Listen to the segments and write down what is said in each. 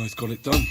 almost got it done.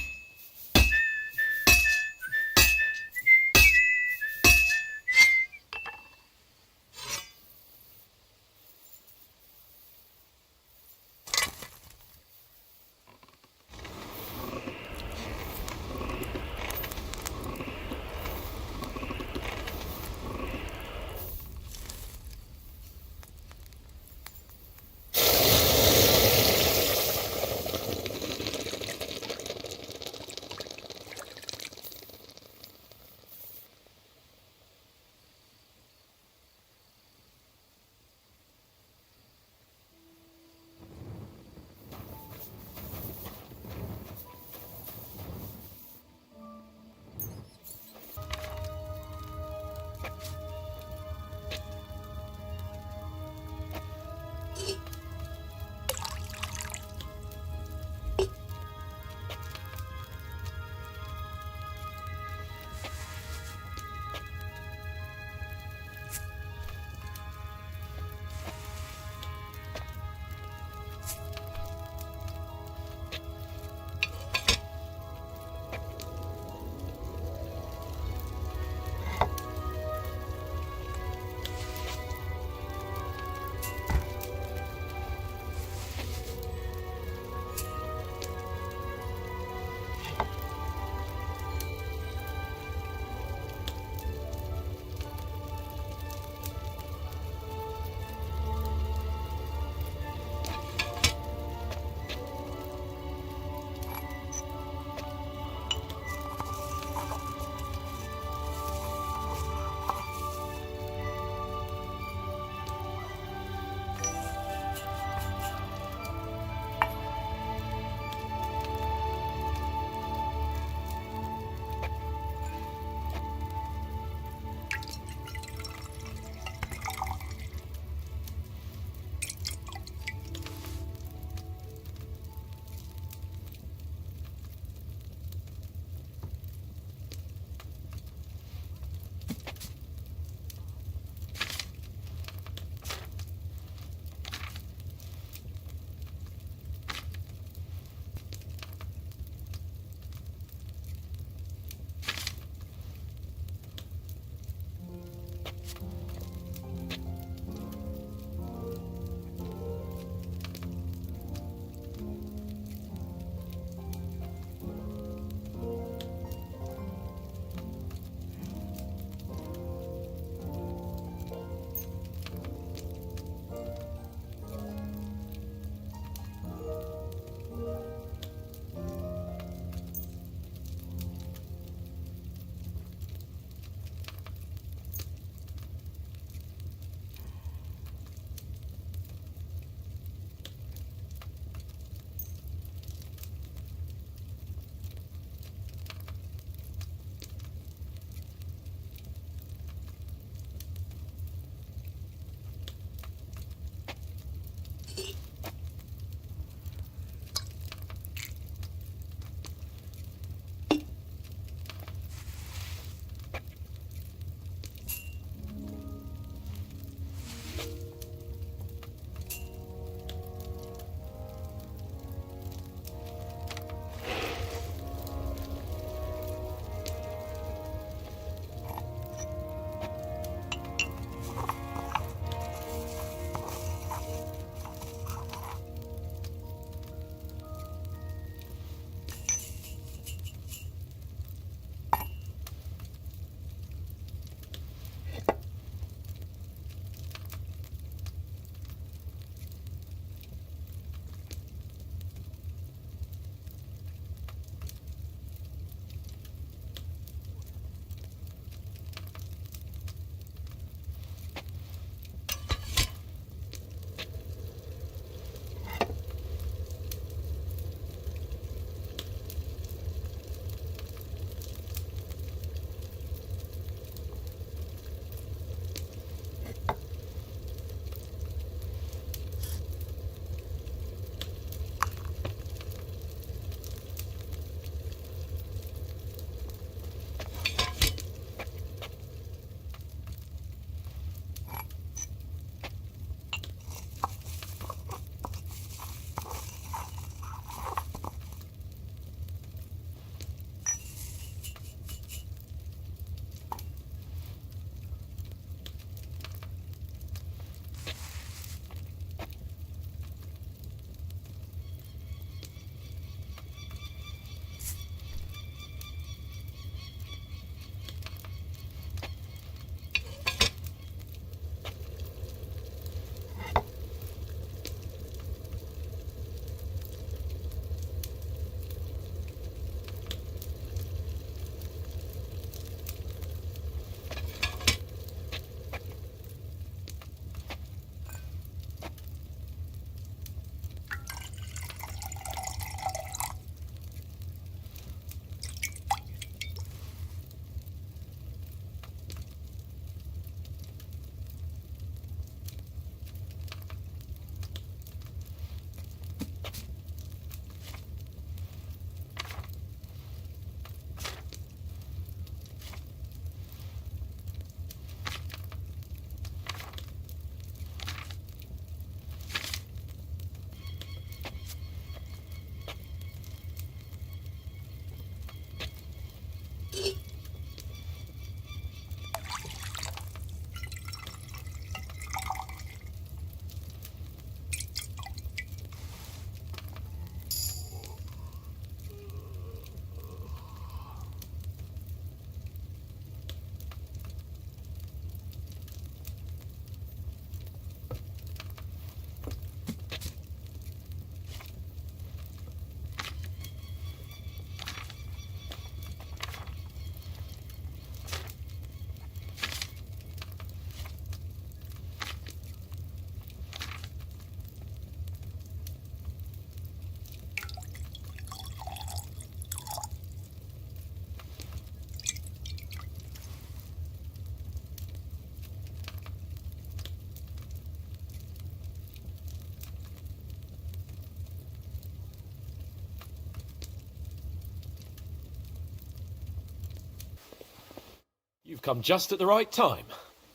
come just at the right time.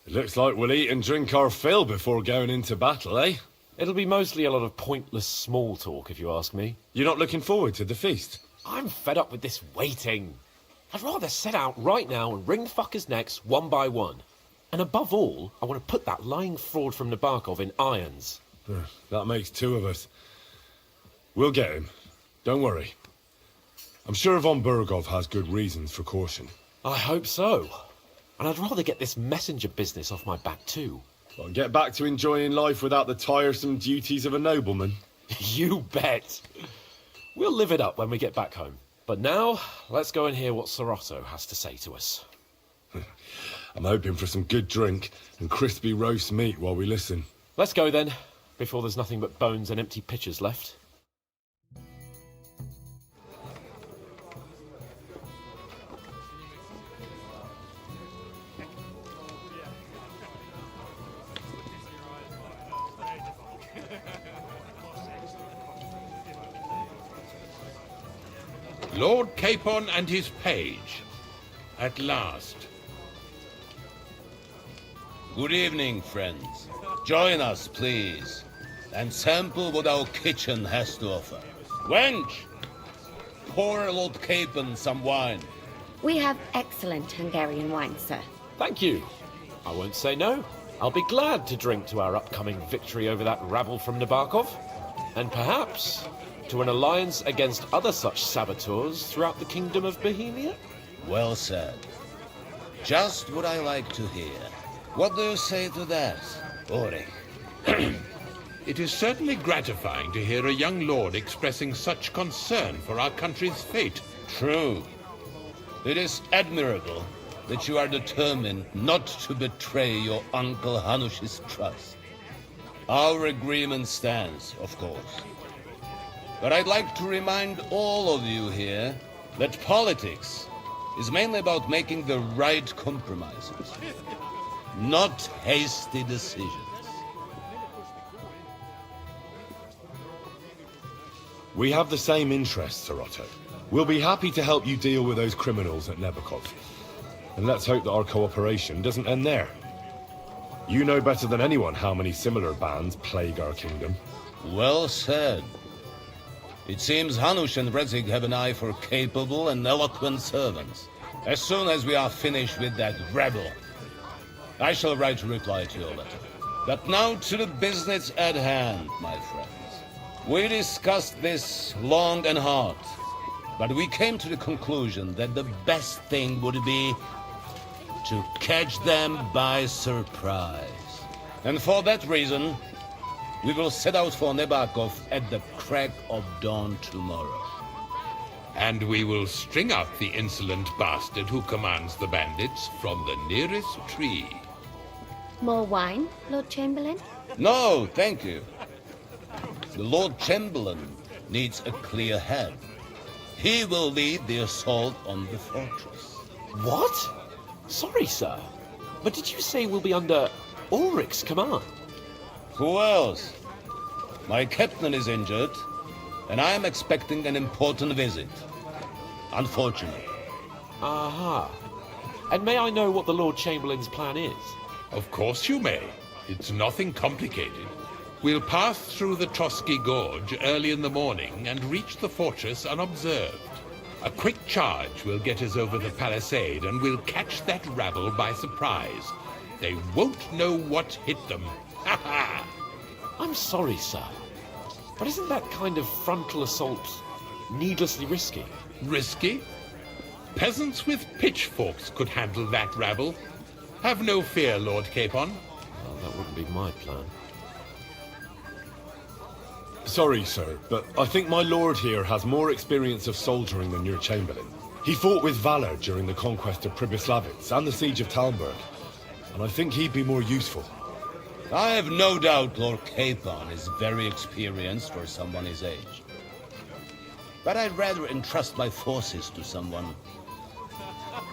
It looks like we'll eat and drink our fill before going into battle, eh? It'll be mostly a lot of pointless small talk, if you ask me. You're not looking forward to the feast? I'm fed up with this waiting. I'd rather set out right now and wring fuckers' necks one by one. And above all, I want to put that lying fraud from Nebakov in irons. That makes two of us. We'll get him. Don't worry. I'm sure Von Burgov has good reasons for caution. I hope so. And I'd rather get this messenger business off my back too. Well, get back to enjoying life without the tiresome duties of a nobleman. You bet. We'll live it up when we get back home. But now, let's go and hear what Sir Otto has to say to us. I'm hoping for some good drink and crispy roast meat while we listen. Let's go then, before there's nothing but bones and empty pitchers left. Lord Capon and his page. At last. Good evening, friends. Join us, please, and sample what our kitchen has to offer. Wench, pour Lord Capon some wine. We have excellent Hungarian wine, sir. Thank you. I won't say no. I'll be glad to drink to our upcoming victory over that rabble from Nebakov. And perhaps to an alliance against other such saboteurs throughout the Kingdom of Bohemia? Well said. Just what I like to hear. What do you say to that, Ulrich? It is certainly gratifying to hear a young lord expressing such concern for our country's fate. True. It is admirable that you are determined not to betray your Uncle Hanush's trust. Our agreement stands, of course. But I'd like to remind all of you here that politics is mainly about making the right compromises, not hasty decisions. We have the same interests, Sir Otto. We'll be happy to help you deal with those criminals at Nebakov. And let's hope that our cooperation doesn't end there. You know better than anyone how many similar bands plague our kingdom. Well said. It seems Hanush and Rezig have an eye for capable and eloquent servants. As soon as we are finished with that rebel, I shall write a reply to your letter. But now to the business at hand, my friends. We discussed this long and hard, but we came to the conclusion that the best thing would be to catch them by surprise. And for that reason, we will set out for Nebakov at the crack of dawn tomorrow. And we will string up the insolent bastard who commands the bandits from the nearest tree. More wine, Lord Chamberlain? No, thank you. The Lord Chamberlain needs a clear head. He will lead the assault on the fortress. What? Sorry, sir. But did you say we'll be under Ulrich's command? Who else? My captain is injured, and I am expecting an important visit. Unfortunately. Aha. And may I know what the Lord Chamberlain's plan is? Of course you may. It's nothing complicated. We'll pass through the Trosky Gorge early in the morning and reach the fortress unobserved. A quick charge will get us over the palisade, and we'll catch that rabble by surprise. They won't know what hit them. Ha ha! I'm sorry, sir. But isn't that kind of frontal assault needlessly risky? Risky? Peasants with pitchforks could handle that rabble. Have no fear, Lord Capon. Well, that wouldn't be my plan. Sorry, sir, but I think my lord here has more experience of soldiering than your Chamberlain. He fought with valor during the conquest of Pribyslavitz and the siege of Talmberg, and I think he'd be more useful. I have no doubt Lord Capon is very experienced for someone his age. But I'd rather entrust my forces to someone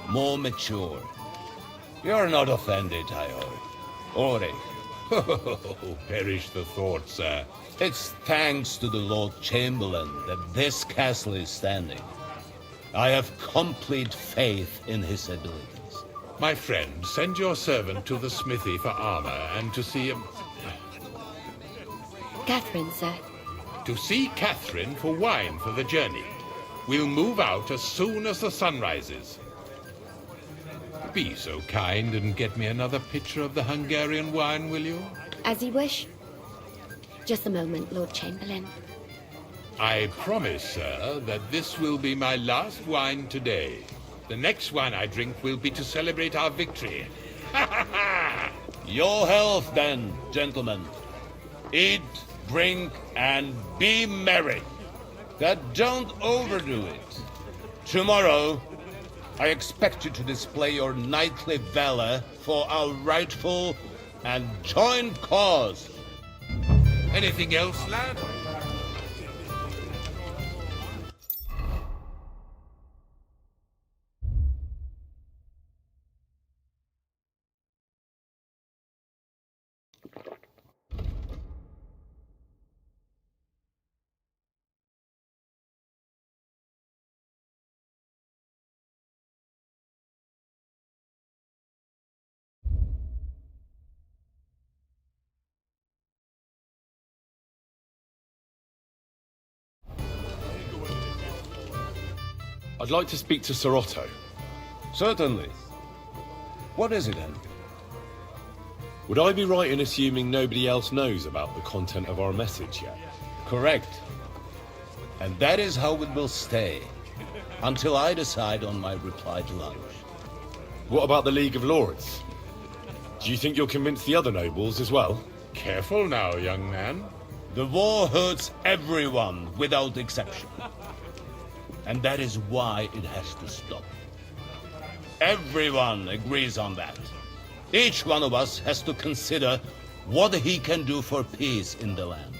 more mature. You're not offended, I hope. Ulrich. Oh, perish the thought, sir. It's thanks to the Lord Chamberlain that this castle is standing. I have complete faith in his abilities. My friend, send your servant to the smithy for armor and to see Catherine, sir. To see Catherine for wine for the journey. We'll move out as soon as the sun rises. Be so kind and get me another pitcher of the Hungarian wine, will you? As you wish. Just a moment, Lord Chamberlain. I promise, sir, that this will be my last wine today. The next wine I drink will be to celebrate our victory. Your health, then, gentlemen. Eat, drink, and be merry. But don't overdo it. Tomorrow, I expect you to display your knightly valor for our rightful and joint cause. Anything else, lad? I'd like to speak to Sir Otto. Certainly. What is it, Henry? Would I be right in assuming nobody else knows about the content of our message yet? Correct. And that is how it will stay, until I decide on my reply to lunch. What about the League of Lords? Do you think you'll convince the other nobles as well? Careful now, young man. The war hurts everyone without exception. And that is why it has to stop. Everyone agrees on that. Each one of us has to consider what he can do for peace in the land.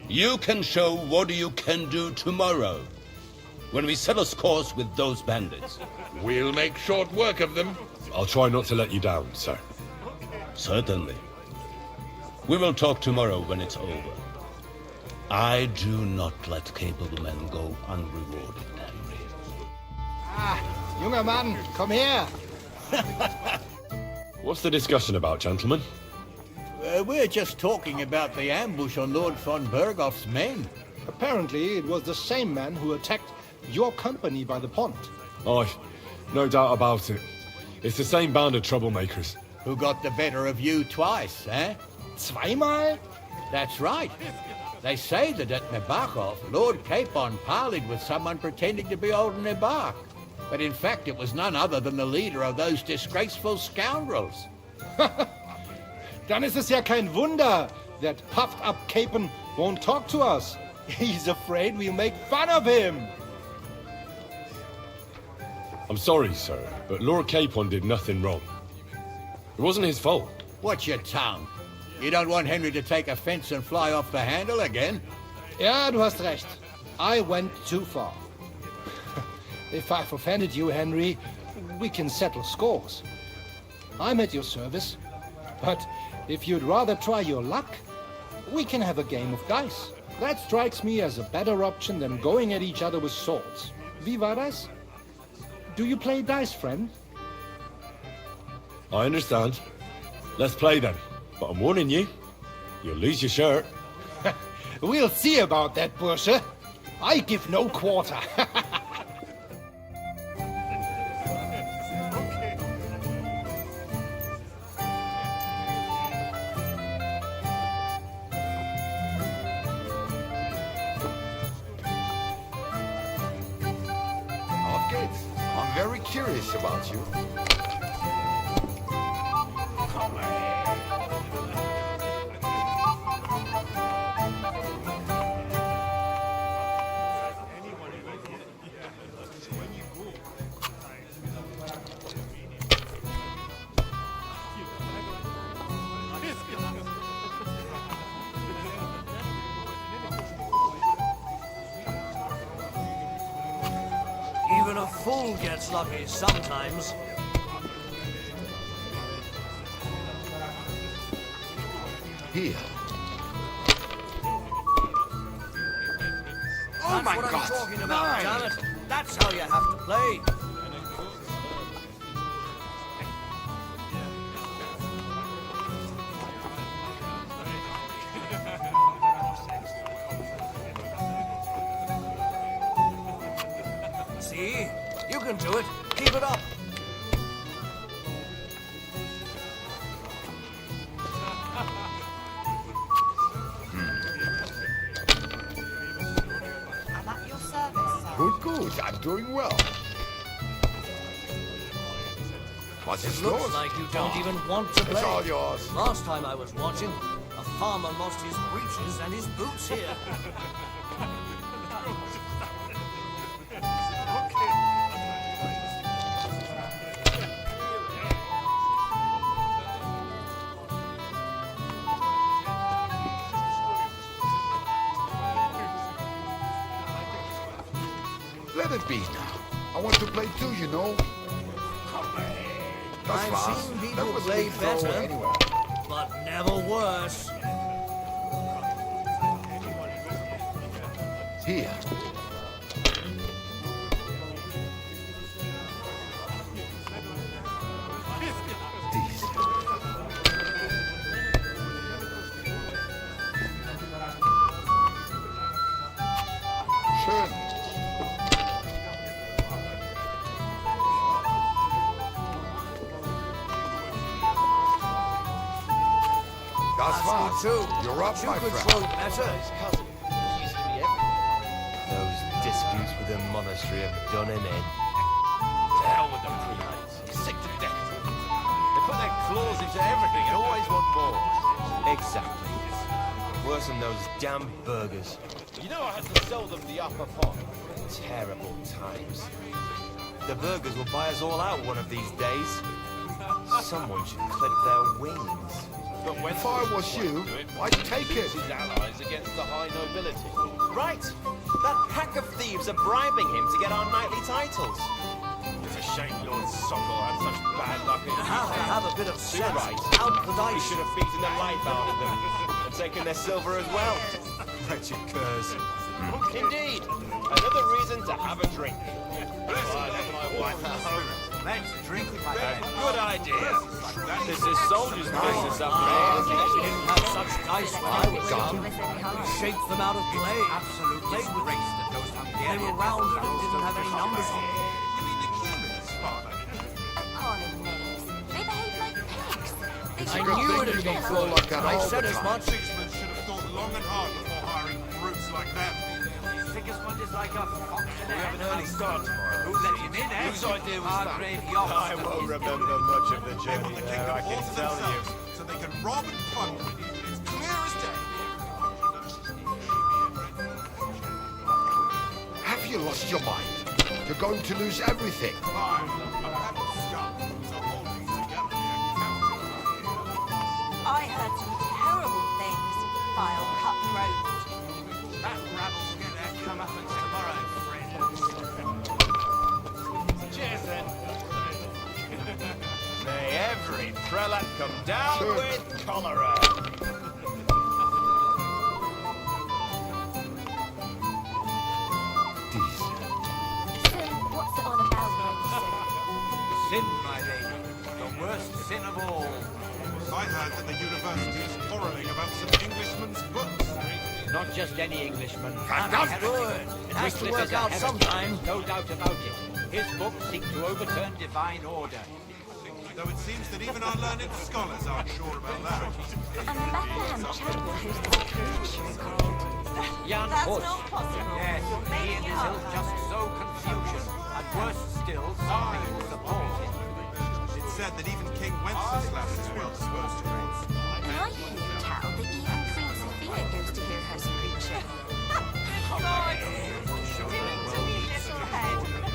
You can show what you can do tomorrow, when we settle scores with those bandits. We'll make short work of them. I'll try not to let you down, sir. Certainly. We will talk tomorrow when it's over. I do not let capable men go unrewarded, Henry. Ah, junger Mann, komm her! What's the discussion about, gentlemen? We're just talking about the ambush on Lord von Bergoff's men. Apparently, it was the same man who attacked your company by the pond. Aye, no doubt about it. It's the same band of troublemakers. Who got the better of you twice, eh? Zweimal? That's right. They say that at Nebakov, Lord Capon parleyed with someone pretending to be old Nebak. But in fact, it was none other than the leader of those disgraceful scoundrels. Dann ist es ja kein Wunder that puffed-up Capon won't talk to us. He's afraid we'll make fun of him. I'm sorry, sir, but Lord Capon did nothing wrong. It wasn't his fault. Watch your tongue. You don't want Henry to take offense and fly off the handle again? Ja, du hast recht. I went too far. If I've offended you, Henry, we can settle scores. I'm at your service. But if you'd rather try your luck, we can have a game of dice. That strikes me as a better option than going at each other with swords. Wie war das? Do you play dice, friend? I understand. Let's play then. But I'm warning you, you'll lose your shirt. We'll see about that, Bursche. I give no quarter. Auf geht's. I'm very curious about you. Even a fool gets lucky sometimes. Here. Oh my God! That's what I'm talking about, damn it. That's how you have to play. can do it. Keep it up. I'm at your service, sir. Good, good. I'm doing well. What's It looks like you don't even want to play. It's all yours. Last time I was watching, a farmer lost his breeches and his boots here. Let it be now. I want to play too, you know. That's I've fast. seen That people was a play big throw better, anyway. but never worse. Here. These. Schön. Das That's war's. good too. You're up, You my could friend. throw better. Those disputes with the monastery have done him in. To hell with the prelates. Sick to death. They put their claws into everything and always want more. Exactly. Worse than those damn burgers. You know I had to sell them the upper pot. Terrible times. The burgers will buy us all out one of these days. Someone should clip their wings. But when If I was you, I'd take it. his allies against the high nobility. Right! That pack of thieves are bribing him to get our knightly titles. It's a shame Lord Sokol had such bad luck in You have to have a bit of Too sense. right. Out the We dice. should have beaten the life out of them and taken their silver as well. Wretched curs. Indeed, another reason to have a drink. Let's drink it, my friend. Good idea. This is soldiers' business up We there. didn't have such dice when I was young. Give us any We help. shaped them out of clay. Absolute Played with disgrace them. that those They Hungarian were round and didn't have any numbers on them. Appalling names. They behave like pigs. They I should knew all it'd be be killed. full. like that I all said the as time. much. Sigismund should have thought long and hard before hiring brutes like them. Sigismund is like a fox in a We have an early start tomorrow. Who let him in, eh? Whose idea was that? Hargrave I Yost. won't remember much of the They journey want the there, kingdom I all can to tell you. themselves, so they can rob and plunder. It's clear as day. Have you lost your mind? You're going to lose everything. Fine. I'm having scum, so hold me together. I heard some terrible things. Vile cutthroats. That rabble will get their comeuppance tomorrow, friend. Cheers then. May every prelate come down Sure. with cholera. These. So, what's it all about, Lady Sin, my lady. The worst sin of all. I heard that the university is quarreling about some Englishman's books. Not just any Englishman. That's good. It has to work out sometime. No doubt about it. His books seek to overturn divine order. Though it seems that even our learned scholars aren't sure about that. And the Bethlehem Chapel hosts a creation called. Jan That's Hus. not possible. Yes, You're he making and it his up. ilk just sow confusion. And worse still, some people support him. It's said that even King Wenceslas is well disposed towards. And I hear you tell that even Queen Sophia goes to hear her preaching.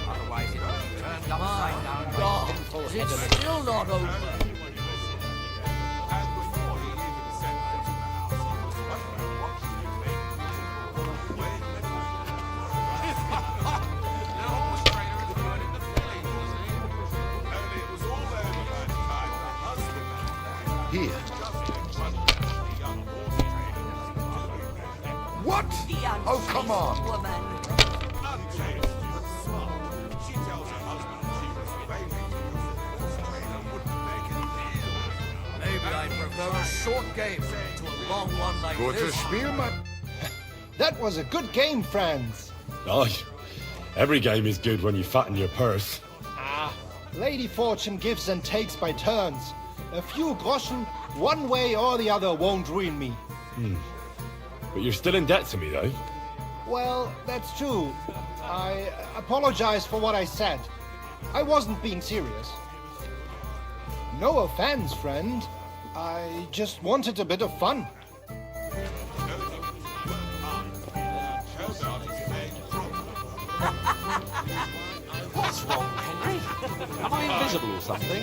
Otherwise it will be turned upside down by God, sinful it's headedness. still not over. And before he even said that to the house, he was wondering what should we make. Wait. The horse trainer is burning the filly, was he? Only it was all over by the time the husband Here. What? The Oh, come on. unchaste woman. unchanged but smart. She tells her husband she was failing because the trainer wouldn't make it. Maybe I'd prefer a short game to a long one like Gutes this. Spiel, man. That was a good game, friends. Aye. Every game is good when you fatten your purse. Ah, Lady Fortune gives and takes by turns. A few groschen, one way or the other, won't ruin me. But you're still in debt to me, though. Well, that's true. I apologize for what I said. I wasn't being serious. No offense, friend. I just wanted a bit of fun. What's wrong, Henry? Am I invisible or something?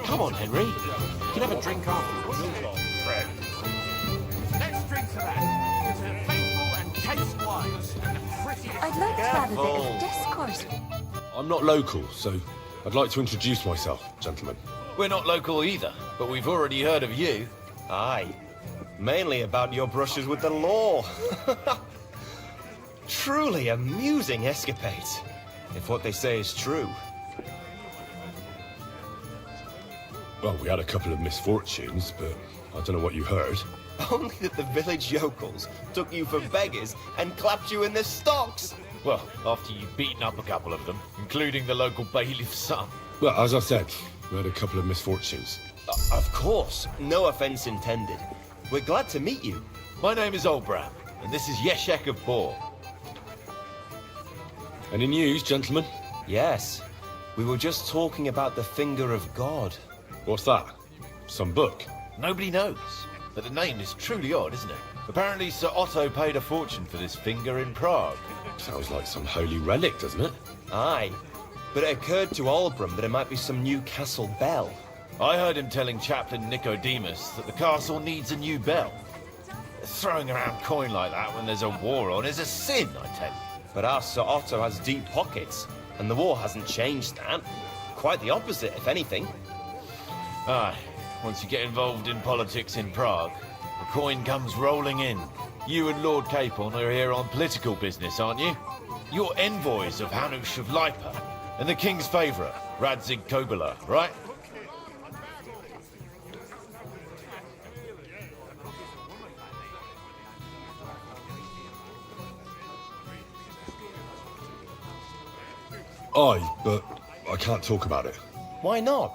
Come on, Henry. You can have a drink afterwards. Let's drink to that. To faithful and chaste wives and the prettiest... I'd like to have a bit of discourse. I'm not local, so I'd like to introduce myself, gentlemen. We're not local either, but we've already heard of you. Aye. Mainly about your brushes with the law. Truly amusing escapades, if what they say is true. Well, we had a couple of misfortunes, but I don't know what you heard. Only that the village yokels took you for beggars and clapped you in the stocks. Well, after you'd beaten up a couple of them, including the local bailiff's son. Well, as I said, we had a couple of misfortunes. Of course, no offense intended. We're glad to meet you. My name is Olbram, and this is Yeshek of Boar. Any news, gentlemen? Yes. We were just talking about the Finger of God. What's that? Some book? Nobody knows, but the name is truly odd, isn't it? Apparently Sir Otto paid a fortune for this finger in Prague. Sounds like some holy relic, doesn't it? Aye. But it occurred to Olbram that it might be some new castle bell. I heard him telling Chaplain Nicodemus that the castle needs a new bell. Throwing around coin like that when there's a war on is a sin, I tell you. But our Sir Otto has deep pockets, and the war hasn't changed that. Quite the opposite, if anything. Aye, once you get involved in politics in Prague, the coin comes rolling in. You and Lord Capon are here on political business, aren't you? You're envoys of Hanush of Lipa, and the king's favourite, Radzig Kobyla, right? Aye, but I can't talk about it. Why not?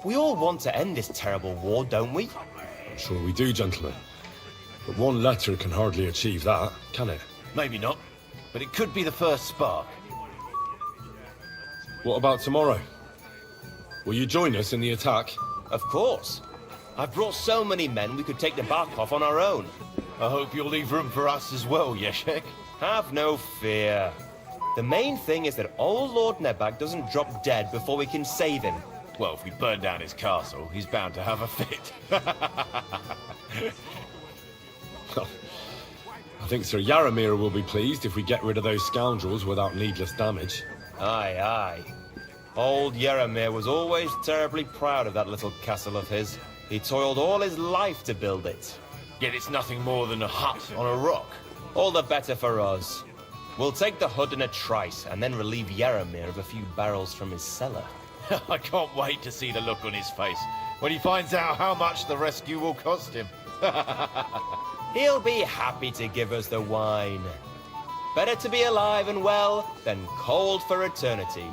We all want to end this terrible war, don't we? Sure we do, gentlemen. But one letter can hardly achieve that, can it? Maybe not, but it could be the first spark. What about tomorrow? Will you join us in the attack? Of course. I've brought so many men we could take Nebakov on our own. I hope you'll leave room for us as well, Yeshek. Have no fear. The main thing is that old Lord Nebak doesn't drop dead before we can save him. Well, if we burn down his castle, he's bound to have a fit. I think Sir Yaramir will be pleased if we get rid of those scoundrels without needless damage. Aye, aye. Old Yaramir was always terribly proud of that little castle of his. He toiled all his life to build it. Yet it's nothing more than a hut on a rock. All the better for us. We'll take the hut in a trice and then relieve Yaramir of a few barrels from his cellar. I can't wait to see the look on his face when he finds out how much the rescue will cost him. He'll be happy to give us the wine. Better to be alive and well than cold for eternity.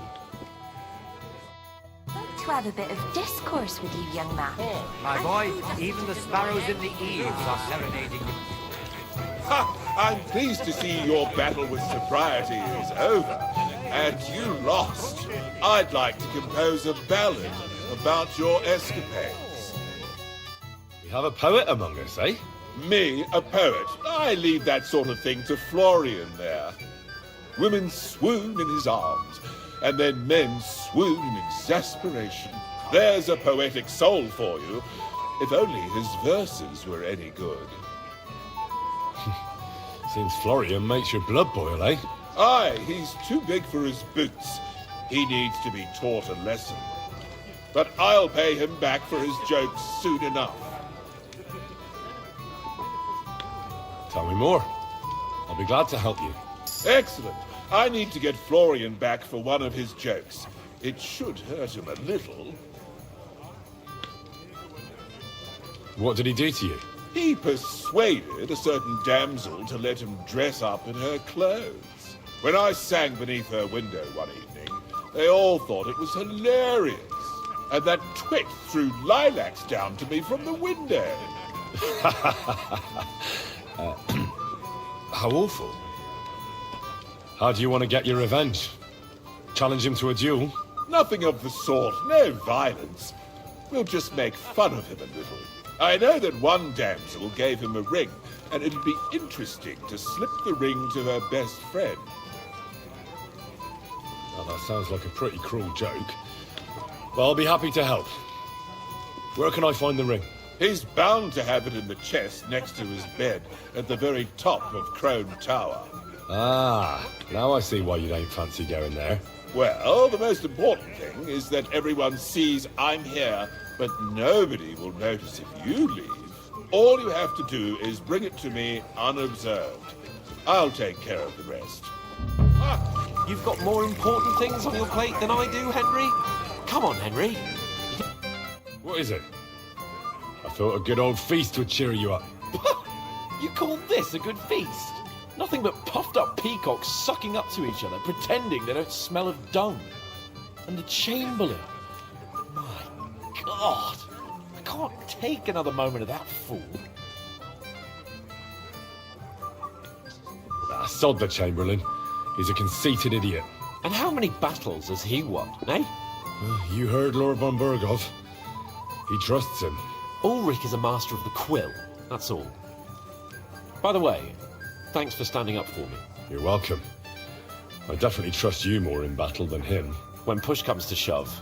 I'd like to have a bit of discourse with you, young man. My boy, even the sparrows in the eaves are serenading you. Ha! I'm pleased to see your battle with sobriety is over, and you lost. I'd like to compose a ballad about your escapades. We have a poet among us, eh? Me, a poet. I leave that sort of thing to Florian there. Women swoon in his arms, and then men swoon in exasperation. There's a poetic soul for you, if only his verses were any good. Seems Florian makes your blood boil, eh? Aye, he's too big for his boots. He needs to be taught a lesson. But I'll pay him back for his jokes soon enough. Tell me more. I'll be glad to help you. Excellent. I need to get Florian back for one of his jokes. It should hurt him a little. What did he do to you? He persuaded a certain damsel to let him dress up in her clothes. When I sang beneath her window one evening, they all thought it was hilarious. And that twit threw lilacs down to me from the window. How awful. How do you want to get your revenge? Challenge him to a duel? Nothing of the sort, no violence. We'll just make fun of him a little. I know that one damsel gave him a ring, and it'll be interesting to slip the ring to her best friend. Well, that sounds like a pretty cruel joke. But I'll be happy to help. Where can I find the ring? He's bound to have it in the chest next to his bed at the very top of Crone Tower. Ah, now I see why you don't fancy going there. Well, the most important thing is that everyone sees I'm here, but nobody will notice if you leave. All you have to do is bring it to me unobserved. I'll take care of the rest. You've got more important things on your plate than I do, Henry? Come on, Henry. What is it? I thought a good old feast would cheer you up. You call this a good feast? Nothing but puffed up peacocks sucking up to each other, pretending they don't smell of dung. And the Chamberlain. My God. I can't take another moment of that fool. Ah, sod the Chamberlain. He's a conceited idiot. And how many battles has he won, eh? You heard Lord von Burgov. He trusts him. Ulrich is a master of the quill, that's all. By the way, thanks for standing up for me. You're welcome. I definitely trust you more in battle than him. When push comes to shove,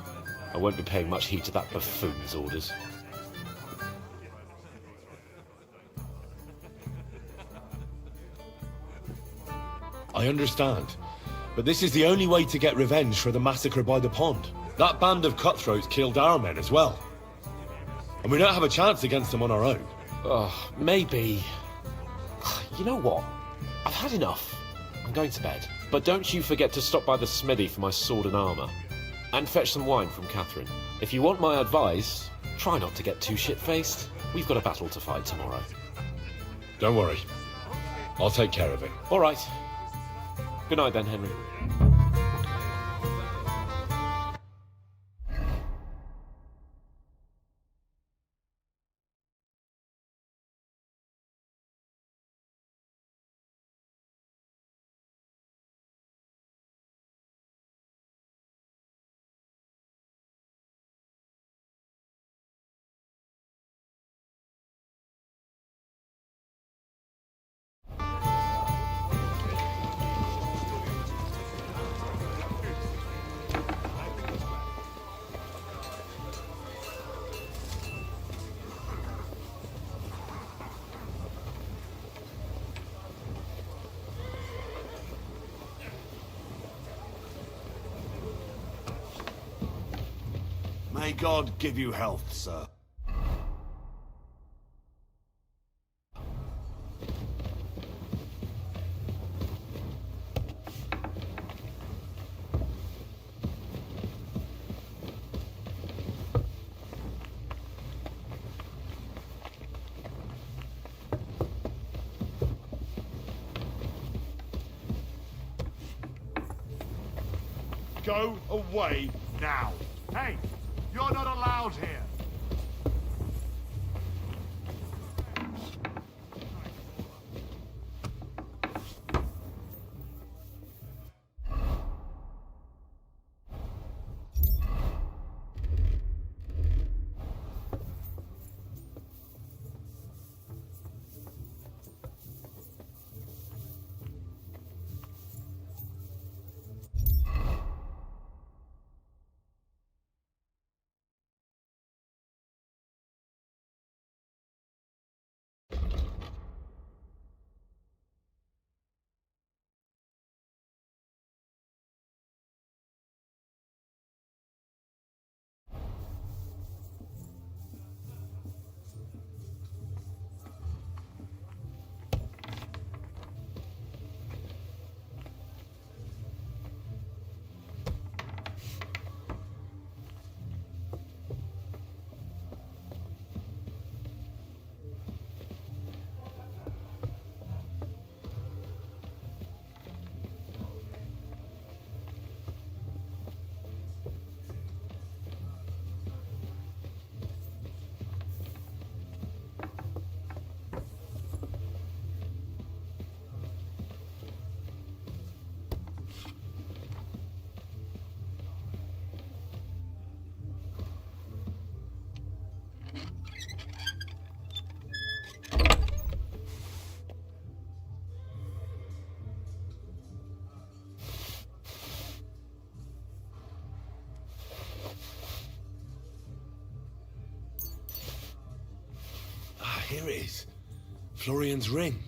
I won't be paying much heed to that buffoon's orders. I understand. But this is the only way to get revenge for the massacre by the pond. That band of cutthroats killed our men as well. And we don't have a chance against them on our own. Maybe. You know what? I've had enough. I'm going to bed. But don't you forget to stop by the smithy for my sword and armour. And fetch some wine from Catherine. If you want my advice, try not to get too shit-faced. We've got a battle to fight tomorrow. Don't worry. I'll take care of it. All right. Good night then, Henry. May God give you health, sir. Go away now. Hey, you're not allowed here. Here it is. Florian's ring.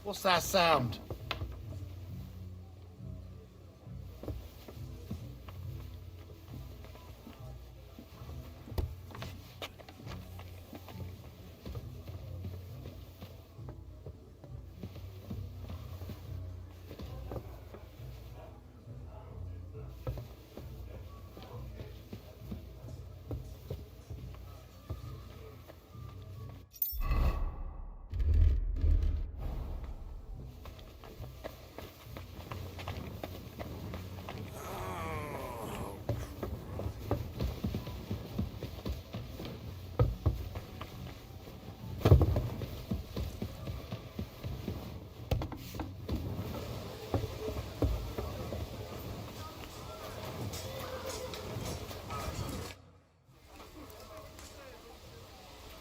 What's that sound?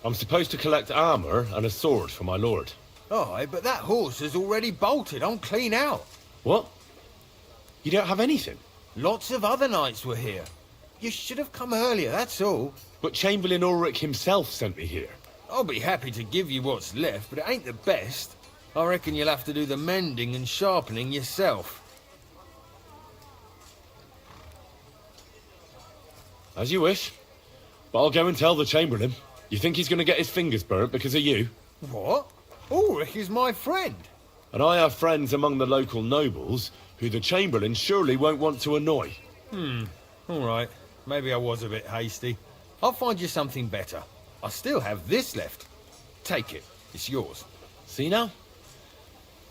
I'm supposed to collect armor and a sword for my lord. Aye, but that horse has already bolted on clean out. What? You don't have anything? Lots of other knights were here. You should have come earlier, that's all. But Chamberlain Ulrich himself sent me here. I'll be happy to give you what's left, but it ain't the best. I reckon you'll have to do the mending and sharpening yourself. As you wish. But I'll go and tell the Chamberlain. You think he's going to get his fingers burnt because of you? What? Ulrich is my friend. And I have friends among the local nobles who the Chamberlain surely won't want to annoy. All right. Maybe I was a bit hasty. I'll find you something better. I still have this left. Take it. It's yours. See now?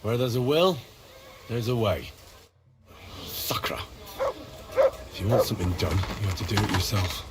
Where there's a will, there's a way. Sacra. If you want something done, you have to do it yourself.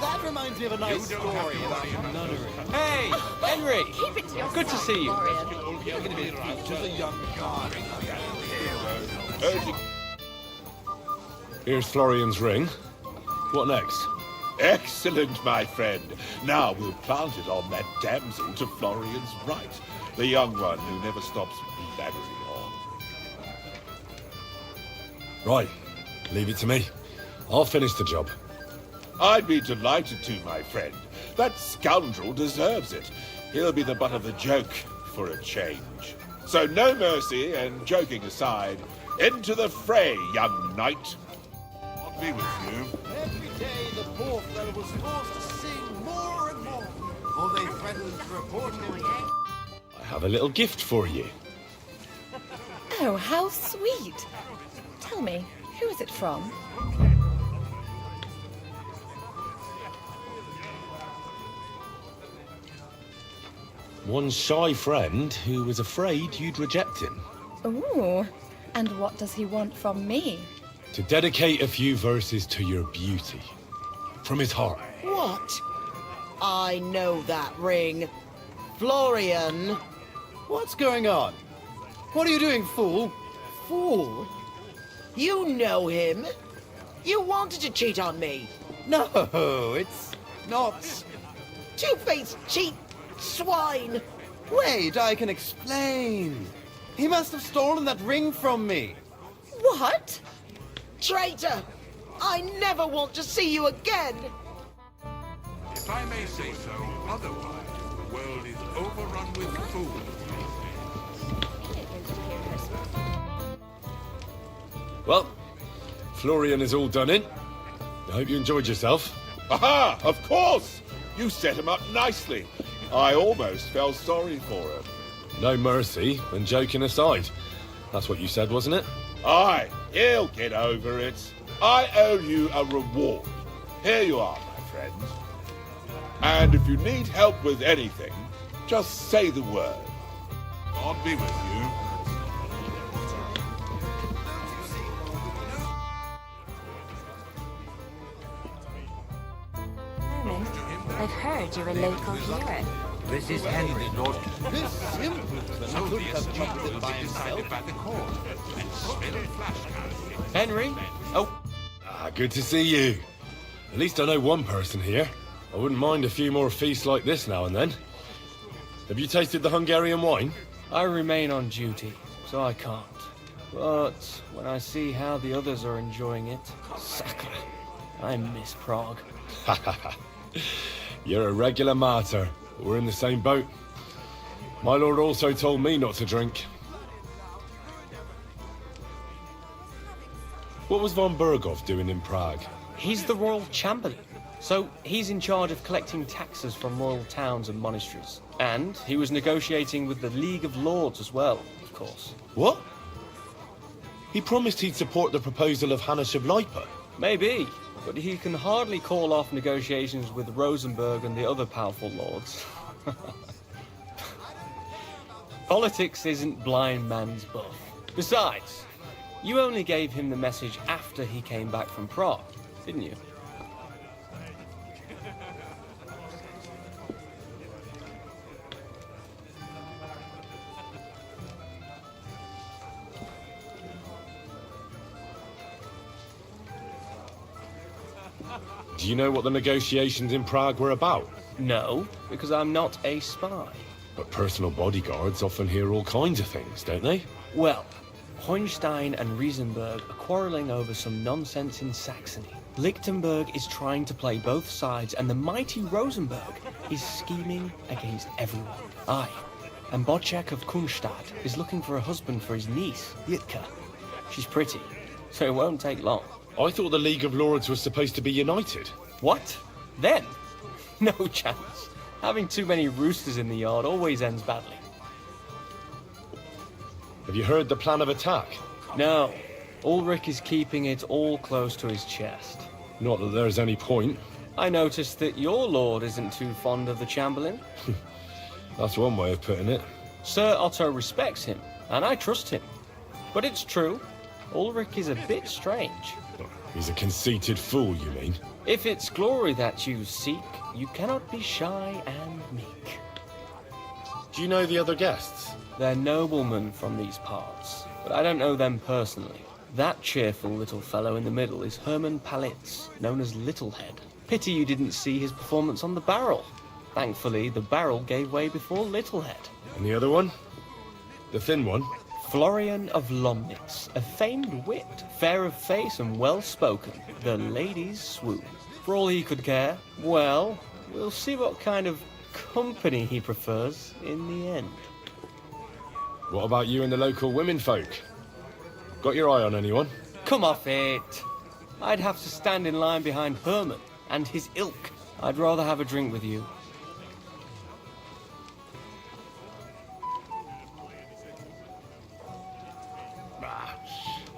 That reminds me of a nice story about a nunnery. Hey, Henry! Keep it to yourself. Good to see you. You're going to be to the young god. Here's Florian's ring. What next? Excellent, my friend. Now we'll plant it on that damsel to Florian's right. The young one who never stops blabbering on. Right. Leave it to me. I'll finish the job. I'd be delighted to, my friend. That scoundrel deserves it. He'll be the butt of the joke for a change. So no mercy, and joking aside, into the fray, young knight. I'll be with you. Every day the poor fellow was forced to sing more and more, for they threatened to report him. I have a little gift for you. Oh, how sweet. Tell me, who is it from? One shy friend who was afraid you'd reject him. Ooh, and what does he want from me? To dedicate a few verses to your beauty. From his heart. What? I know that ring. Florian. What's going on? What are you doing, fool? Fool? You know him. You wanted to cheat on me. No, it's not. Two-faced cheat swine. Wait, I can explain. He must have stolen that ring from me. What? Traitor! I never want to see you again! If I may say so, otherwise the world is overrun with fools. Well, Florian is all done in. I hope you enjoyed yourself. Aha! Of course! You set him up nicely. I almost felt sorry for him. No mercy, and joking aside. That's what you said, wasn't it? Aye, he'll get over it. I owe you a reward. Here you are, my friend. And if you need help with anything, just say the word. God be with you. Herman, I've heard you're a local hero. This is Henry, Lord. This simpleton could have chopped it by himself. By the cord and spin flashcards. Henry? Oh. Good to see you. At least I know one person here. I wouldn't mind a few more feasts like this now and then. Have you tasted the Hungarian wine? I remain on duty, so I can't. But when I see how the others are enjoying it, sacre, I miss Prague. You're a regular martyr. We're in the same boat. My lord also told me not to drink. What was von Berghoff doing in Prague? He's the royal chamberlain, so he's in charge of collecting taxes from royal towns and monasteries. And he was negotiating with the League of Lords as well, of course. What? He promised he'd support the proposal of Hanna Shableipa. Maybe, but he can hardly call off negotiations with Rosenberg and the other powerful lords. Politics isn't blind man's buff. Besides, you only gave him the message after he came back from Prague, didn't you? Do you know what the negotiations in Prague were about? No, because I'm not a spy. But personal bodyguards often hear all kinds of things, don't they? Well, Hohenstein and Riesenberg are quarreling over some nonsense in Saxony. Lichtenberg is trying to play both sides, and the mighty Rosenberg is scheming against everyone. Aye, and Bocek of Kunstadt is looking for a husband for his niece, Yitka. She's pretty, so it won't take long. I thought the League of Lords was supposed to be united. What? Then? No chance. Having too many roosters in the yard always ends badly. Have you heard the plan of attack? No. Ulrich is keeping it all close to his chest. Not that there's any point. I noticed that your lord isn't too fond of the Chamberlain. That's one way of putting it. Sir Otto respects him, and I trust him. But it's true, Ulrich is a bit strange. He's a conceited fool, you mean? If it's glory that you seek, you cannot be shy and meek. Do you know the other guests? They're noblemen from these parts, but I don't know them personally. That cheerful little fellow in the middle is Herman Palitz, known as Littlehead. Pity you didn't see his performance on the barrel. Thankfully, the barrel gave way before Littlehead. And the other one? The thin one? Florian of Lomnitz, a famed wit, fair of face and well-spoken. The ladies swoon. For all he could care, well, we'll see what kind of company he prefers in the end. What about you and the local womenfolk? Got your eye on anyone? Come off it. I'd have to stand in line behind Herman and his ilk. I'd rather have a drink with you.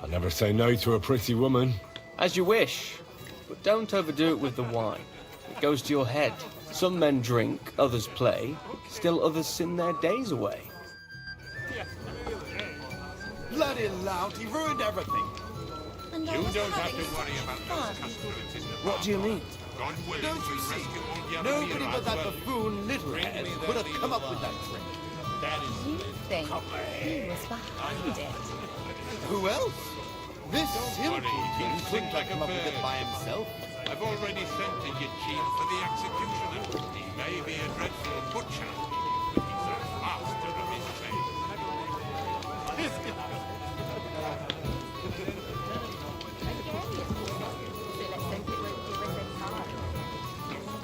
I never say no to a pretty woman. As you wish, but don't overdo it with the wine. It goes to your head. Some men drink, others play, still others sin their days away. Bloody lout, he ruined everything. And and You don't have to worry about those customers in the What do you mean? God willing, Don't you we'll see? rescue all the other Nobody but that Miras. buffoon Littlehead could have come up with that trick. You think he was behind it? Who else? This Don't worry, simpleton he'll couldn't sing like have come a up with it bird. by himself. I've already sent to Yachin for the executioner. He may be a dreadful butcher, but he's a master of his trade.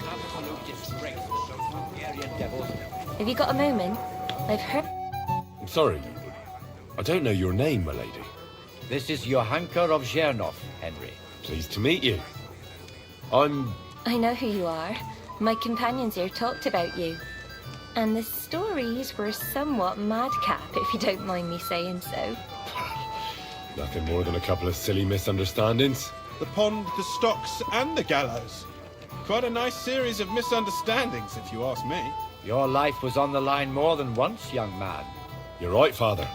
Absolute disgrace, those Hungarian devils. Have you got a moment? I've heard. I'm sorry. I don't know your name, my lady. This is Johanka of Zhernov, Henry. Pleased to meet you. I'm... I know who you are. My companions here talked about you. And the stories were somewhat madcap, if you don't mind me saying so. nothing more than a couple of silly misunderstandings. The pond, the stocks, and the gallows. Quite a nice series of misunderstandings, if you ask me. Your life was on the line more than once, young man. You're right, Father.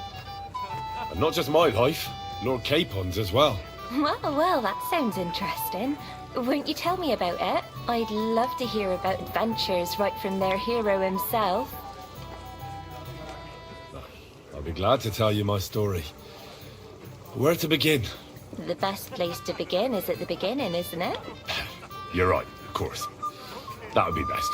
And not just my life, Lord Capon's as well. Well, that sounds interesting. Won't you tell me about it? I'd love to hear about adventures right from their hero himself. I'll be glad to tell you my story. Where to begin? The best place to begin is at the beginning, isn't it? You're right, of course. That would be best.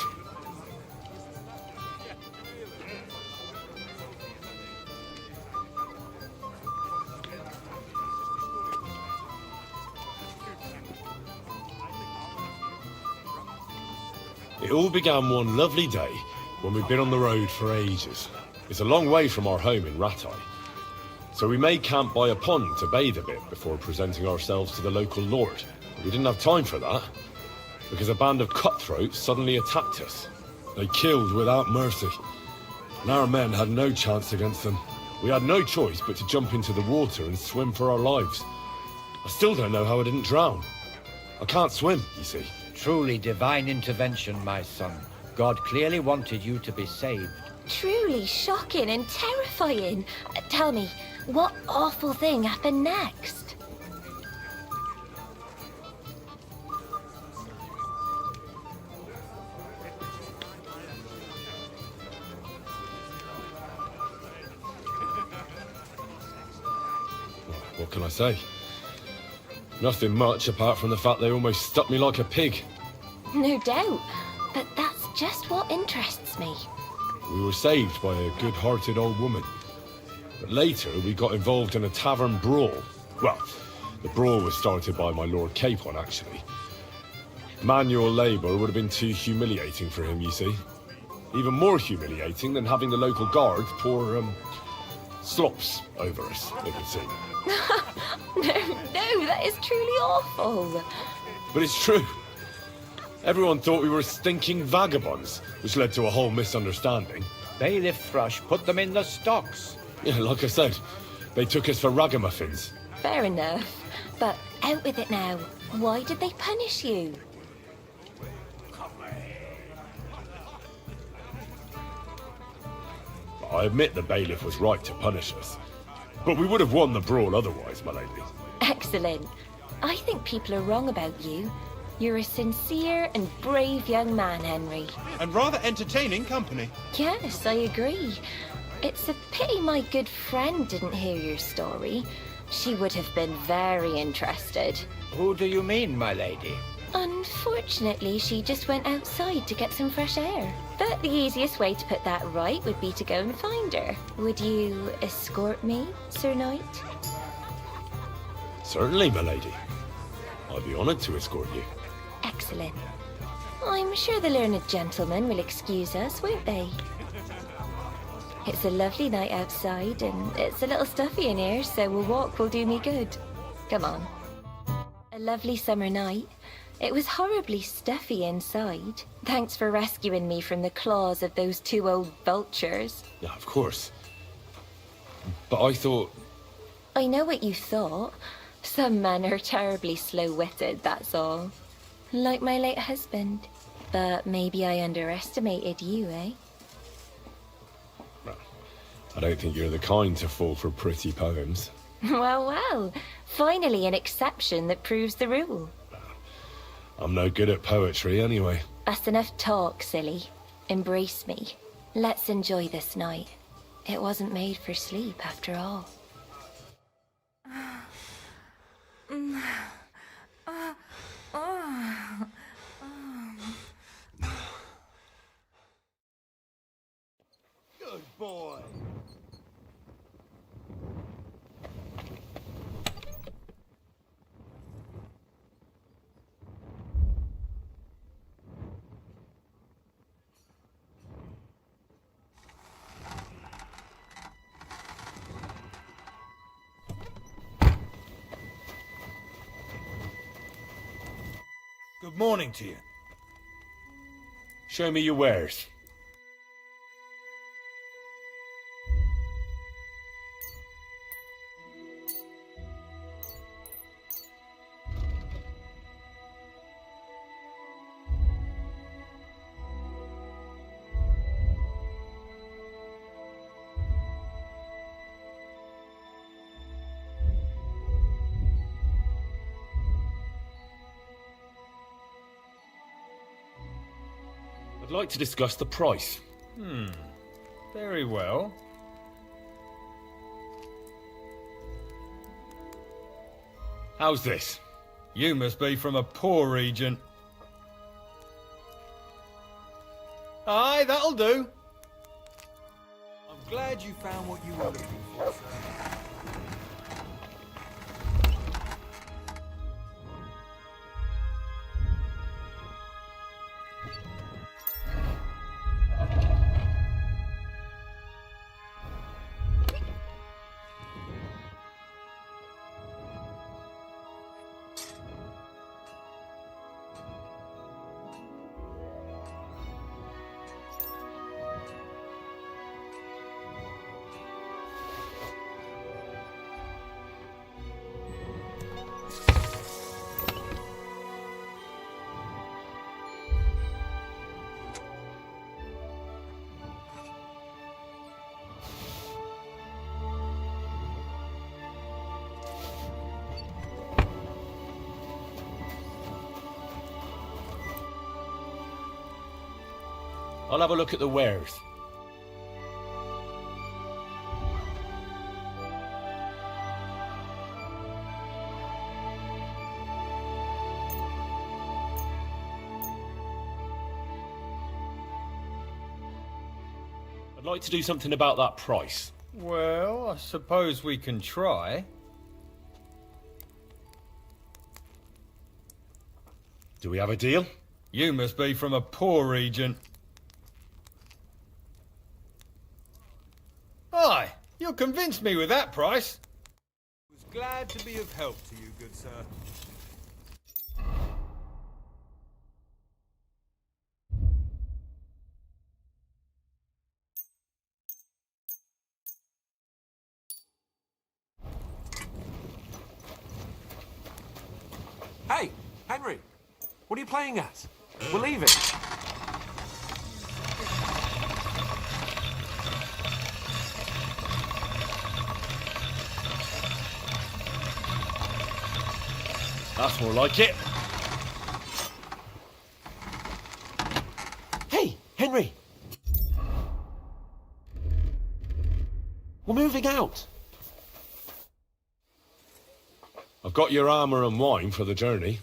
It all began one lovely day when we'd been on the road for ages. It's a long way from our home in Ratai. So we made camp by a pond to bathe a bit before presenting ourselves to the local lord. We didn't have time for that, because a band of cutthroats suddenly attacked us. They killed without mercy, and our men had no chance against them. We had no choice but to jump into the water and swim for our lives. I still don't know how I didn't drown. I can't swim, you see. Truly divine intervention, my son. God clearly wanted you to be saved. Truly shocking and terrifying. Tell me, what awful thing happened next? What can I say? Nothing much apart from the fact they almost stuck me like a pig. No doubt, but that's just what interests me. We were saved by a good-hearted old woman. But later, we got involved in a tavern brawl. Well, the brawl was started by my Lord Capon, actually. Manual labour would have been too humiliating for him, you see. Even more humiliating than having the local guard pour, slops over us, it would seem. No, that is truly awful. But it's true. Everyone thought we were stinking vagabonds, which led to a whole misunderstanding. Bailiff Thrush put them in the stocks. Yeah, like I said, they took us for ragamuffins. Fair enough. But out with it now. Why did they punish you? I admit the bailiff was right to punish us. But we would have won the brawl otherwise, my lady. Excellent. I think people are wrong about you. You're a sincere and brave young man, Henry. And rather entertaining company. Yes, I agree. It's a pity my good friend didn't hear your story. She would have been very interested. Who do you mean, my lady? Unfortunately, she just went outside to get some fresh air. But the easiest way to put that right would be to go and find her. Would you escort me, Sir Knight? Certainly, my lady. I'd be honored to escort you. Excellent. I'm sure the learned gentlemen will excuse us, won't they? It's a lovely night outside, and it's a little stuffy in here, so a walk will do me good. Come on. A lovely summer night. It was horribly stuffy inside. Thanks for rescuing me from the claws of those two old vultures. Yeah, of course. But I thought... I know what you thought. Some men are terribly slow-witted, that's all. Like my late husband. But maybe I underestimated you, eh? I don't think you're the kind to fall for pretty poems. Well, well. Finally an exception that proves the rule. I'm no good at poetry anyway. That's enough talk, silly. Embrace me. Let's enjoy this night. It wasn't made for sleep, after all. Good boy. Good morning to you. Show me your wares. I'd like to discuss the price. Very well. How's this? You must be from a poor region. Aye, that'll do. I'm glad you found what you were looking for, sir. I'll have a look at the wares. I'd like to do something about that price. Well, I suppose we can try. Do we have a deal? You must be from a poor region. Aye, you'll convince me with that price. Was glad to be of help to you, good sir. Hey, Henry, what are you playing at? We're leaving. That's more like it. Hey, Henry. We're moving out. I've got your armour and wine for the journey.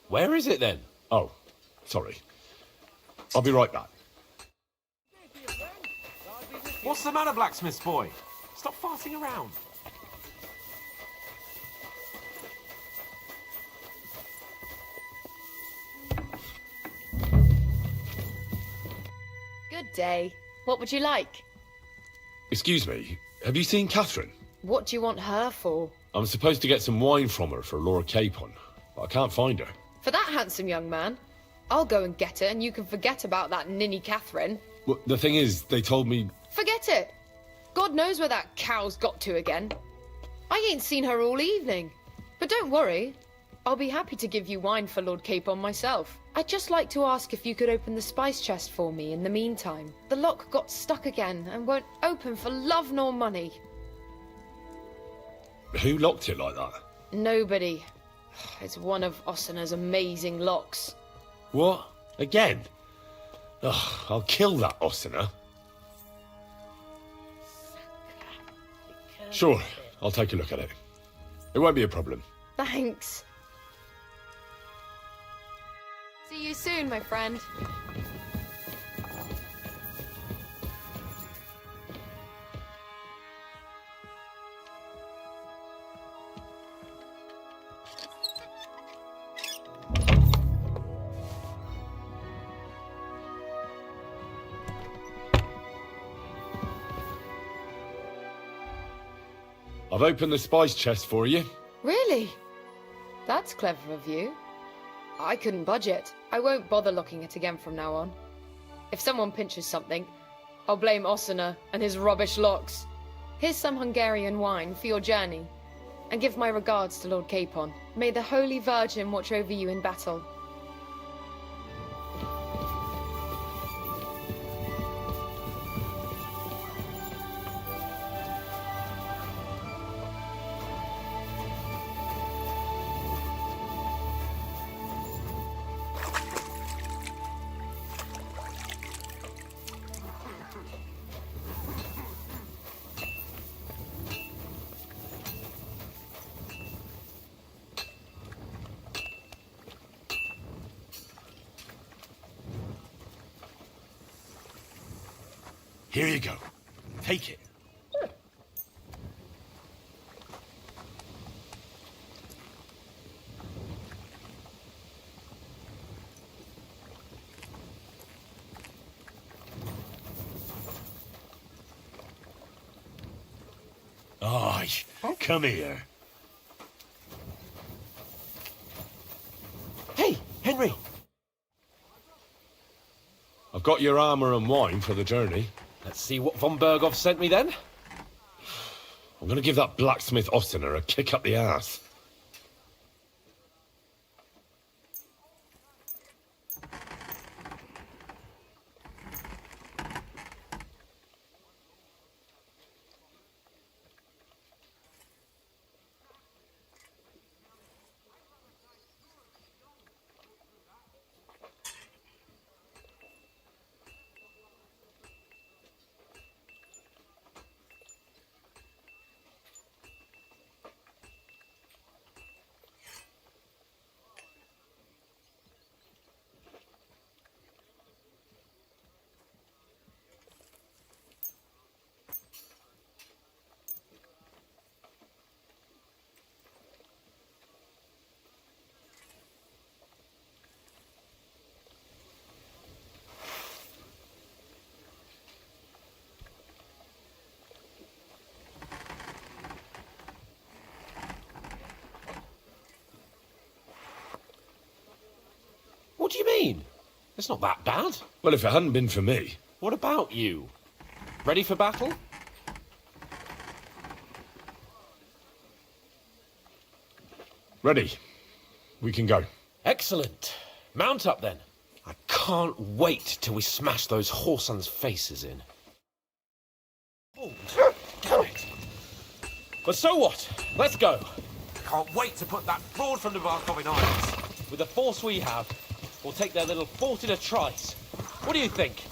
Where is it then? Oh, sorry. I'll be right back. What's the matter, blacksmith's boy? Stop farting around. Good day. What would you like? Excuse me, have you seen Catherine? What do you want her for? I'm supposed to get some wine from her for Lord Capon, but I can't find her. For that handsome young man? I'll go and get it, and you can forget about that ninny Catherine. Well, the thing is, they told me... Forget it! God knows where that cow's got to again. I ain't seen her all evening. But don't worry. I'll be happy to give you wine for Lord Capon myself. I'd just like to ask if you could open the spice chest for me in the meantime. The lock got stuck again and won't open for love nor money. Who locked it like that? Nobody. It's one of Osena's amazing locks. What? Again? Ugh, I'll kill that Osena. Sure, I'll take a look at it. It won't be a problem. Thanks. See you soon, my friend. I've opened the spice chest for you. Really? That's clever of you. I couldn't budge it. I won't bother locking it again from now on. If someone pinches something, I'll blame Osena and his rubbish locks. Here's some Hungarian wine for your journey. And give my regards to Lord Capon. May the Holy Virgin watch over you in battle. Here you go. Take it. Aye, come here. Hey, Henry! I've got your armor and wine for the journey. Let's see what von Berghoff sent me then. I'm gonna give that blacksmith Osena a kick up the ass. What do you mean? It's not that bad. Well, if it hadn't been for me... What about you? Ready for battle? Ready. We can go. Excellent. Mount up then. I can't wait till we smash those whoresons' faces in. Oh, damn it. But so what? Let's go. Can't wait to put that fraud from Nebakov in irons. With the force we have, we'll take their little fort in a trice. What do you think?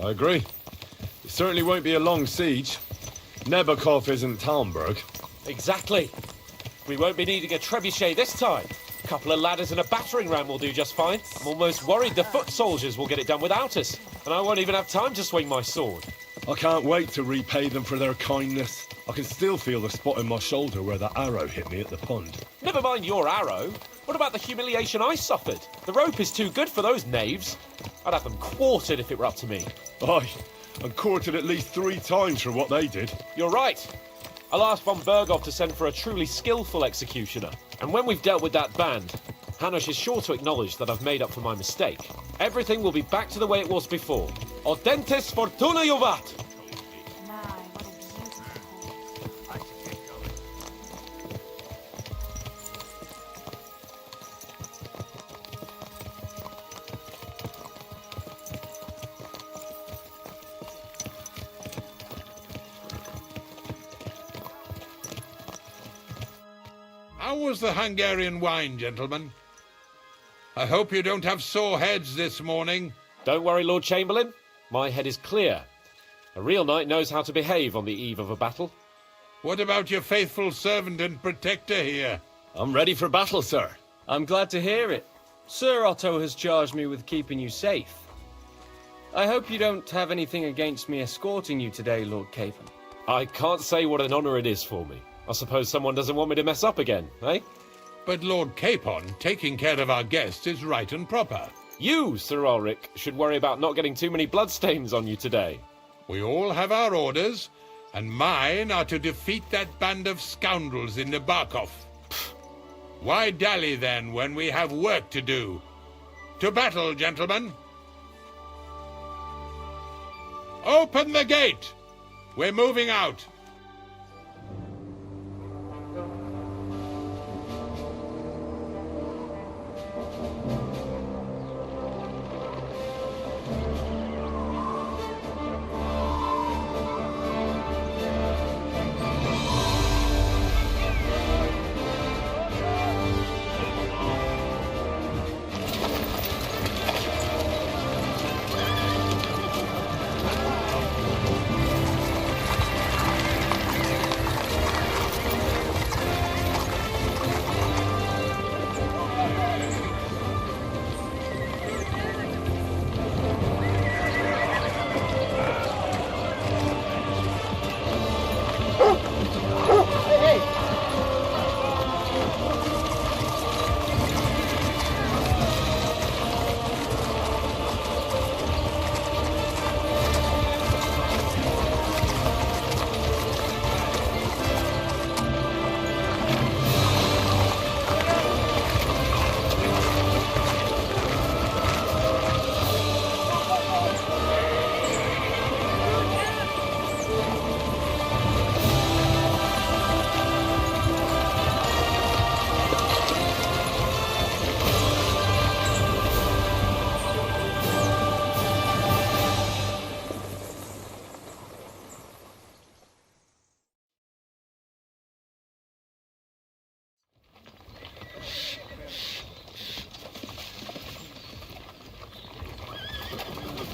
I agree. It certainly won't be a long siege. Nebakov isn't Talmberg. Exactly. We won't be needing a trebuchet this time. A couple of ladders and a battering ram will do just fine. I'm almost worried the foot soldiers will get it done without us. And I won't even have time to swing my sword. I can't wait to repay them for their kindness. I can still feel the spot in my shoulder where that arrow hit me at the pond. Never mind your arrow. What about the humiliation I suffered? The rope is too good for those knaves. I'd have them quartered if it were up to me. Aye, and quartered at least 3 times for what they did. You're right. I'll ask von Berghoff to send for a truly skillful executioner. And when we've dealt with that band, Hanush is sure to acknowledge that I've made up for my mistake. Everything will be back to the way it was before. Audentes fortuna juvat! How was the Hungarian wine, gentlemen? I hope you don't have sore heads this morning. Don't worry, Lord Chamberlain. My head is clear. A real knight knows how to behave on the eve of a battle. What about your faithful servant and protector here? I'm ready for battle, sir. I'm glad to hear it. Sir Otto has charged me with keeping you safe. I hope you don't have anything against me escorting you today, Lord Capon. I can't say what an honor it is for me. I suppose someone doesn't want me to mess up again, eh? But Lord Capon taking care of our guests is right and proper. You, Sir Ulrich, should worry about not getting too many bloodstains on you today. We all have our orders, and mine are to defeat that band of scoundrels in Nebakov. Why dally then when we have work to do? To battle, gentlemen! Open the gate! We're moving out!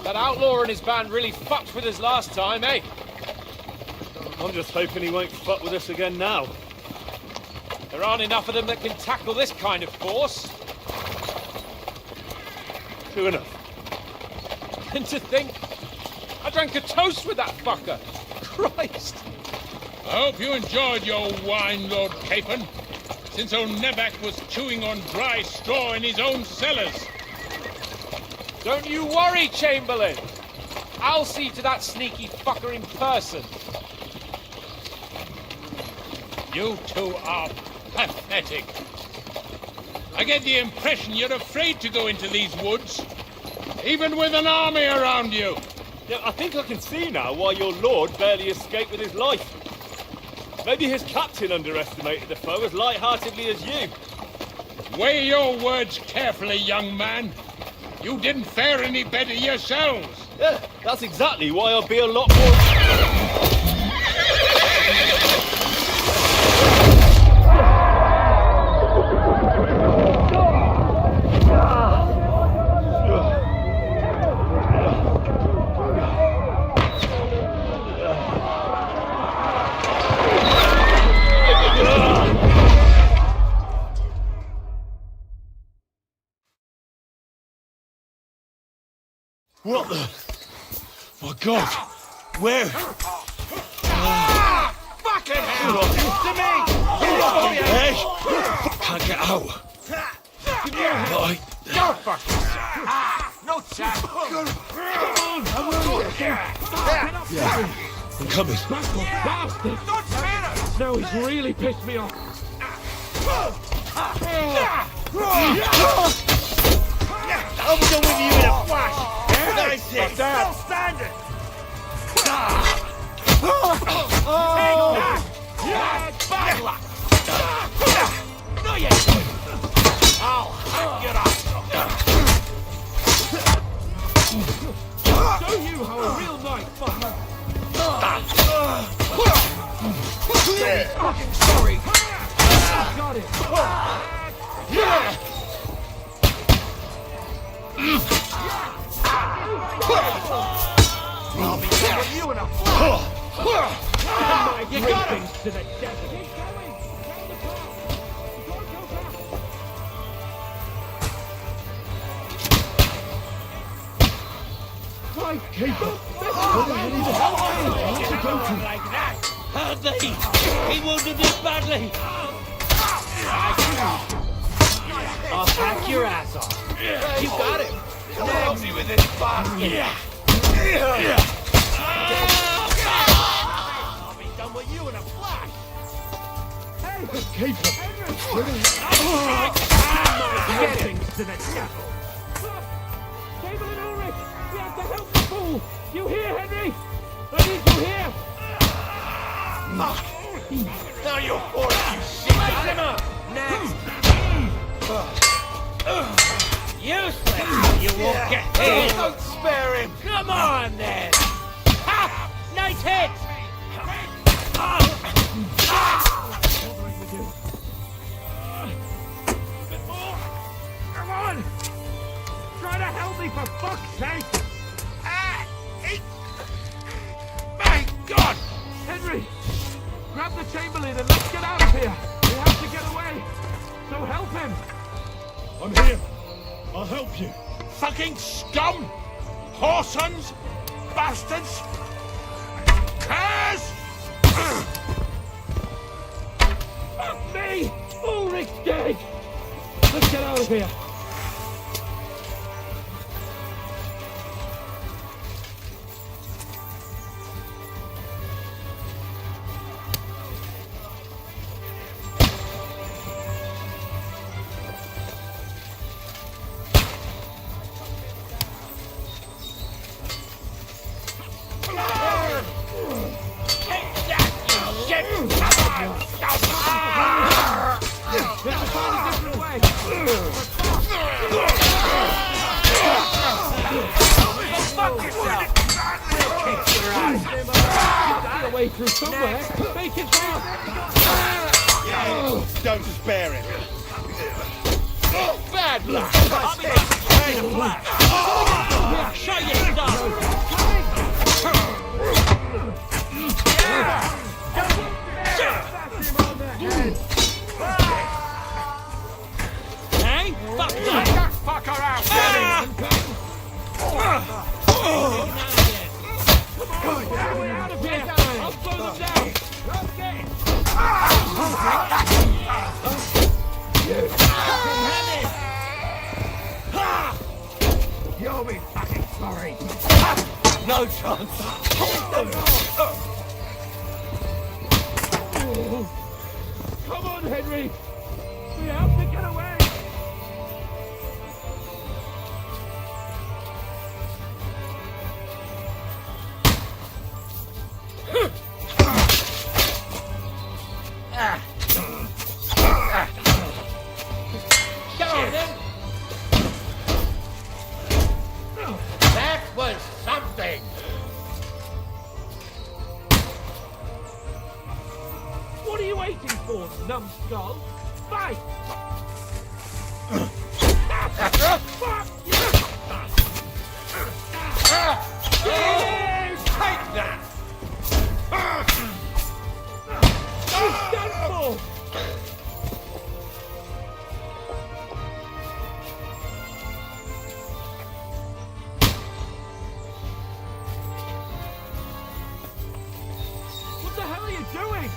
That outlaw and his band really fucked with us last time, eh? I'm just hoping he won't fuck with us again now. There aren't enough of them that can tackle this kind of force. True enough. And to think, I drank a toast with that fucker. Christ. I hope you enjoyed your wine, Lord Capon, since old Nebak was chewing on dry straw in his own cellars. Don't you worry, Chamberlain. I'll see to that sneaky fucker in person. You two are pathetic. I get the impression you're afraid to go into these woods, even with an army around you. Yeah, I think I can see now why your lord barely escaped with his life. Maybe his captain underestimated the foe as light-heartedly as you. Weigh your words carefully, young man. You didn't fare any better yourselves. Yeah, that's exactly why I'll be a lot more... What the? My God! Where? Fucking hell! To me! Hey! Can't get out. Bye. Go fuck yourself! No chat! Yeah, I'm coming. Now he's really pissed me off. I'll be done with you in a flash! Nice hit! Still standing! Hang on! Bad luck! No, you I'll hack your ass! Show you how a real knight fucker. Fucking sorry! got it! I'll be giving you enough! You got him! To the devil! Keep going! Right, keep up! Like that! Hardly! He wounded me badly! I'll hack your ass off! You got him! Help me with this basket! I'll be done with you in a flash! Hey! Keep him! Get him to the devil! Chamberlain Ulrich! We have to help the fool! You hear, Henry? I need you here! Now you're horrid, you shit! Got him up! Next! Useless! You won't get hit! Don't spare him! Come on, then! Ha! Nice hit! Come on! Try to help me, for fuck's sake! My God! Henry! Grab the Chamberlain and let's get out of here! We have to get away! So help him! I'm here. I'll help you. Fucking scum! Whoresons! Bastards! Curs! Fuck me! Ulrich's dead! Let's get out of here! Through somewhere. Make it fast. Don't spare him. Bad luck! Show you stuff! Hey, fuck that! Fucker out! Out of here! I'll slow them down! You'll be fucking sorry! No chance! Come on, Henry! We have to get away! That was something! What are you waiting for, numbskull? Fight! Take that! He's done for! What the hell are you doing?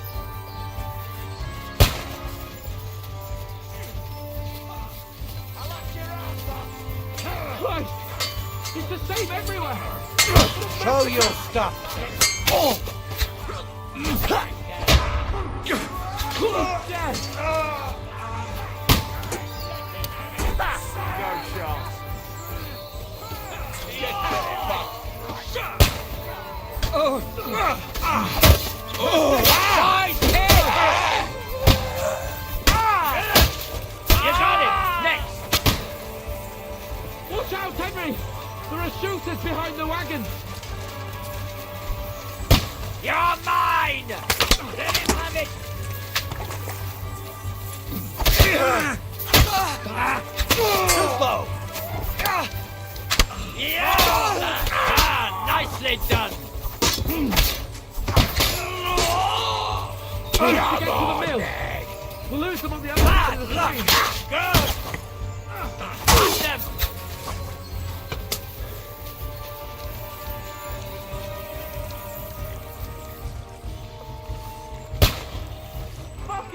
Christ! It's the same everywhere! Show your stuff! Oh! He's dead! No chance! You got it! Next! Watch out, Henry! There are shooters behind the wagon! You're mine! Let him have it! Nicely done! To get to the mill! We'll lose them on the other side of the stream! Push them!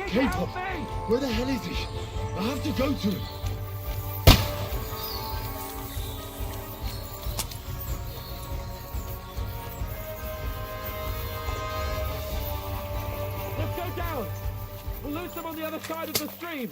Capon! Where the hell is he? I have to go to him. Let's go down! We'll lose them on the other side of the stream!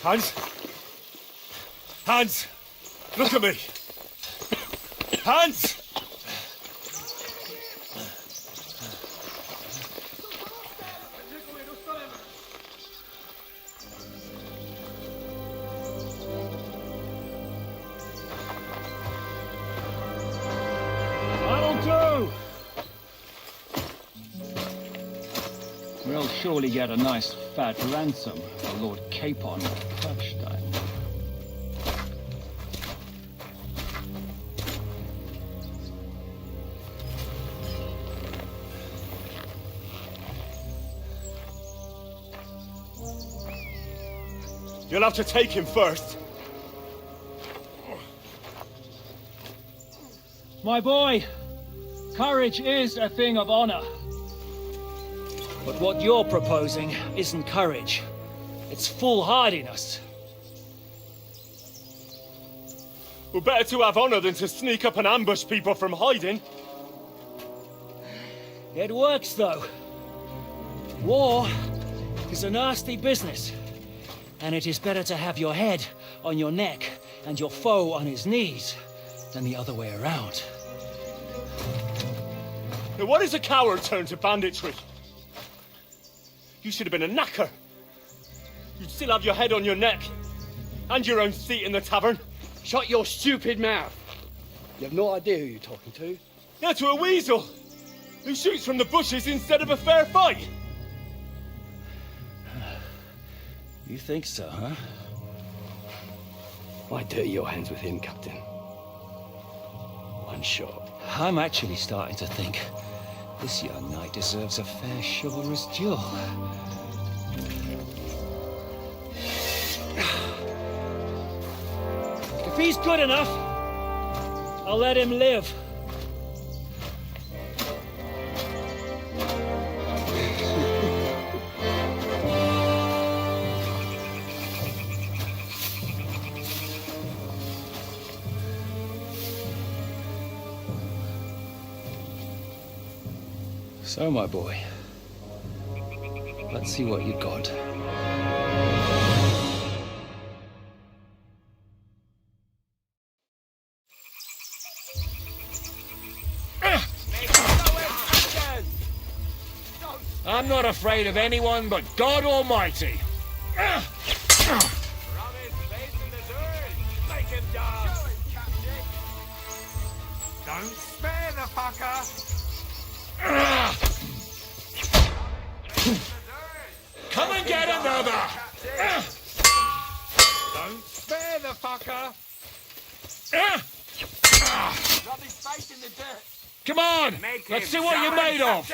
Hans! Hans! Look at me! Hans! That'll do! We'll surely get a nice fat ransom for Lord Capon of Kirkstein. You'll have to take him first. My boy, courage is a thing of honor. But what you're proposing isn't courage. It's foolhardiness. Well, better to have honor than to sneak up and ambush people from hiding. It works, though. War is a nasty business. And it is better to have your head on your neck and your foe on his knees than the other way around. Now, what is a coward turn to banditry? You should have been a knacker. You'd still have your head on your neck. And your own seat in the tavern. Shut your stupid mouth. You have no idea who you're talking to. Yeah, to a weasel. Who shoots from the bushes instead of a fair fight. You think so, huh? Why dirty your hands with him, Captain? One shot. I'm actually starting to think this young knight deserves a fair chivalrous duel. If he's good enough, I'll let him live. So, my boy, let's see what you got. I'm not afraid of anyone but God Almighty. Don't spare the fucker! Come and get another! Don't spare the fucker! Rub his face in the dirt! Come on! Let's see what you're made of!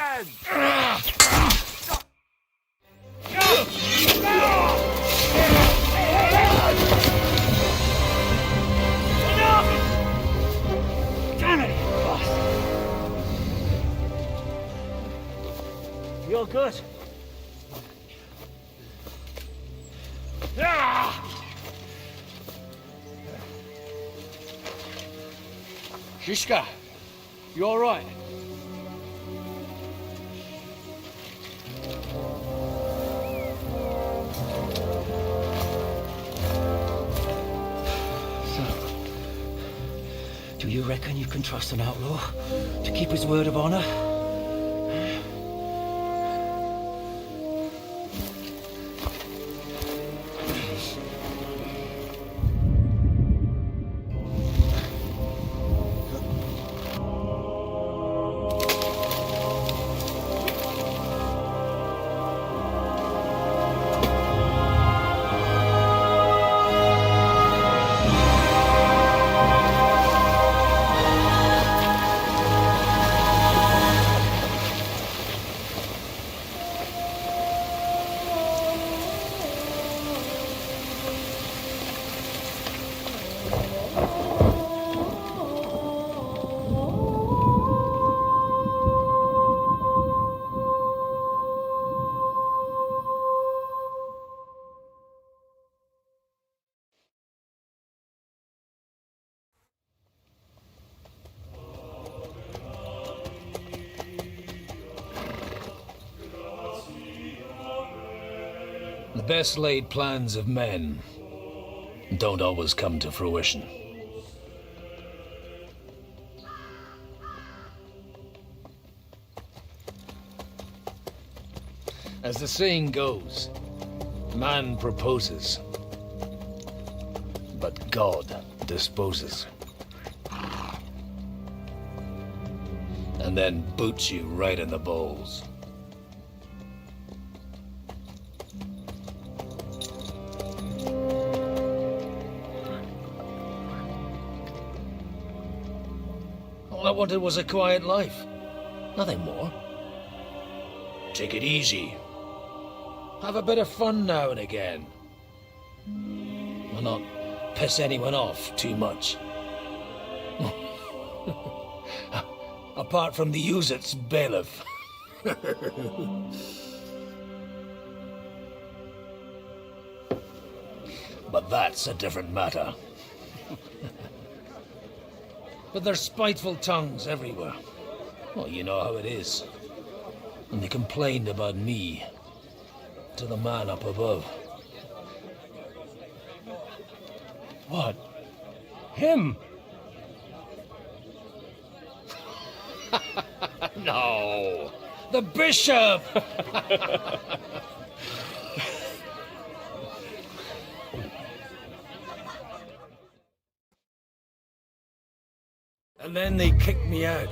Damn it! You're good. Shishka, you all right? So, do you reckon you can trust an outlaw to keep his word of honor? best laid plans of men don't always come to fruition. As the saying goes, man proposes, but God disposes. And then boots you right in the balls. All I wanted was a quiet life. Nothing more. Take it easy. Have a bit of fun now and again. And not piss anyone off too much. Apart from the Uzit's bailiff. But that's a different matter. But there's spiteful tongues everywhere. Well, you know how it is. And they complained about me to the man up above. What? Him? No. The bishop! And then they kicked me out,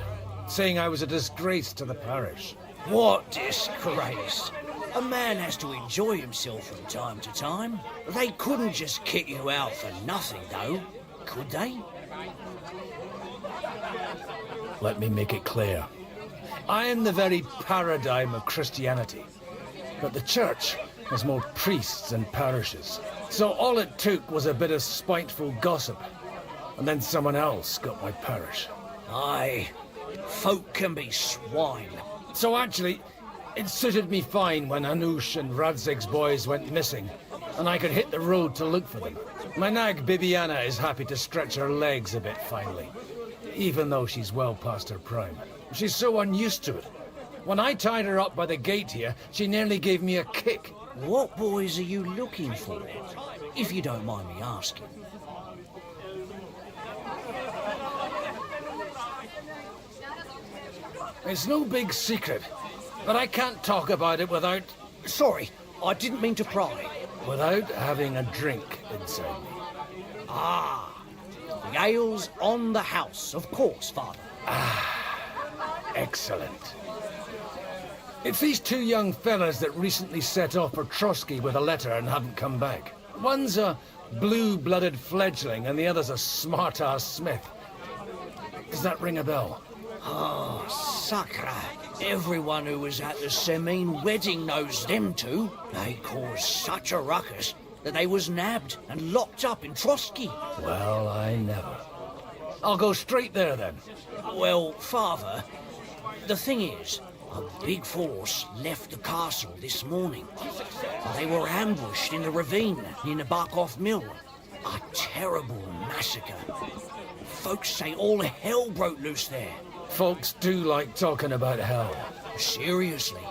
saying I was a disgrace to the parish. What disgrace? A man has to enjoy himself from time to time. They couldn't just kick you out for nothing, though, could they? Let me make it clear. I am the very paradigm of Christianity. But the church has more priests and parishes. So all it took was a bit of spiteful gossip. And then someone else got my parish. Aye, folk can be swine. So actually, it suited me fine when Hanush and Radzig's boys went missing, and I could hit the road to look for them. My nag Bibiana is happy to stretch her legs a bit finally, even though she's well past her prime. She's so unused to it. When I tied her up by the gate here, she nearly gave me a kick. What boys are you looking for, if you don't mind me asking? It's no big secret, but I can't talk about it without... Sorry, I didn't mean to pry. Without having a drink inside me. Ah, the ale's on the house, of course, Father. Excellent. It's these two young fellas that recently set off for Trosky with a letter and haven't come back. One's a blue-blooded fledgling and the other's a smart-ass smith. Does that ring a bell? Oh, Sakra. Everyone who was at the Ceann-feadhna wedding knows them two. They caused such a ruckus that they was nabbed and locked up in Trosky. Well, I never. I'll go straight there, then. Well, Father, the thing is, a big force left the castle this morning. They were ambushed in the ravine near Nebakov mill. A terrible massacre. Folks say all hell broke loose there. Folks do like talking about hell. Seriously.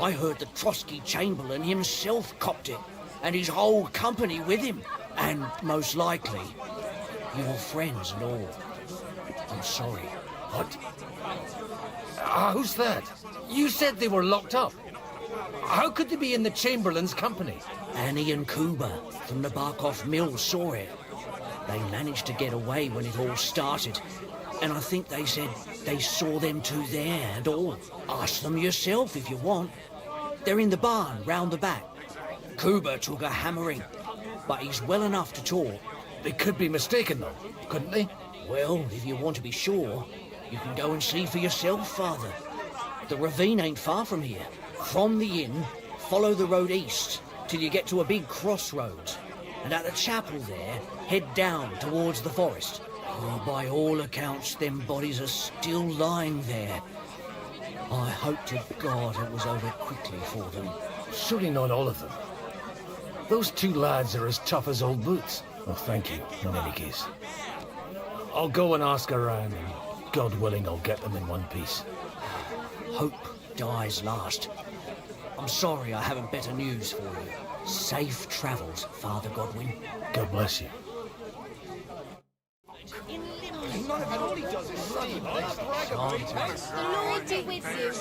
I heard the Trosky Chamberlain himself copped it, and his whole company with him. And most likely, your friends and all. I'm sorry. What? Who's that? You said they were locked up. How could they be in the Chamberlain's company? Annie and Kuba from the Nebakov mill saw it. They managed to get away when it all started. And I think they said they saw them two there and all. Ask them yourself if you want. They're in the barn round the back. Kuba took a hammering, but he's well enough to talk. They could be mistaken, though, couldn't they? Well, if you want to be sure, you can go and see for yourself, Father. The ravine ain't far from here. From the inn, follow the road east till you get to a big crossroads. And at the chapel there, head down towards the forest. Oh, by all accounts, them bodies are still lying there. I hope to God it was over quickly for them. Surely not all of them. Those two lads are as tough as old boots. Oh, thank you, in any case. I'll go and ask around, and God willing, I'll get them in one piece. Hope dies last. I'm sorry I haven't better news for you. Safe travels, Father Godwin. God bless you. The Lord be with you.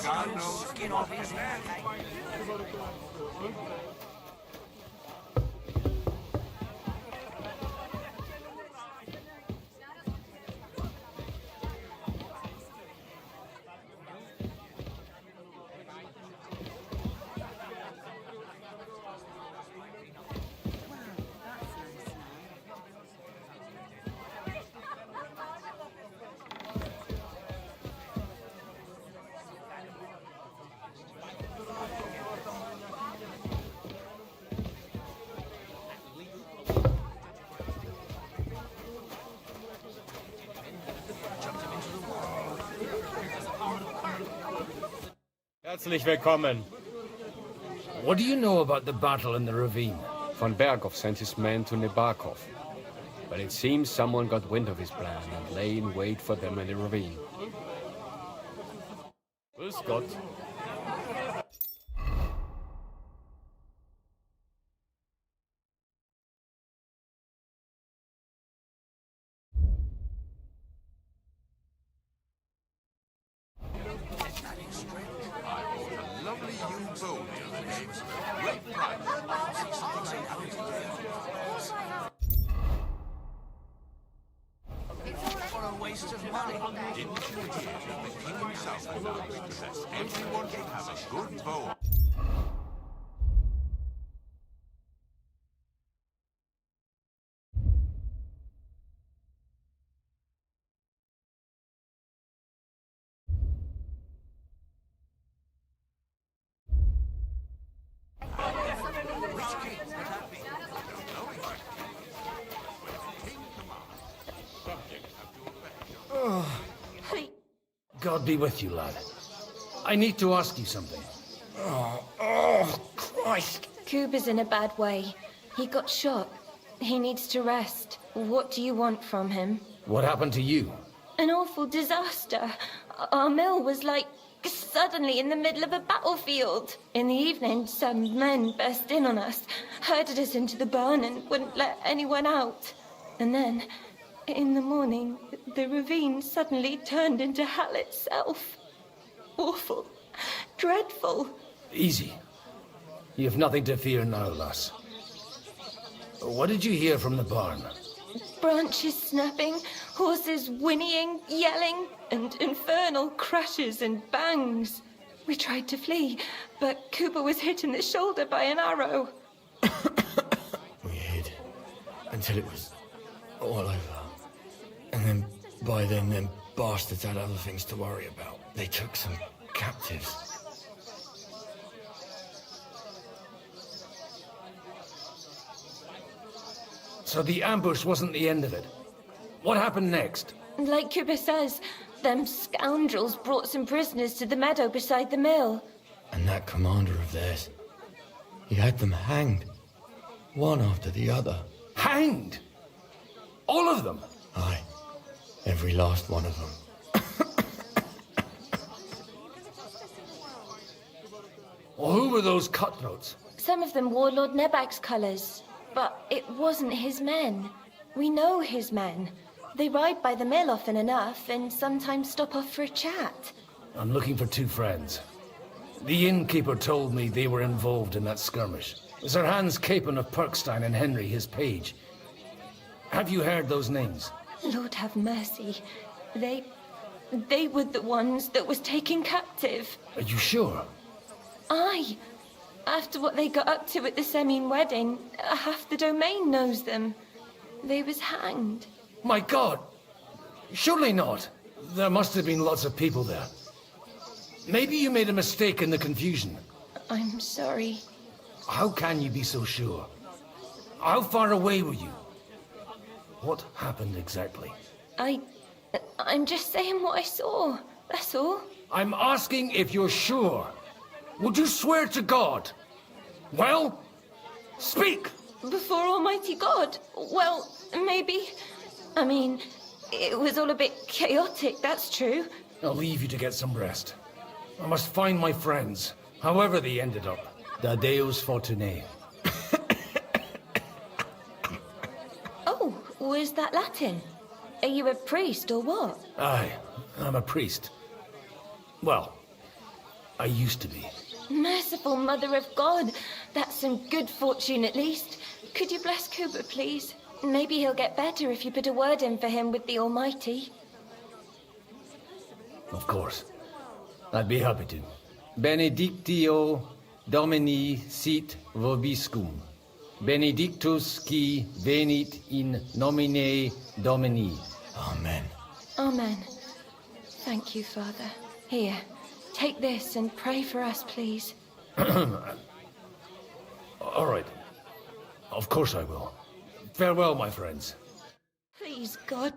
Herzlich willkommen. What do you know about the battle in the ravine? Von Berghoff sent his men to Nebakov. But it seems someone got wind of his plan and lay in wait for them in the ravine. Grüß Gott. Everyone should have a good bow. God be with you, lad. I need to ask you something. Oh, Christ. Kuba's in a bad way. He got shot. He needs to rest. What do you want from him? What happened to you? An awful disaster. Our mill was like suddenly in the middle of a battlefield. In the evening, some men burst in on us, herded us into the barn and wouldn't let anyone out. And then, in the morning, the ravine suddenly turned into hell itself. Awful. Dreadful. Easy. You have nothing to fear now, lass. What did you hear from the barn? Branches snapping, horses whinnying, yelling, and infernal crashes and bangs. We tried to flee, but Cooper was hit in the shoulder by an arrow. We hid until it was all over. And then, by then, them bastards had other things to worry about. They took some captives. So the ambush wasn't the end of it. What happened next? Like Cooper says, them scoundrels brought some prisoners to the meadow beside the mill. And that commander of theirs, he had them hanged. One after the other. Hanged? All of them? Aye. Every last one of them. Well, who were those cutthroats? Some of them wore Lord Nebak's colours, but it wasn't his men. We know his men. They ride by the mill often enough and sometimes stop off for a chat. I'm looking for two friends. The innkeeper told me they were involved in that skirmish. Sir Hans Capon of Perkstein and Henry, his page. Have you heard those names? Lord have mercy. They were the ones that was taken captive. Are you sure? Aye. After what they got up to at the ceann-feadhna wedding, half the domain knows them. They was hanged. My God! Surely not. There must have been lots of people there. Maybe you made a mistake in the confusion. I'm sorry. How can you be so sure? How far away were you? What happened exactly? I'm just saying what I saw. That's all. I'm asking if you're sure. Would you swear to God? Well, speak! Before Almighty God? Well, maybe. I mean, it was all a bit chaotic, that's true. I'll leave you to get some rest. I must find my friends, however they ended up. Da Deus Fortunae. is that Latin? Are you a priest or what? Aye, I'm a priest. Well, I used to be. Merciful Mother of God, that's some good fortune at least. Could you bless Kuba, please? Maybe he'll get better if you put a word in for him with the Almighty. Of course. I'd be happy to. Benedictio Domini sit vobiscum. Benedictus qui venit in nomine Domini. Amen. Amen. Thank you, Father. Here, take this and pray for us, please. All right. Of course I will. Farewell, my friends. Please, God.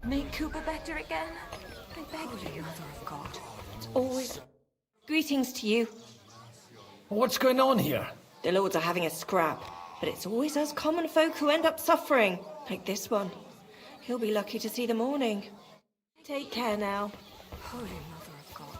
Make Kuba better again. I beg you. Mother of God. It's always... Greetings to you. What's going on here? The lords are having a scrap, but it's always us common folk who end up suffering, like this one. He'll be lucky to see the morning. Take care now. Holy Mother of God.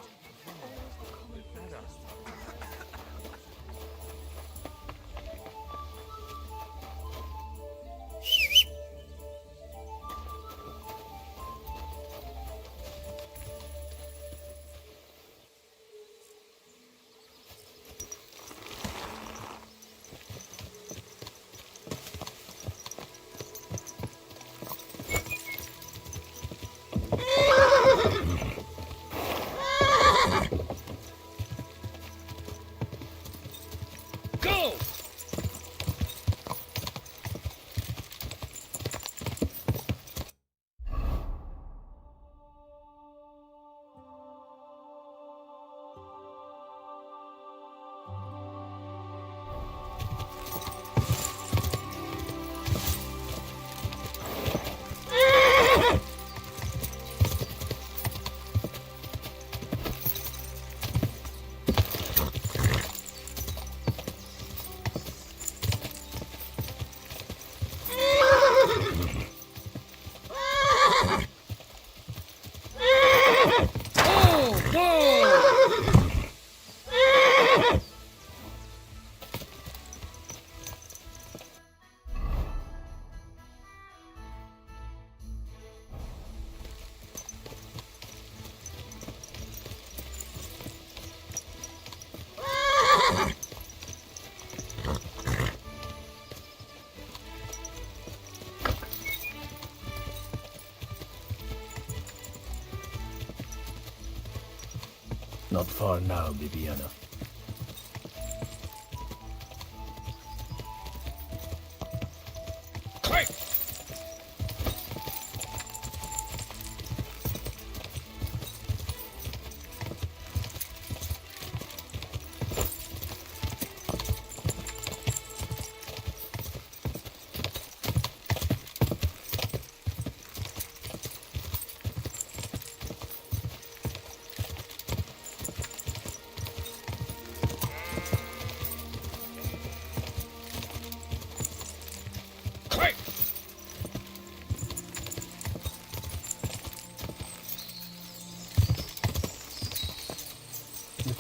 Not far now, Bibiana.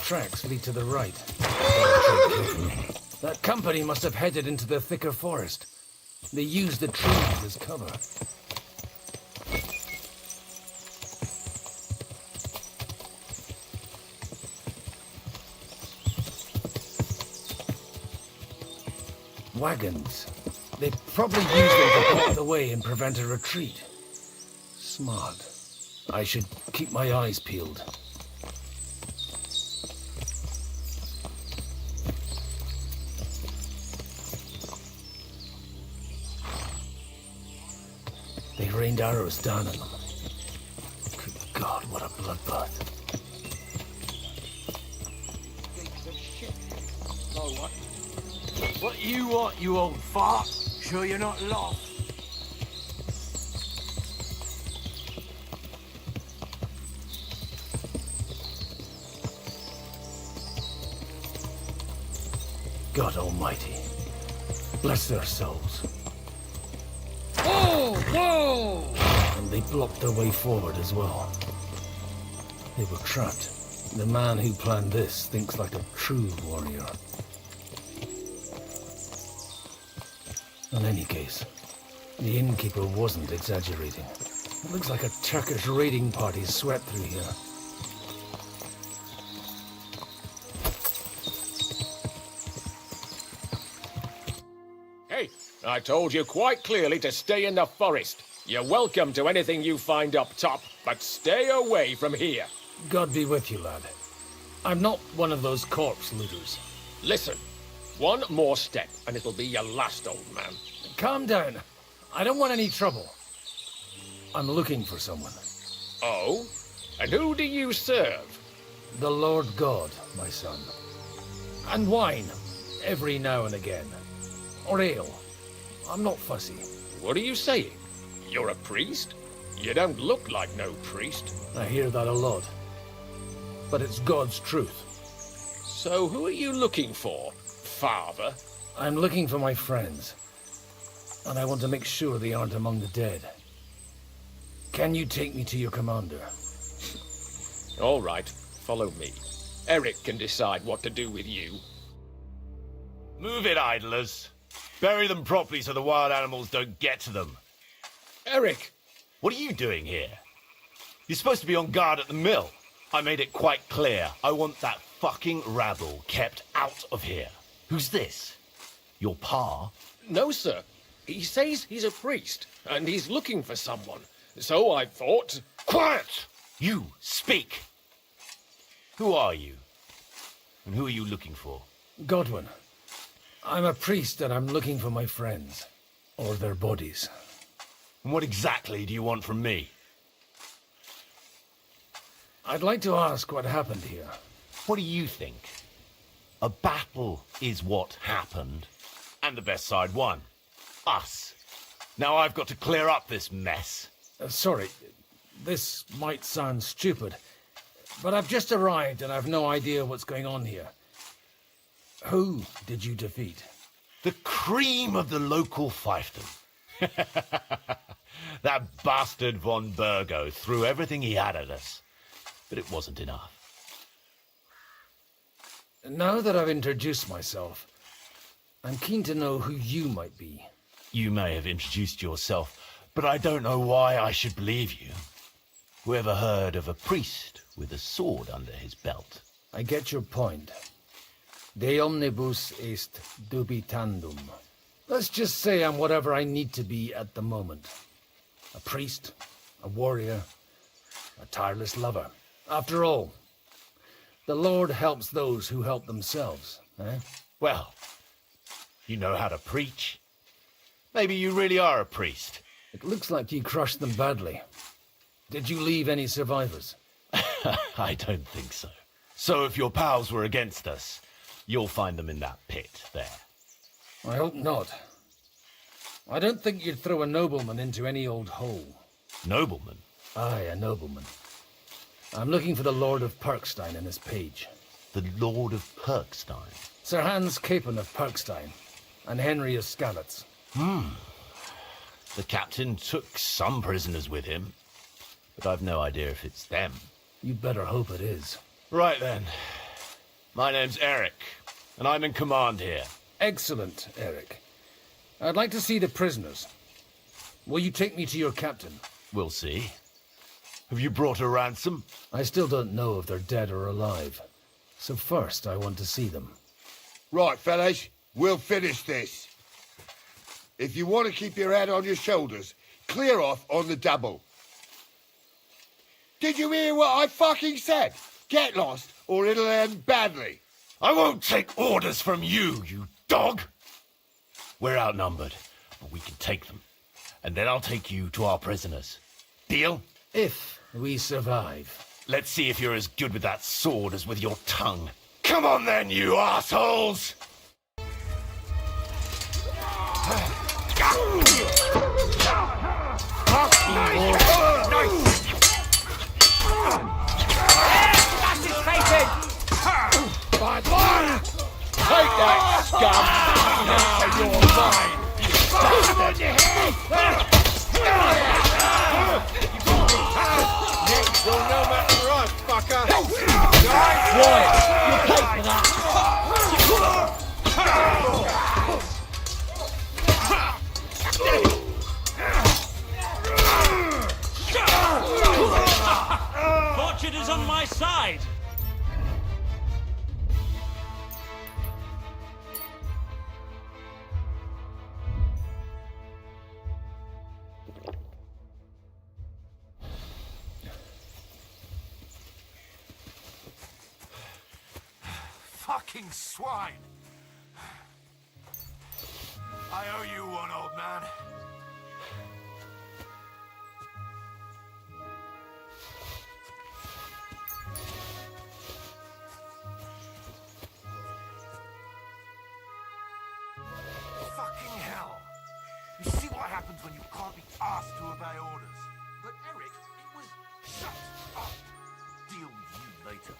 Tracks lead to the right. That company must have headed into the thicker forest. They used the trees as cover. Wagons. They probably used them to block the way and prevent a retreat. Smart. I should keep my eyes peeled. They rained arrows down on them. Good God, what a bloodbath. What you want, you old fart? Sure you're not lost? God Almighty, bless their souls. They blocked their way forward as well. They were trapped. The man who planned this thinks like a true warrior. In any case, the innkeeper wasn't exaggerating. It looks like a Turkish raiding party swept through here. Hey, I told you quite clearly to stay in the forest. You're welcome to anything you find up top, but stay away from here. God be with you, lad. I'm not one of those corpse looters. Listen, one more step and it'll be your last, old man. Calm down. I don't want any trouble. I'm looking for someone. Oh? And who do you serve? The Lord God, my son. And wine, every now and again. Or ale. I'm not fussy. What are you saying? You're a priest? You don't look like no priest. I hear that a lot. But it's God's truth. So who are you looking for, Father? I'm looking for my friends. And I want to make sure they aren't among the dead. Can you take me to your commander? All right, follow me. Eric can decide what to do with you. Move it, idlers. Bury them properly so the wild animals don't get to them. Eric! What are you doing here? You're supposed to be on guard at the mill. I made it quite clear. I want that fucking rabble kept out of here. Who's this? Your pa? No, sir. He says he's a priest, and he's looking for someone. So I thought... Quiet! You, speak! Who are you? And who are you looking for? Godwin. I'm a priest and I'm looking for my friends. Or their bodies. And what exactly do you want from me? I'd like to ask what happened here. What do you think? A battle is what happened. And the best side won. Us. Now I've got to clear up this mess. Sorry, this might sound stupid, but I've just arrived and I've no idea what's going on here. Who did you defeat? The cream of the local fiefdom. That bastard von Burgo threw everything he had at us, but it wasn't enough. Now that I've introduced myself, I'm keen to know who you might be. You may have introduced yourself, but I don't know why I should believe you. Who ever heard of a priest with a sword under his belt? I get your point. De omnibus est dubitandum. Let's just say I'm whatever I need to be at the moment. A priest, a warrior, a tireless lover. After all, the Lord helps those who help themselves, eh? Well, you know how to preach. Maybe you really are a priest. It looks like you crushed them badly. Did you leave any survivors? I don't think so. So if your pals were against us, you'll find them in that pit there. I hope not. I don't think you'd throw a nobleman into any old hole. Nobleman? Aye, a nobleman. I'm looking for the Lord of Perkstein and his page. The Lord of Perkstein? Sir Hans Capon of Perkstein, and Henry of Skalitz. The captain took some prisoners with him, but I've no idea if it's them. You'd better hope it is. Right then. My name's Eric, and I'm in command here. Excellent, Eric. I'd like to see the prisoners. Will you take me to your captain? We'll see. Have you brought a ransom? I still don't know if they're dead or alive. So first, I want to see them. Right, fellas, we'll finish this. If you want to keep your head on your shoulders, clear off on the double. Did you hear what I fucking said? Get lost, or it'll end badly. I won't take orders from you, you dog! We're outnumbered, but we can take them. And then I'll take you to our prisoners. Deal? If we survive. Let's see if you're as good with that sword as with your tongue. Come on then, you assholes! Take that, scum! Now you're mine, you bastard! fucking swine! I owe you one, old man. Fucking hell! You see what happens when you can't be asked to obey orders. But Eric, it was... Shut up! Deal with you later.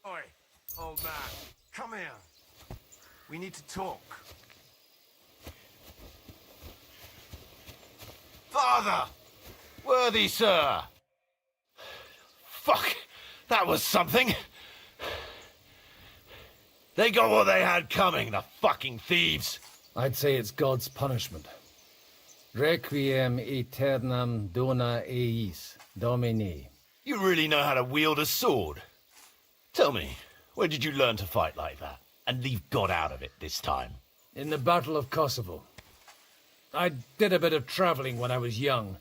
Oi, old man, come here. We need to talk. Father! Worthy sir! Fuck! That was something! They got what they had coming, the fucking thieves! I'd say it's God's punishment. Requiem aeternam dona eis, Domini. You really know how to wield a sword? Tell me, where did you learn to fight like that? And leave God out of it this time? In the Battle of Kosovo. I did a bit of traveling when I was young,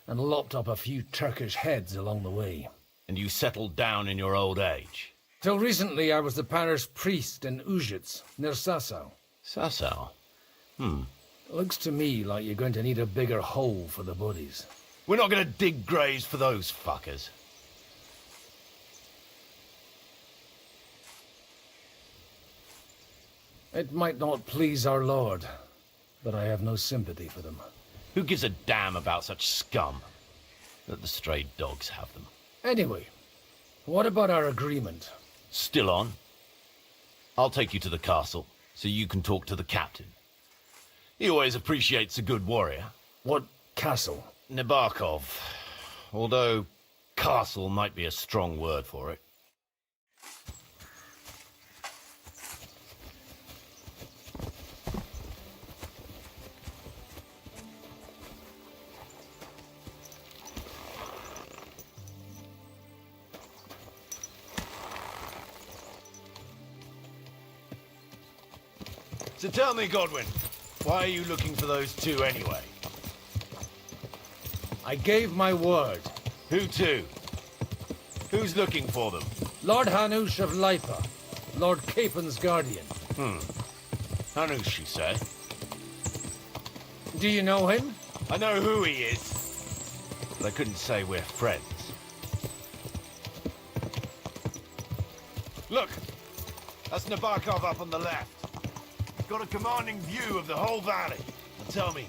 and lopped up a few Turkish heads along the way. And you settled down in your old age? Till recently I was the parish priest in Ujic, near Sasau. Sasau? Looks to me like you're going to need a bigger hole for the bodies. We're not going to dig graves for those fuckers. It might not please our Lord, but I have no sympathy for them. Who gives a damn about such scum? Let the stray dogs have them. Anyway, what about our agreement? Still on. I'll take you to the castle, so you can talk to the captain. He always appreciates a good warrior. What castle? Nebakov. Although, castle might be a strong word for it. So tell me, Godwin, why are you looking for those two anyway? I gave my word. Who to? Who's looking for them? Lord Hanush of Lipa, Lord Capen's guardian. Hanush, you say? Do you know him? I know who he is, but I couldn't say we're friends. Look, that's Nebakov up on the left. Got a commanding view of the whole valley. Now tell me,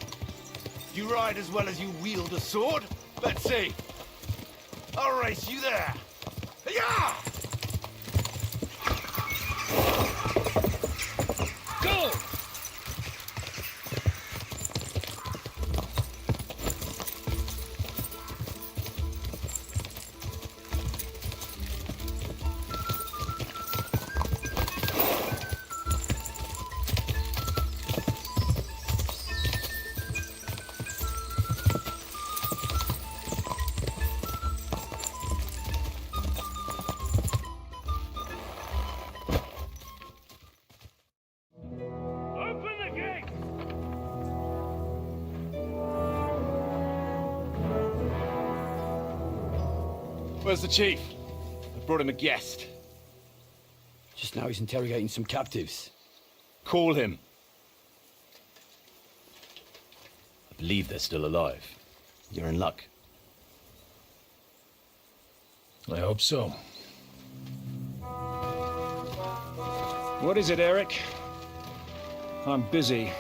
you ride as well as you wield a sword? Let's see. I'll race you there. Yeah! Go! Where's the chief? I brought him a guest. Just now he's interrogating some captives. Call him. I believe they're still alive. You're in luck. I hope so. What is it, Eric? I'm busy.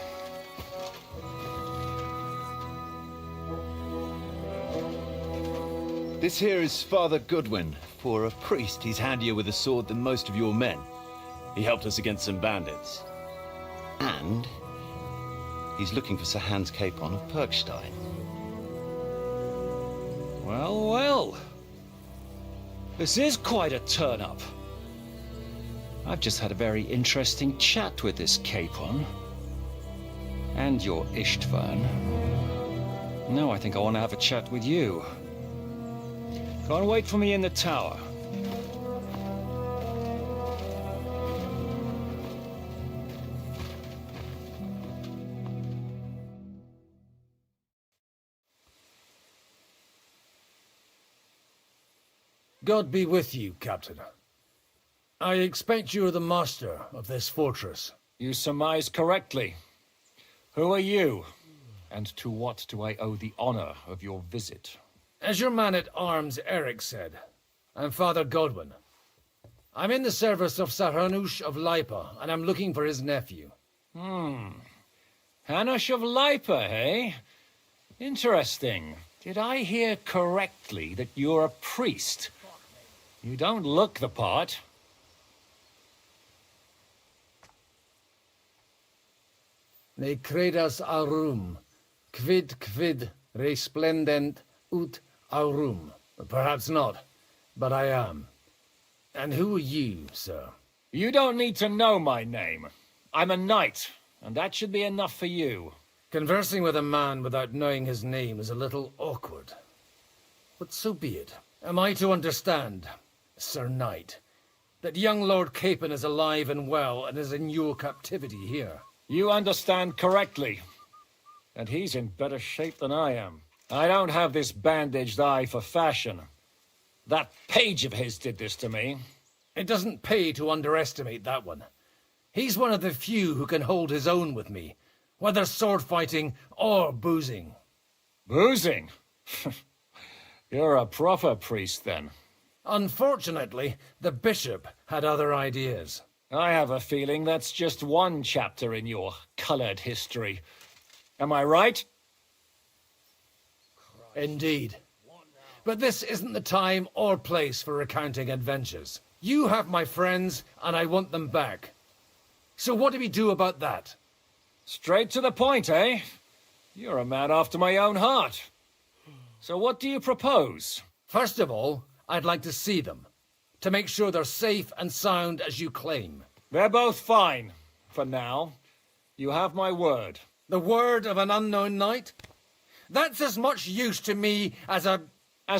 This here is Father Godwin. For a priest, he's handier with a sword than most of your men. He helped us against some bandits. And he's looking for Sir Hans Capon of Perkstein. Well, well. This is quite a turn-up. I've just had a very interesting chat with this Capon. And your Istvan. Now I think I want to have a chat with you. Go and wait for me in the tower. God be with you, Captain. I expect you're the master of this fortress. You surmise correctly. Who are you? And to what do I owe the honor of your visit? As your man-at-arms Eric said, I'm Father Godwin. I'm in the service of Sir Hanush of Lipa, and I'm looking for his nephew. Hanush of Lipa, eh? Interesting. Did I hear correctly that you're a priest? You don't look the part. Ne credas aurum, quid resplendent ut aurum. Perhaps not, but I am. And who are you, sir? You don't need to know my name. I'm a knight, and that should be enough for you. Conversing with a man without knowing his name is a little awkward. But so be it. Am I to understand, Sir Knight, that young Lord Capon is alive and well and is in your captivity here? You understand correctly. And he's in better shape than I am. I don't have this bandaged eye for fashion. That page of his did this to me. It doesn't pay to underestimate that one. He's one of the few who can hold his own with me, whether sword fighting or boozing. Boozing? You're a proper priest, then. Unfortunately, the bishop had other ideas. I have a feeling that's just one chapter in your colored history. Am I right? Indeed. But this isn't the time or place for recounting adventures. You have my friends, and I want them back. So what do we do about that? Straight to the point, eh? You're a man after my own heart. So what do you propose? First of all, I'd like to see them, to make sure they're safe and sound as you claim. They're both fine, for now. You have my word. The word of an unknown knight? That's as much use to me as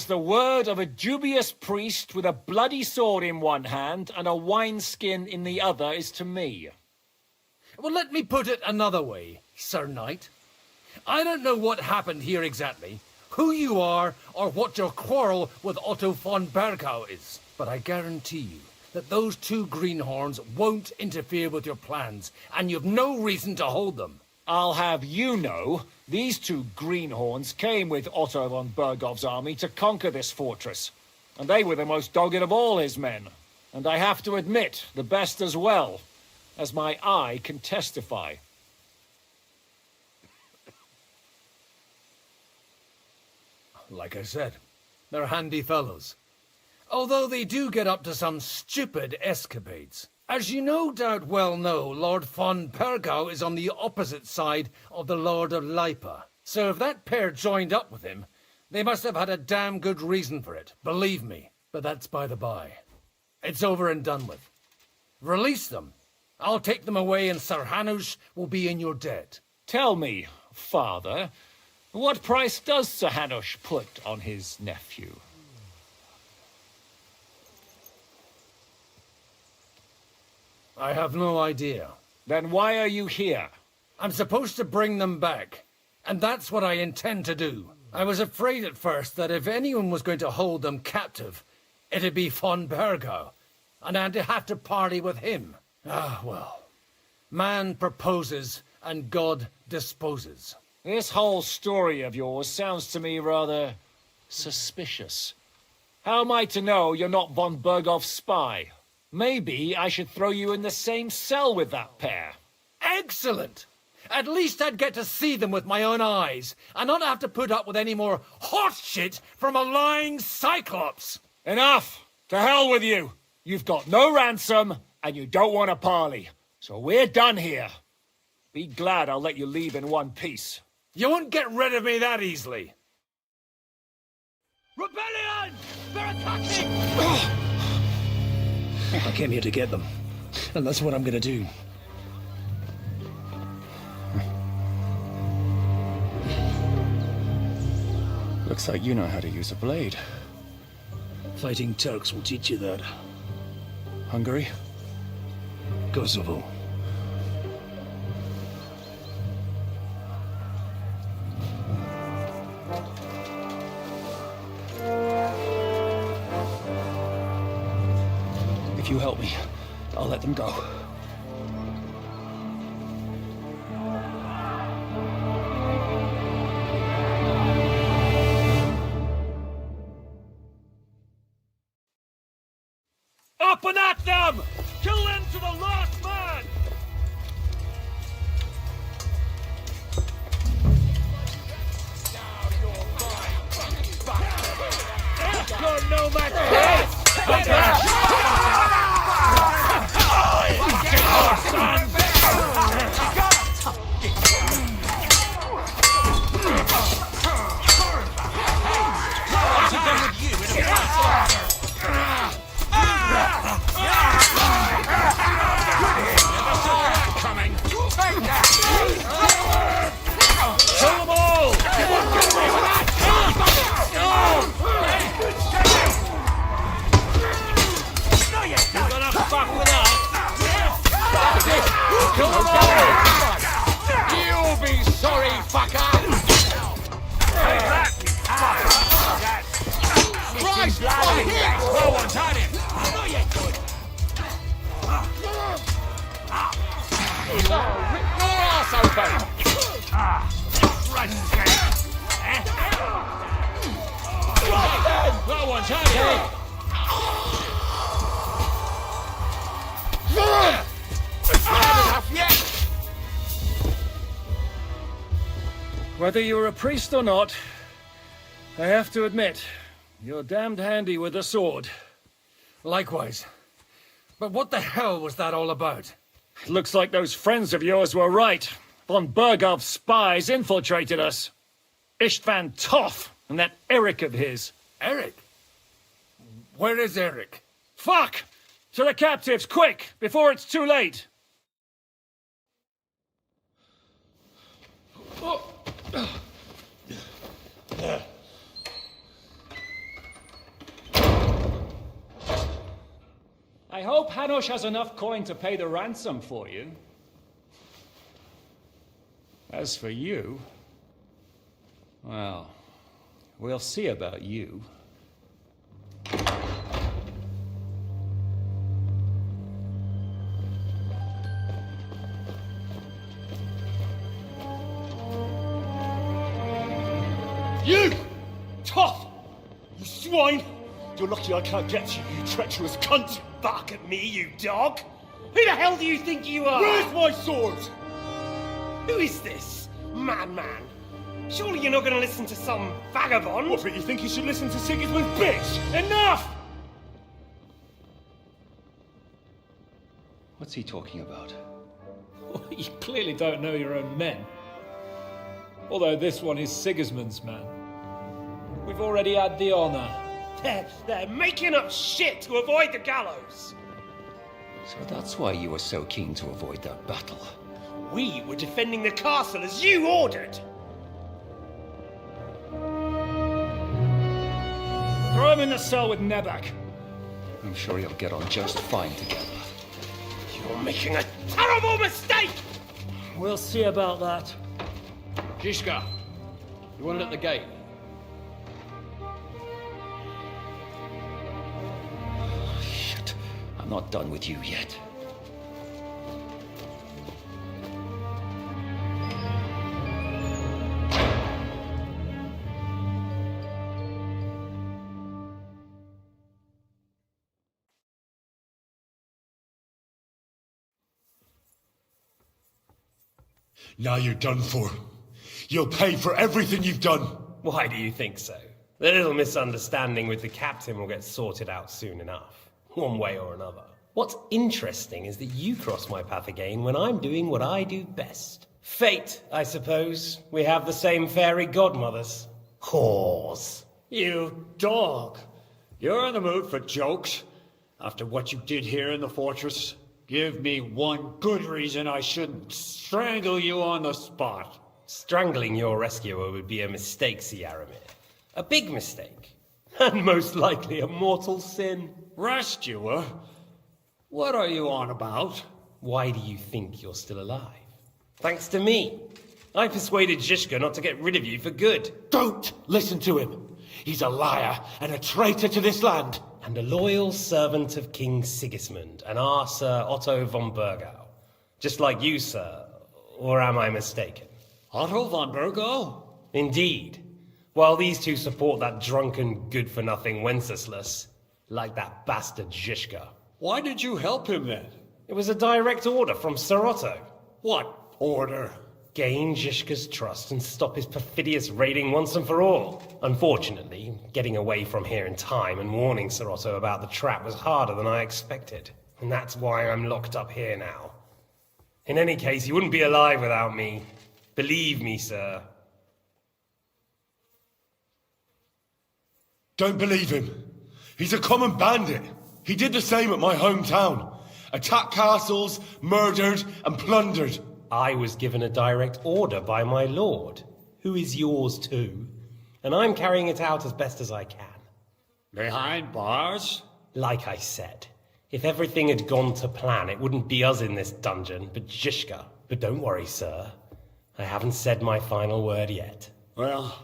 the word of a dubious priest with a bloody sword in one hand and a wineskin in the other is to me. Well, let me put it another way, Sir Knight. I don't know what happened here exactly, who you are, or what your quarrel with Otto von Bergau is. But I guarantee you that those two greenhorns won't interfere with your plans, and you've no reason to hold them. I'll have you know, these two greenhorns came with Otto von Bergov's army to conquer this fortress. And they were the most dogged of all his men. And I have to admit, the best as well, as my eye can testify. Like I said, they're handy fellows. Although they do get up to some stupid escapades. As you no doubt well know, Lord von Bergau is on the opposite side of the Lord of Lipa. So if that pair joined up with him, they must have had a damn good reason for it, believe me. But that's by the by. It's over and done with. Release them. I'll take them away and Sir Hanush will be in your debt. Tell me, Father, what price does Sir Hanush put on his nephew? I have no idea. Then why are you here? I'm supposed to bring them back, and that's what I intend to do. I was afraid at first that if anyone was going to hold them captive, it'd be von Bergau, and I'd have to parley with him. Ah, well. Man proposes, and God disposes. This whole story of yours sounds to me rather suspicious. How am I to know you're not von Bergov's spy? Maybe I should throw you in the same cell with that pair. Excellent! At least I'd get to see them with my own eyes, and not have to put up with any more horse shit from a lying cyclops! Enough! To hell with you! You've got no ransom, and you don't want to parley. So we're done here. Be glad I'll let you leave in one piece. You won't get rid of me that easily. Rebellion! They're attacking! I came here to get them, and that's what I'm gonna do. Looks like you know how to use a blade. Fighting Turks will teach you that. Hungary? Kosovo. If you help me, I'll let them go. Up and at them! Kill them to the last man! No You'll be sorry, fucker! Christ, no one's had him! Rip your ass open! No one's had him! Whether you're a priest or not, I have to admit, you're damned handy with a sword. Likewise. But what the hell was that all about? It looks like those friends of yours were right. Von Bergov's spies infiltrated us. Istvan Toth and that Eric of his. Eric? Where is Eric? Fuck! To the captives, quick, before it's too late! I hope Hanush has enough coin to pay the ransom for you. As for you, well, we'll see about you. You! Toth! You swine! You're lucky I can't get you, you treacherous cunt! Bark at me, you dog! Who the hell do you think you are? Where's my sword? Who is this? Madman! Surely you're not going to listen to some vagabond? What, but you think you should listen to Sigismund's bitch? Enough! What's he talking about? Well, you clearly don't know your own men. Although this one is Sigismund's man. We've already had the honor. They're making up shit to avoid the gallows! So that's why you were so keen to avoid that battle. We were defending the castle as you ordered! Throw him in the cell with Nebak. I'm sure you'll get on just fine together. You're making a terrible mistake! We'll see about that. Zizka, you want it at the gate? Shit, I'm not done with you yet. Now you're done for. You'll pay for everything you've done. Why do you think so? The little misunderstanding with the captain will get sorted out soon enough, one way or another. What's interesting is that you cross my path again when I'm doing what I do best. Fate, I suppose. We have the same fairy godmothers. Whores. You dog! You're in the mood for jokes? After what you did here in the fortress? Give me one good reason I shouldn't strangle you on the spot. Strangling your rescuer would be a mistake, Ciaramir. A big mistake. And most likely a mortal sin. Rescuer? What are you on about? Why do you think you're still alive? Thanks to me. I persuaded Zizka not to get rid of you for good. Don't listen to him. He's a liar and a traitor to this land. and a loyal servant of King Sigismund and our Sir Otto von Burgau. Just like you, sir, or am I mistaken? Otto von Burgau? Indeed. While these two support that drunken, good-for-nothing Wenceslas, like that bastard Zhishka. Why did you help him then? It was a direct order from Sir Otto. What order? Gain Zhishka's trust and stop his perfidious raiding once and for all. Unfortunately, getting away from here in time and warning Sir Otto about the trap was harder than I expected. And that's why I'm locked up here now. In any case, he wouldn't be alive without me. Believe me, sir. Don't believe him. He's a common bandit. He did the same at my hometown. Attacked castles, murdered and plundered. I was given a direct order by my lord, who is yours too, and I'm carrying it out as best as I can. Behind bars? Like I said, if everything had gone to plan, it wouldn't be us in this dungeon, but Zhishka. But don't worry, sir. I haven't said my final word yet. Well,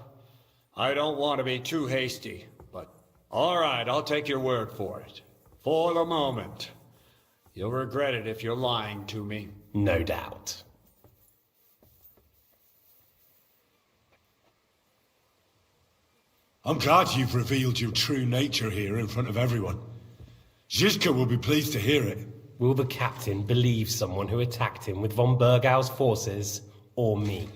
I don't want to be too hasty, but all right, I'll take your word for it. For the moment. You'll regret it if you're lying to me. No doubt. I'm glad you've revealed your true nature here in front of everyone. Zhishka will be pleased to hear it. Will the captain believe someone who attacked him with von Burgau's forces, or me?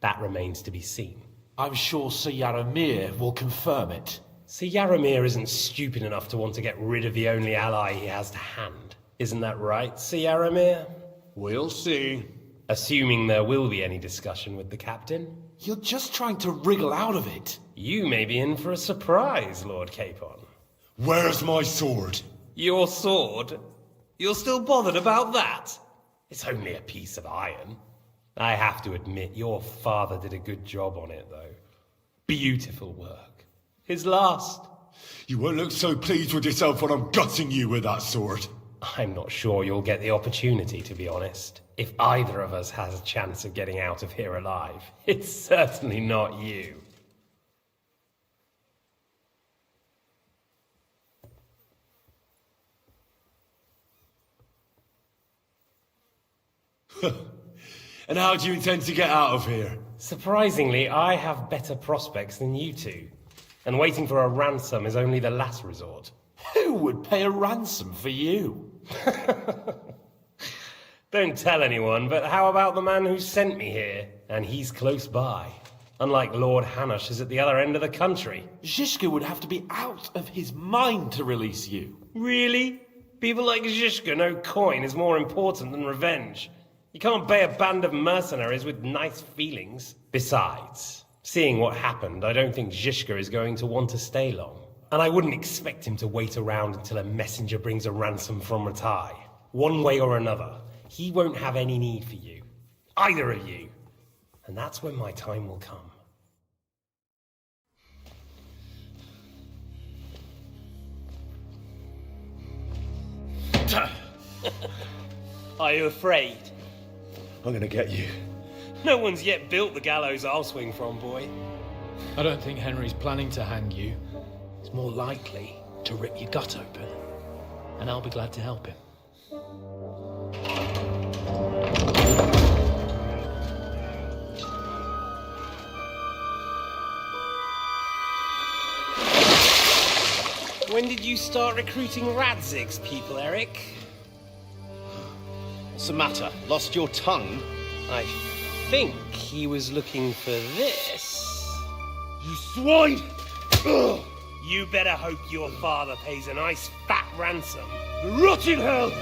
That remains to be seen. I'm sure Sir Yaramir will confirm it. Sir Yaramir isn't stupid enough to want to get rid of the only ally he has to hand. Isn't that right, Sir Yaramir? We'll see. Assuming there will be any discussion with the captain. You're just trying to wriggle out of it. You may be in for a surprise, Lord Capon. Where's my sword? Your sword? You're still bothered about that? It's only a piece of iron. I have to admit, your father did a good job on it, though. Beautiful work. His last. You won't look so pleased with yourself when I'm gutting you with that sword. I'm not sure you'll get the opportunity, to be honest. If either of us has a chance of getting out of here alive, it's certainly not you. And how do you intend to get out of here? Surprisingly, I have better prospects than you two. And waiting for a ransom is only the last resort. Who would pay a ransom for you? Don't tell anyone, but how about the man who sent me here? And he's close by. Unlike Lord Hanush is at the other end of the country. Zhishka would have to be out of his mind to release you. Really? People like Zhishka know coin is more important than revenge. You can't pay a band of mercenaries with nice feelings. Besides, seeing what happened, I don't think Zhishka is going to want to stay long. And I wouldn't expect him to wait around until a messenger brings a ransom from Ratai. One way or another, he won't have any need for you. Either of you. And that's when my time will come. Are you afraid? I'm gonna get you. No one's yet built the gallows I'll swing from, boy. I don't think Henry's planning to hang you. He's more likely to rip your gut open. And I'll be glad to help him. When did you start recruiting Radzig's people, Eric? What's the matter? Lost your tongue? I think he was looking for this. You swine! Ugh. You better hope your father pays a nice fat ransom. Rot in hell!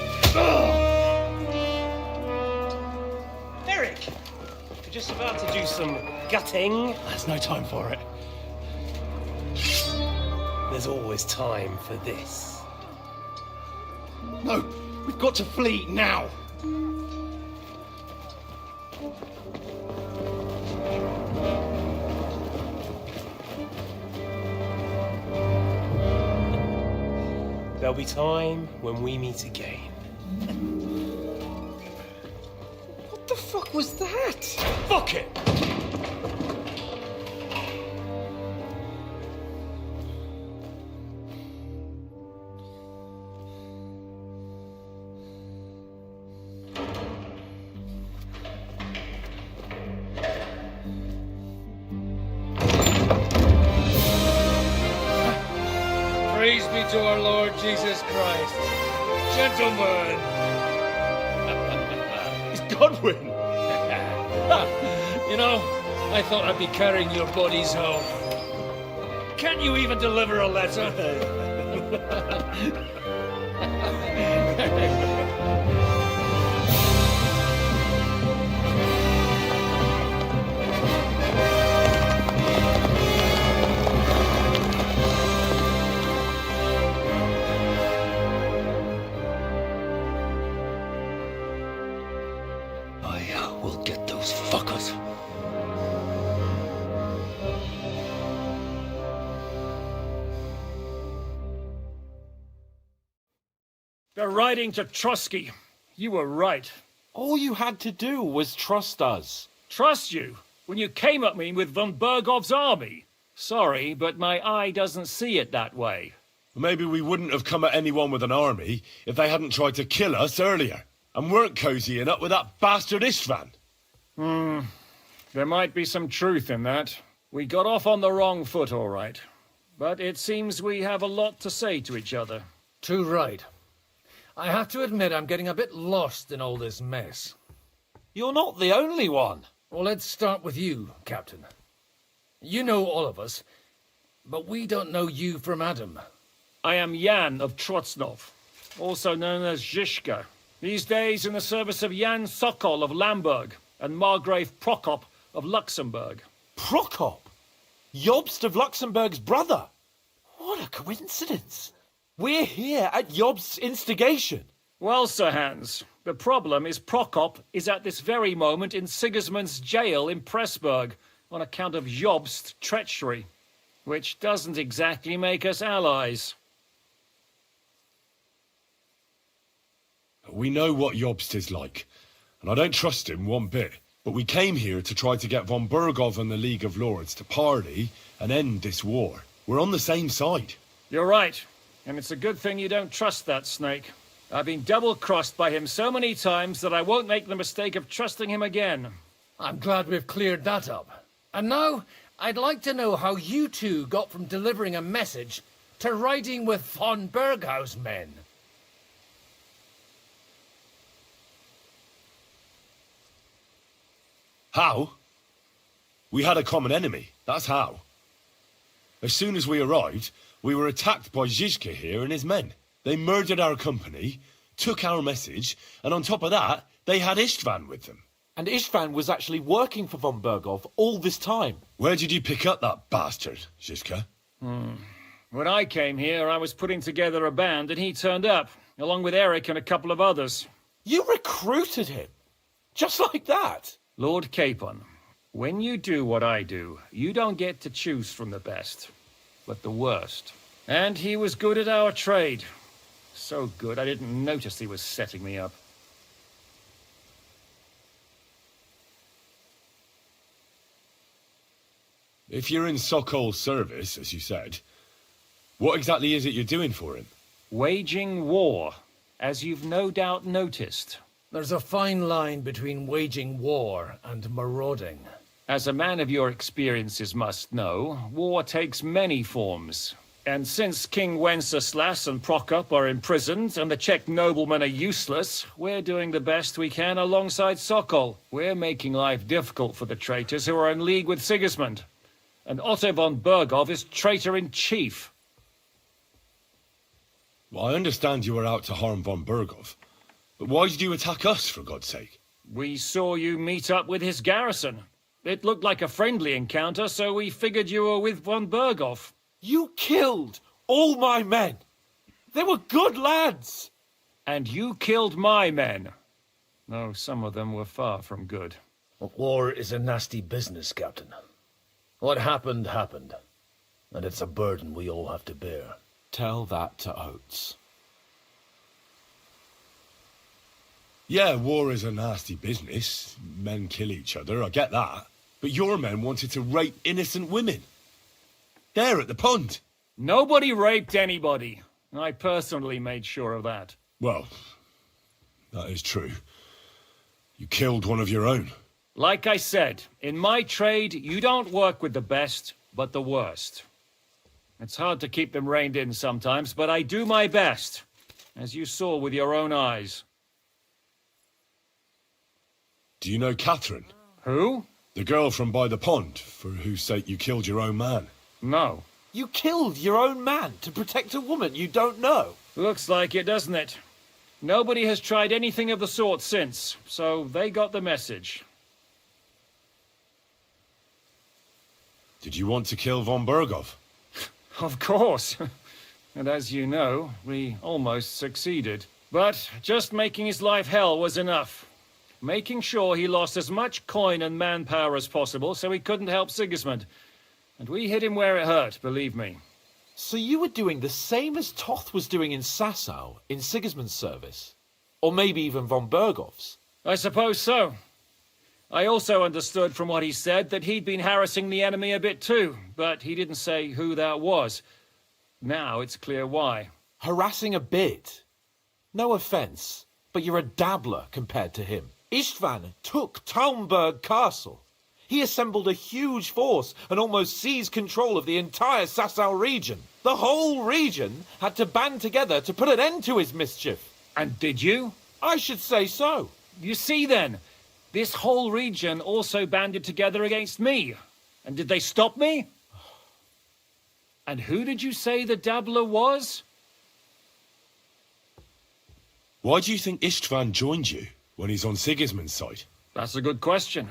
Eric! You're just about to do some gutting. There's no time for it. There's always time for this. No, we've got to flee now. There'll be time when we meet again. What the fuck was that? Fuck it! be to our Lord Jesus Christ. Gentlemen! It's Godwin! You know, I thought I'd be carrying your bodies home. Can't you even deliver a letter? I will get those fuckers. They're riding to Trosky. You were right. All you had to do was trust us. Trust you? When you came at me with von Bergov's army? Sorry, but my eye doesn't see it that way. Maybe we wouldn't have come at anyone with an army if they hadn't tried to kill us earlier, and weren't cozying up with that bastard Istvan. There might be some truth in that. We got off on the wrong foot, all right. But it seems we have a lot to say to each other. Too right. I have to admit I'm getting a bit lost in all this mess. You're not the only one. Well, let's start with you, Captain. You know all of us, but we don't know you from Adam. I am Jan of Trosnov, also known as Zizka. These days in the service of Jan Sokol of Lamberg and Margrave Prokop of Luxembourg. Prokop? Jobst of Luxembourg's brother? What a coincidence. We're here at Jobst's instigation. Well, Sir Hans, the problem is Prokop is at this very moment in Sigismund's jail in Pressburg on account of Jobst's treachery, which doesn't exactly make us allies. We know what Jobst is like, and I don't trust him one bit. But we came here to try to get von Bergov and the League of Lords to parley and end this war. We're on the same side. You're right. And it's a good thing you don't trust that snake. I've been double-crossed by him so many times that I won't make the mistake of trusting him again. I'm glad we've cleared that up. And now, I'd like to know how you two got from delivering a message to riding with von Berghaus men. How? We had a common enemy, that's how. As soon as we arrived, we were attacked by Zizka here and his men. They murdered our company, took our message, and on top of that, they had Istvan with them. And Istvan was actually working for von Bergov all this time. Where did you pick up that bastard, Zizka? When I came here, I was putting together a band and he turned up, along with Eric and a couple of others. You recruited him? Just like that? Lord Capon, when you do what I do, you don't get to choose from the best, but the worst. And he was good at our trade. So good, I didn't notice he was setting me up. If you're in Sokol's service, as you said, what exactly is it you're doing for him? Waging war, as you've no doubt noticed. There's a fine line between waging war and marauding. As a man of your experiences must know, war takes many forms. And since King Wenceslas and Prokop are imprisoned and the Czech noblemen are useless, we're doing the best we can alongside Sokol. We're making life difficult for the traitors who are in league with Sigismund. And Otto von Bergov is traitor-in-chief. Well, I understand you were out to harm von Bergov. But why did you attack us, for God's sake? We saw you meet up with his garrison. It looked like a friendly encounter, so we figured you were with von Bergov. You killed all my men. They were good lads. And you killed my men. No, some of them were far from good. War is a nasty business, Captain. What happened, happened. And it's a burden we all have to bear. Tell that to Oates. Yeah, war is a nasty business. Men kill each other, I get that. But your men wanted to rape innocent women. There at the pond. Nobody raped anybody. I personally made sure of that. Well, that is true. You killed one of your own. Like I said, in my trade, you don't work with the best, but the worst. It's hard to keep them reined in sometimes, but I do my best, as you saw with your own eyes. Do you know Catherine? Who? The girl from by the pond, for whose sake you killed your own man. No. You killed your own man to protect a woman you don't know? Looks like it, doesn't it? Nobody has tried anything of the sort since, so they got the message. Did you want to kill von Bergov? Of course. And as you know, we almost succeeded. But just making his life hell was enough. Making sure he lost as much coin and manpower as possible so he couldn't help Sigismund. And we hit him where it hurt, believe me. So you were doing the same as Toth was doing in Sasau, in Sigismund's service? Or maybe even von Bergov's? I suppose so. I also understood from what he said that he'd been harassing the enemy a bit too, but he didn't say who that was. Now it's clear why. Harassing a bit? No offence, but you're a dabbler compared to him. Istvan took Talmberg Castle. He assembled a huge force and almost seized control of the entire Sasau region. The whole region had to band together to put an end to his mischief. And did you? I should say so. You see then, this whole region also banded together against me. And did they stop me? And who did you say the dabbler was? Why do you think Istvan joined you when he's on Sigismund's side? That's a good question.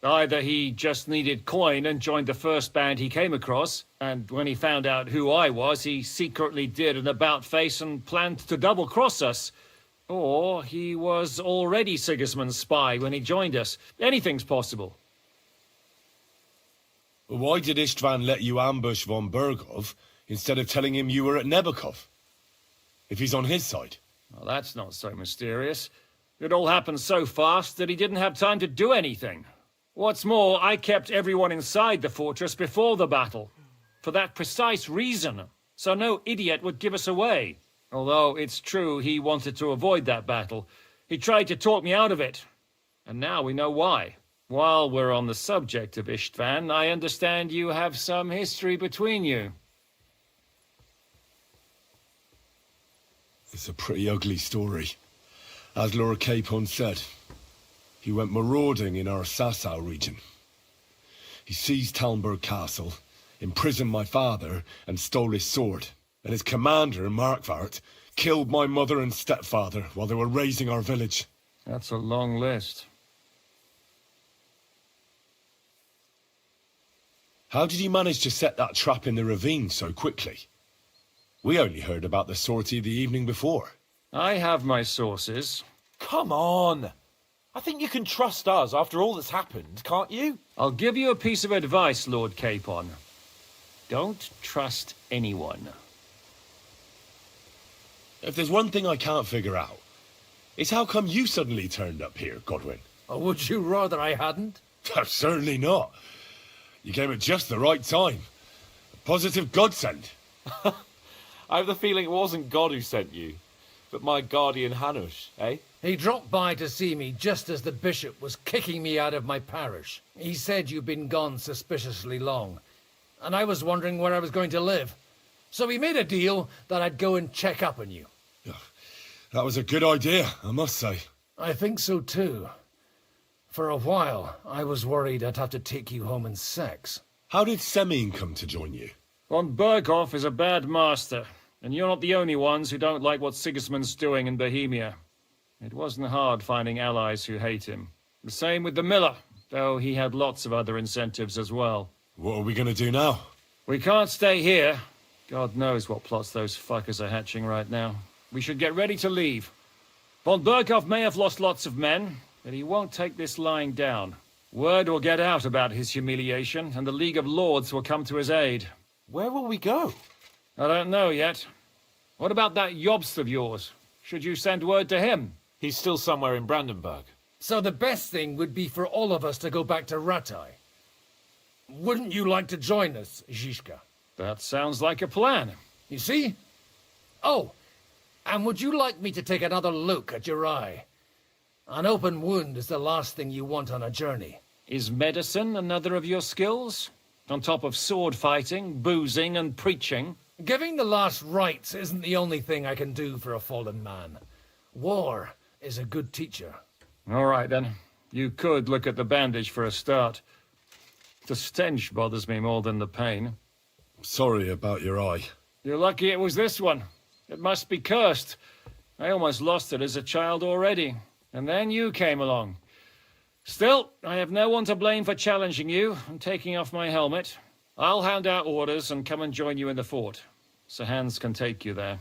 Either he just needed coin and joined the first band he came across, and when he found out who I was, he secretly did an about-face and planned to double-cross us. Or he was already Sigismund's spy when he joined us. Anything's possible. Why did Istvan let you ambush von Bergov instead of telling him you were at Nebakov? If he's on his side. Well, that's not so mysterious. It all happened so fast that he didn't have time to do anything. What's more, I kept everyone inside the fortress before the battle. For that precise reason. So no idiot would give us away. Although it's true he wanted to avoid that battle. He tried to talk me out of it. And now we know why. While we're on the subject of Istvan, I understand you have some history between you. It's a pretty ugly story. As Lord Capon said, he went marauding in our Sasau region. He seized Talmberg Castle, imprisoned my father, and stole his sword. And his commander, Markvart, killed my mother and stepfather while they were raising our village. That's a long list. How did he manage to set that trap in the ravine so quickly? We only heard about the sortie the evening before. I have my sources. Come on! I think you can trust us after all that's happened, can't you? I'll give you a piece of advice, Lord Capon. Don't trust anyone. If there's one thing I can't figure out, it's how come you suddenly turned up here, Godwin? Or would you rather I hadn't? Certainly not. You came at just the right time. A positive godsend. I have the feeling it wasn't God who sent you, but my guardian Hanush, eh? He dropped by to see me just as the bishop was kicking me out of my parish. He said you'd been gone suspiciously long, and I was wondering where I was going to live. So we made a deal that I'd go and check up on you. That was a good idea, I must say. I think so too. For a while, I was worried I'd have to take you home in sex. How did Semyon come to join you? Von Bergov is a bad master, and you're not the only ones who don't like what Sigismund's doing in Bohemia. It wasn't hard finding allies who hate him. The same with the miller, though he had lots of other incentives as well. What are we going to do now? We can't stay here. God knows what plots those fuckers are hatching right now. We should get ready to leave. Von Bergov may have lost lots of men, but he won't take this lying down. Word will get out about his humiliation, and the League of Lords will come to his aid. Where will we go? I don't know yet. What about that Jobst of yours? Should you send word to him? He's still somewhere in Brandenburg. So the best thing would be for all of us to go back to Ratai. Wouldn't you like to join us, Zizka? That sounds like a plan. You see? Oh, and would you like me to take another look at your eye? An open wound is the last thing you want on a journey. Is medicine another of your skills? On top of sword fighting, boozing, and preaching. Giving the last rites isn't the only thing I can do for a fallen man. War is a good teacher. All right, then. You could look at the bandage for a start. The stench bothers me more than the pain. Sorry about your eye. You're lucky it was this one. It must be cursed. I almost lost it as a child already. And then you came along. Still, I have no one to blame for challenging you and taking off my helmet. I'll hand out orders and come and join you in the fort. Sir Hans can take you there.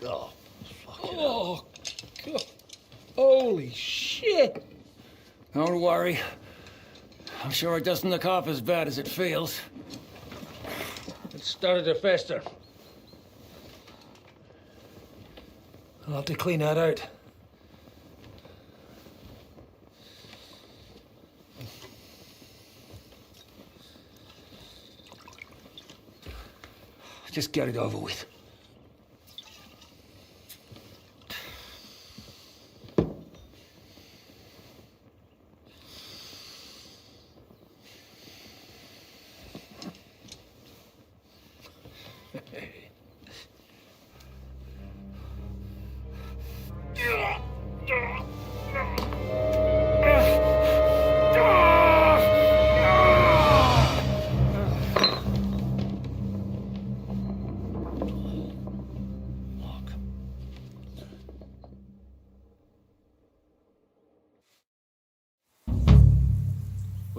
Oh, oh, God. Holy shit! Don't worry. I'm sure it doesn't look half as bad as it feels. It started to fester. I'll have to clean that out. Just get it over with.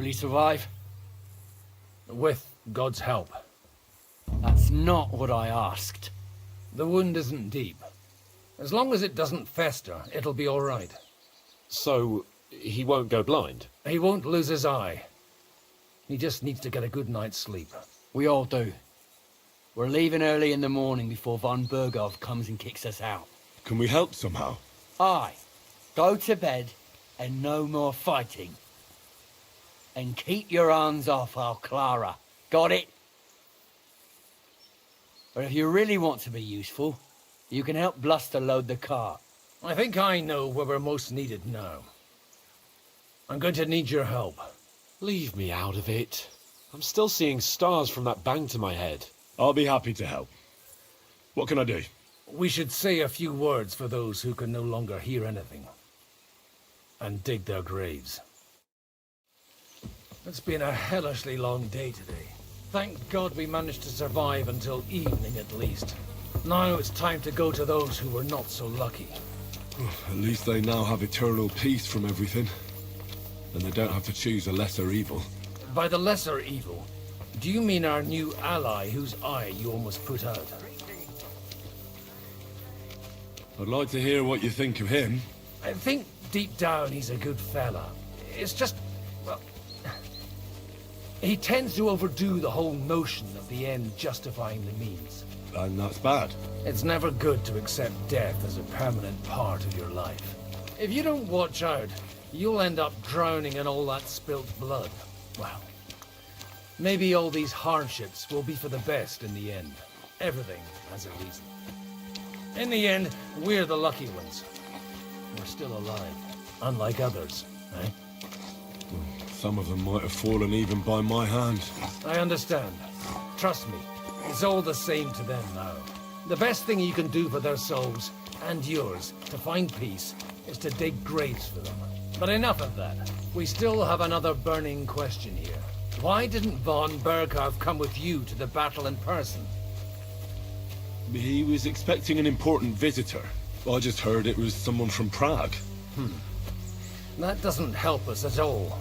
Will he survive? With God's help. That's not what I asked. The wound isn't deep. As long as it doesn't fester, it'll be all right. So, he won't go blind? He won't lose his eye. He just needs to get a good night's sleep. We all do. We're leaving early in the morning before von Bergov comes and kicks us out. Can we help somehow? Aye. Go to bed and no more fighting. And keep your hands off our Clara. Got it? But if you really want to be useful, you can help Bluster load the cart. I think I know where we're most needed now. I'm going to need your help. Leave me out of it. I'm still seeing stars from that bang to my head. I'll be happy to help. What can I do? We should say a few words for those who can no longer hear anything. And dig their graves. It's been a hellishly long day today. Thank God we managed to survive until evening at least. Now it's time to go to those who were not so lucky. At least they now have eternal peace from everything. And they don't have to choose a lesser evil. By the lesser evil, do you mean our new ally whose eye you almost put out? I'd like to hear what you think of him. I think deep down he's a good fella. It's just, well, he tends to overdo the whole notion of the end justifying the means. And that's bad. It's never good to accept death as a permanent part of your life. If you don't watch out, you'll end up drowning in all that spilt blood. Well, maybe all these hardships will be for the best in the end. Everything has a reason. In the end, we're the lucky ones. We're still alive, unlike others, eh? Some of them might have fallen even by my hand. I understand. Trust me, it's all the same to them now. The best thing you can do for their souls, and yours, to find peace, is to dig graves for them. But enough of that. We still have another burning question here. Why didn't von Bergov come with you to the battle in person? He was expecting an important visitor. I just heard it was someone from Prague. That doesn't help us at all.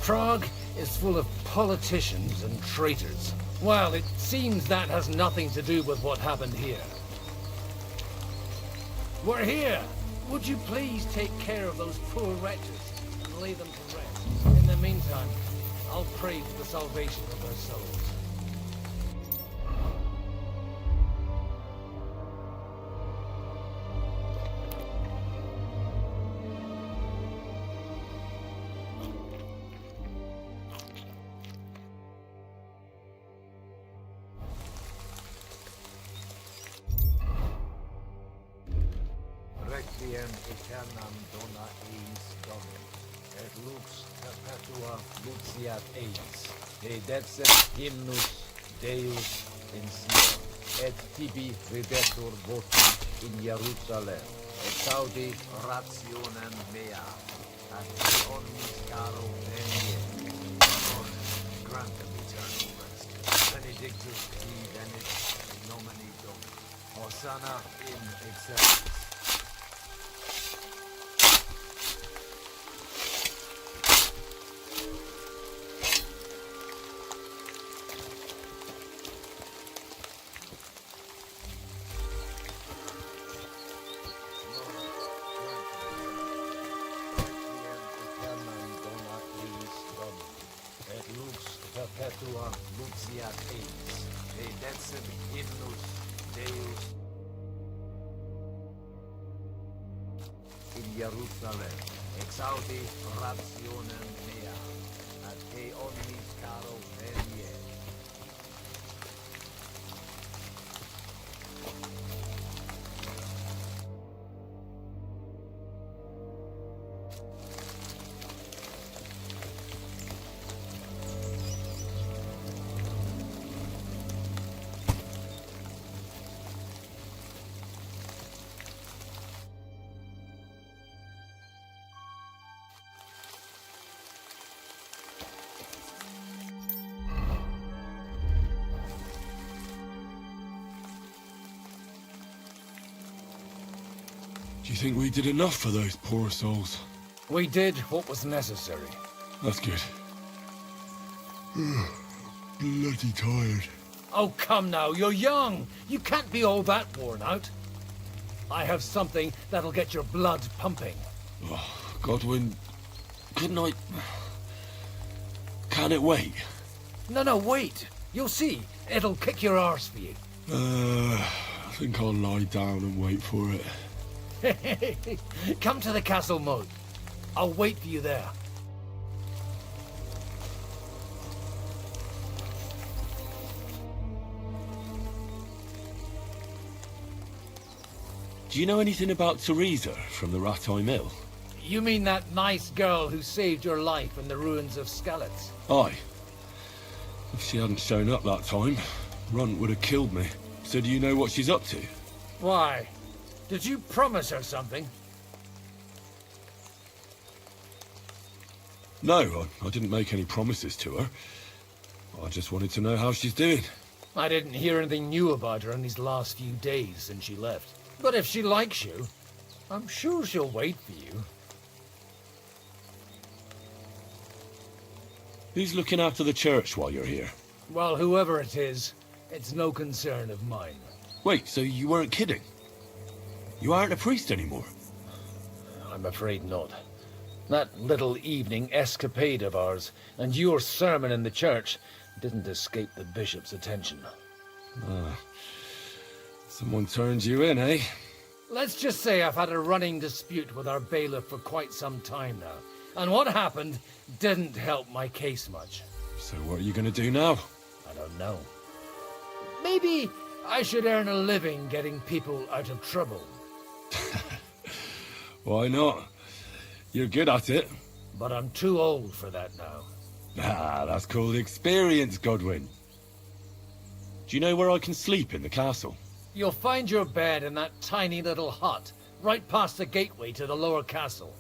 Prague is full of politicians and traitors. Well, it seems that has nothing to do with what happened here. We're here! Would you please take care of those poor wretches and lay them to rest? In the meantime, I'll pray for the salvation of their souls. Requiem aeternam dona eis Domini, et lux perpetua luceat eis, te decet hymnus Deus in Sion, et tibi videtur votum in Jerusalem, et saudi rationem mea, at te omnis caro venie, Lord, grant them eternal rest. Benedictus qui venit in nomine Domini, Hosanna in excelsis. Perpetua luceat eis, te decet hymnus Deus in Jerusalem, exaudi rationem mea, ad te omnis caro venie. Do you think we did enough for those poor souls? We did what was necessary. That's good. Bloody tired. Oh, come now, you're young. You can't be all that worn out. I have something that'll get your blood pumping. Oh, Godwin, couldn't I... Can it wait? No, wait. You'll see. It'll kick your arse for you. I think I'll lie down and wait for it. Come to the castle, Mud. I'll wait for you there. Do you know anything about Teresa from the Rattay Mill? You mean that nice girl who saved your life in the ruins of Skalitz? Aye. If she hadn't shown up that time, Runt would have killed me. So do you know what she's up to? Why? Did you promise her something? No, I didn't make any promises to her. I just wanted to know how she's doing. I didn't hear anything new about her in these last few days since she left. But if she likes you, I'm sure she'll wait for you. Who's looking after the church while you're here? Well, whoever it is, it's no concern of mine. Wait, so you weren't kidding? You aren't a priest anymore? I'm afraid not. That little evening escapade of ours, and your sermon in the church, didn't escape the bishop's attention. Someone turned you in, eh? Let's just say I've had a running dispute with our bailiff for quite some time now, and what happened didn't help my case much. So what are you going to do now? I don't know. Maybe I should earn a living getting people out of trouble. Why not? You're good at it. But I'm too old for that now. That's called experience, Godwin. Do you know where I can sleep in the castle? You'll find your bed in that tiny little hut, right past the gateway to the lower castle.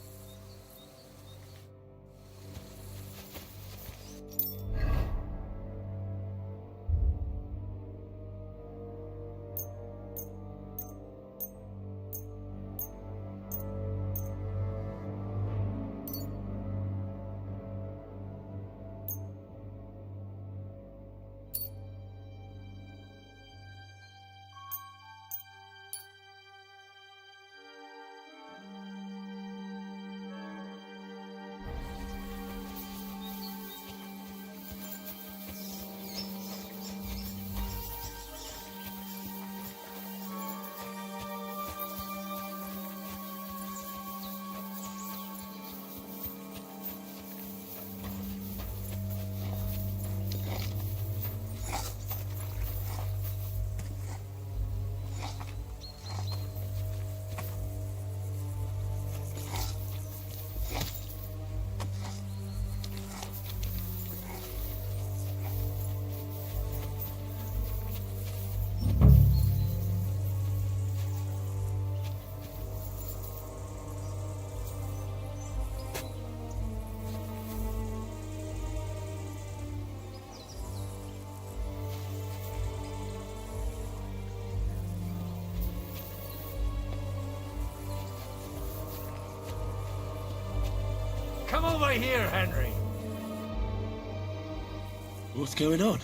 here, Henry. What's going on?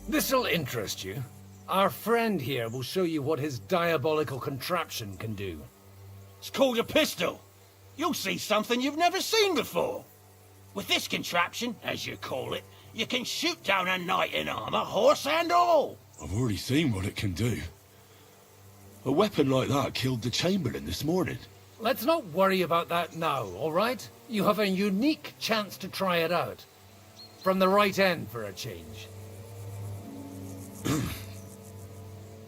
This'll interest you. Our friend here will show you what his diabolical contraption can do. It's called a pistol. You'll see something you've never seen before. With this contraption, as you call it, you can shoot down a knight in armor, horse and all. I've already seen what it can do. A weapon like that killed the Chamberlain this morning. Let's not worry about that now, all right? You have a unique chance to try it out. From the right end for a change.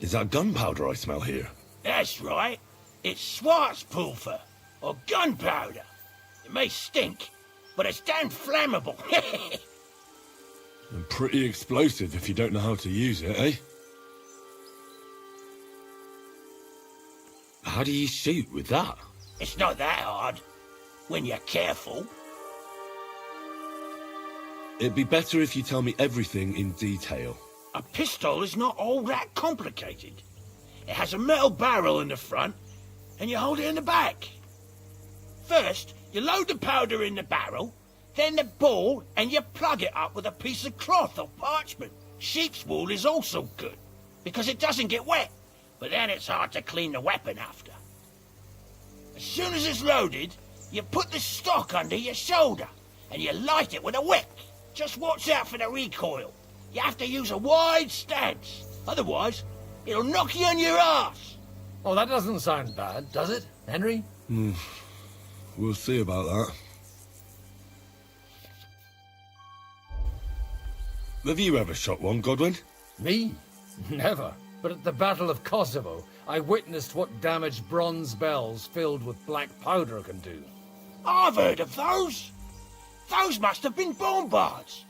Is that gunpowder I smell here? That's right. It's Schwarzpulver, or gunpowder. It may stink, but it's damn flammable. And pretty explosive if you don't know how to use it, eh? How do you shoot with that? It's not that hard, when you're careful. It'd be better if you tell me everything in detail. A pistol is not all that complicated. It has a metal barrel in the front, and you hold it in the back. First, you load the powder in the barrel, then the ball, and you plug it up with a piece of cloth or parchment. Sheep's wool is also good, because it doesn't get wet, but then it's hard to clean the weapon after. As soon as it's loaded, you put the stock under your shoulder, and you light it with a wick. Just watch out for the recoil. You have to use a wide stance, otherwise it'll knock you on your ass. Oh, that doesn't sound bad, does it, Henry? We'll see about that. Have you ever shot one, Godwin? Me? Never. But at the Battle of Kosovo, I witnessed what damage bronze bells filled with black powder can do. I've heard of those. Those must have been bombards.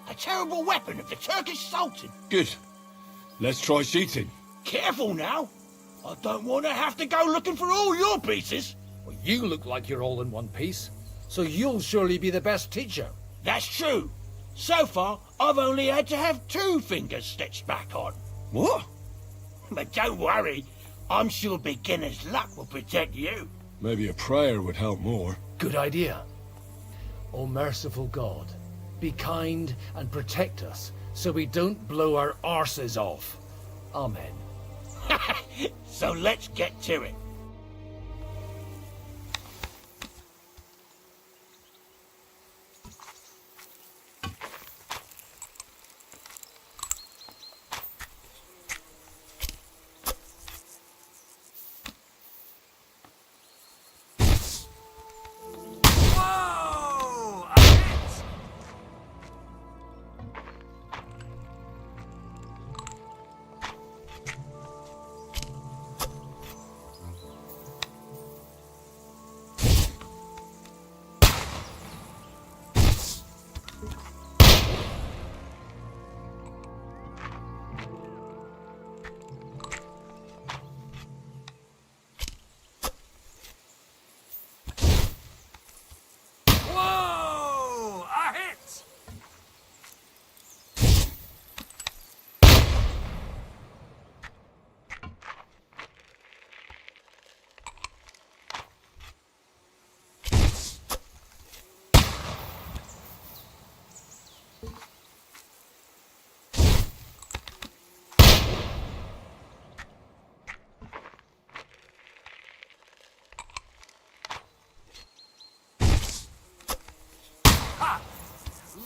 A terrible weapon of the Turkish Sultan. Good. Let's try shooting. Careful now. I don't want to have to go looking for all your pieces. Well, you look like you're all in one piece, so you'll surely be the best teacher. That's true. So far, I've only had to have 2 fingers stitched back on. What? But don't worry. I'm sure beginner's luck will protect you. Maybe a prayer would help more. Good idea. O merciful God, be kind and protect us so we don't blow our arses off. Amen. So let's get to it.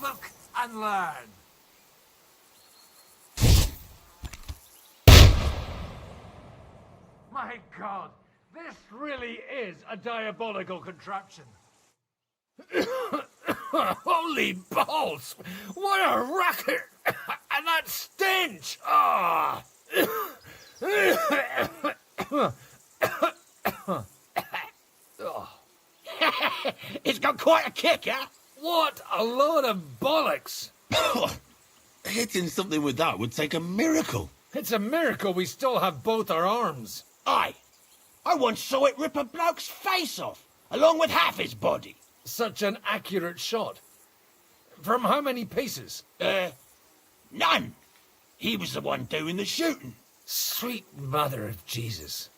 Look and learn. My God, this really is a diabolical contraption. Holy balls! What a racket! And that stench! Ah! It's got quite a kick, huh? What a load of bollocks! Hitting something with that would take a miracle. It's a miracle we still have both our arms. Aye. I once saw it rip a bloke's face off, along with half his body. Such an accurate shot. From how many paces? None. He was the one doing the shooting. Sweet mother of Jesus.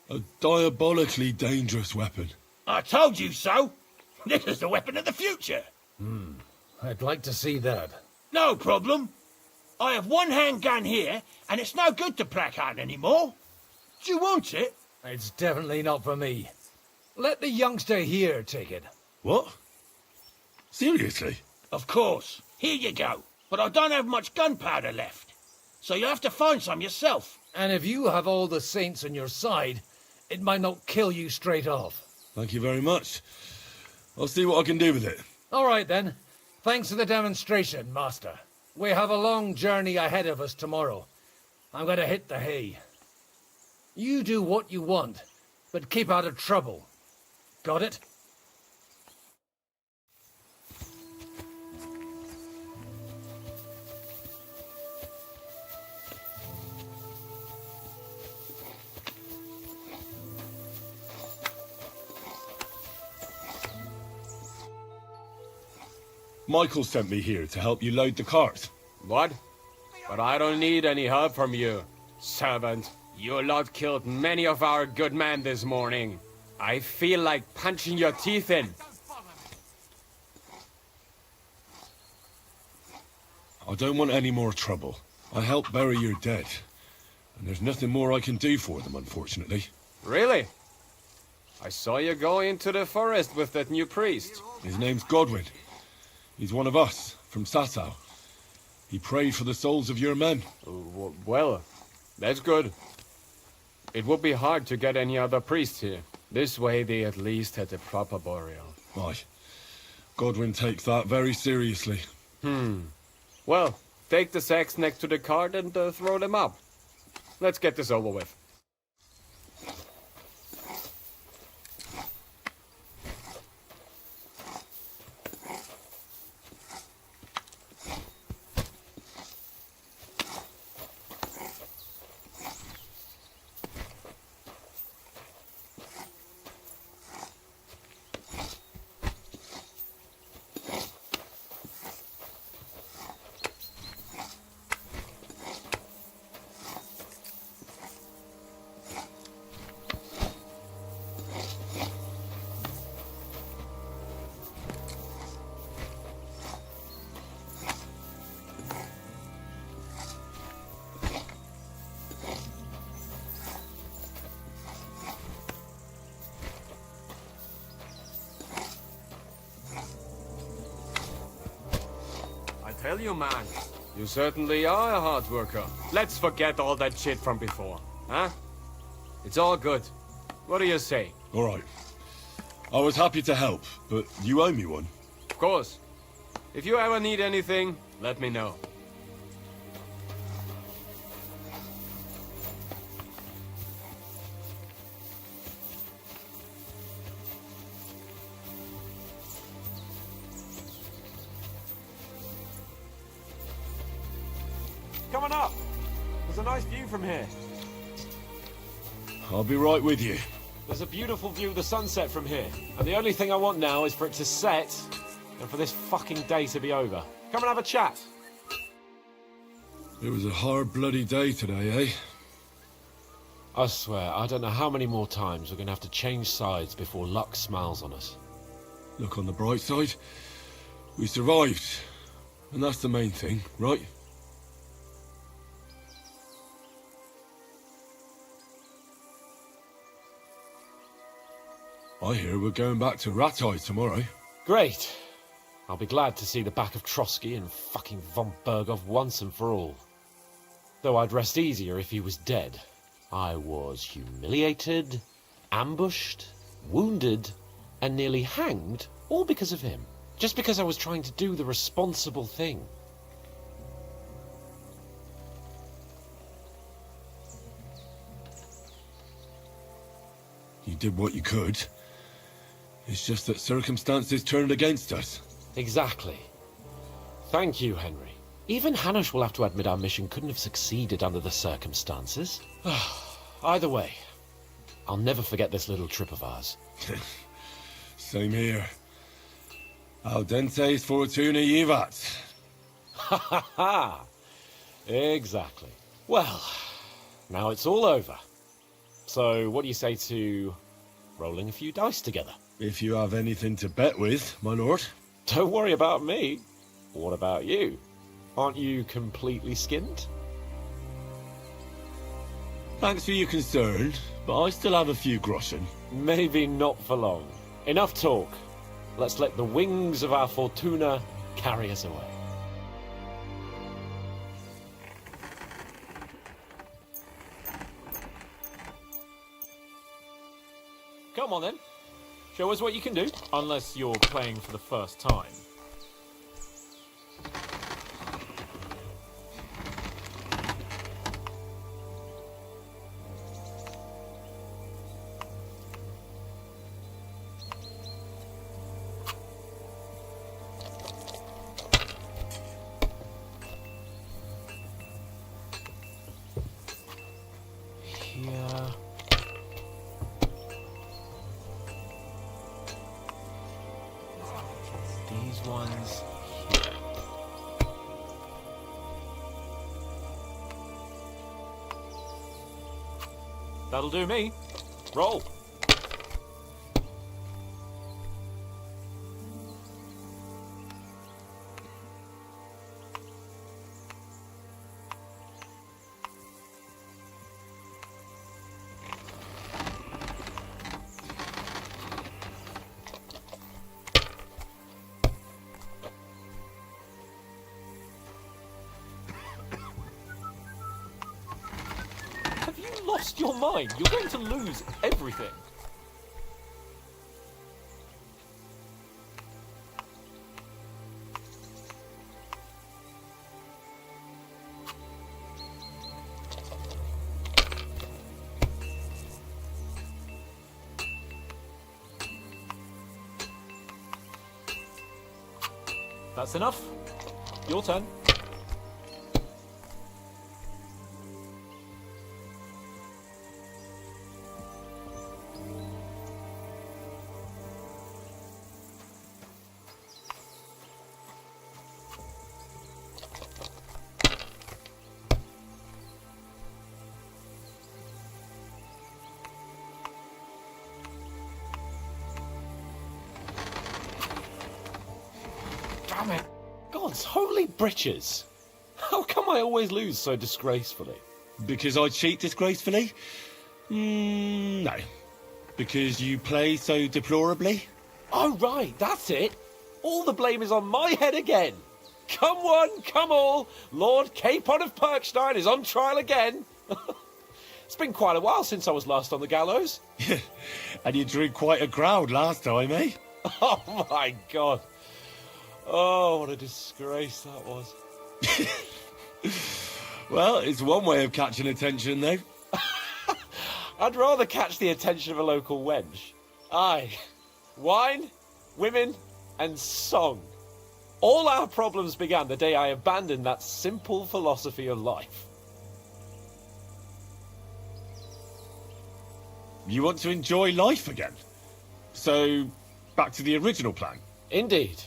A diabolically dangerous weapon. I told you so. This is the weapon of the future. I'd like to see that. No problem. I have one handgun here, and it's no good to placard anymore. Do you want it? It's definitely not for me. Let the youngster here take it. What? Seriously? Of course. Here you go. But I don't have much gunpowder left. So you'll have to find some yourself. And if you have all the saints on your side, it might not kill you straight off. Thank you very much. I'll see what I can do with it. All right, then. Thanks for the demonstration, Master. We have a long journey ahead of us tomorrow. I'm going to hit the hay. You do what you want, but keep out of trouble. Got it? Michael sent me here to help you load the cart. What? But I don't need any help from you, servant. Your lot killed many of our good men this morning. I feel like punching your teeth in. I don't want any more trouble. I helped bury your dead. And there's nothing more I can do for them, unfortunately. Really? I saw you go into the forest with that new priest. His name's Godwin. He's one of us, from Sasau. He prayed for the souls of your men. Well, that's good. It would be hard to get any other priests here. This way they at least had a proper burial. Aye. Godwin takes that very seriously. Well, take the sacks next to the cart and throw them up. Let's get this over with. Tell you, man, you certainly are a hard worker. Let's forget all that shit from before, huh? It's all good. What do you say? All right. I was happy to help, but you owe me one. Of course. If you ever need anything, let me know. Come on up. There's a nice view from here. I'll be right with you. There's a beautiful view of the sunset from here. And the only thing I want now is for it to set and for this fucking day to be over. Come and have a chat. It was a hard bloody day today, eh? I swear, I don't know how many more times we're going to have to change sides before luck smiles on us. Look on the bright side. We survived. And that's the main thing, right? I hear we're going back to Ratai tomorrow. Great. I'll be glad to see the back of Trosky and fucking von Bergov once and for all. Though I'd rest easier if he was dead. I was humiliated, ambushed, wounded, and nearly hanged, all because of him. Just because I was trying to do the responsible thing. You did what you could. It's just that circumstances turned against us. Exactly. Thank you, Henry. Even Hanush will have to admit our mission couldn't have succeeded under the circumstances. Either way, I'll never forget this little trip of ours. Same here. Audentes fortuna jivat. Ha ha ha! Exactly. Well, now it's all over. So what do you say to rolling a few dice together? If you have anything to bet with, my lord. Don't worry about me. What about you? Aren't you completely skinned? Thanks for your concern, but I still have a few groschen. Maybe not for long. Enough talk. Let's let the wings of our Fortuna carry us away. Come on then. Show us what you can do. Unless you're playing for the first time. Here. These ones here. That'll do me. Roll. Have you lost your mind? You're going to lose everything. That's enough. Your turn. Damn it. God's holy britches. How come I always lose so disgracefully? Because I cheat disgracefully? No. Because you play so deplorably? Oh, right, that's it. All the blame is on my head again. Come one, come all. Lord Capon of Perkstein is on trial again. It's been quite a while since I was last on the gallows. And you drew quite a crowd last time, eh? Oh, my God. Oh, what a disgrace that was. Well, it's one way of catching attention, though. I'd rather catch the attention of a local wench. Aye. Wine, women, and song. All our problems began the day I abandoned that simple philosophy of life. You want to enjoy life again? So, back to the original plan? Indeed.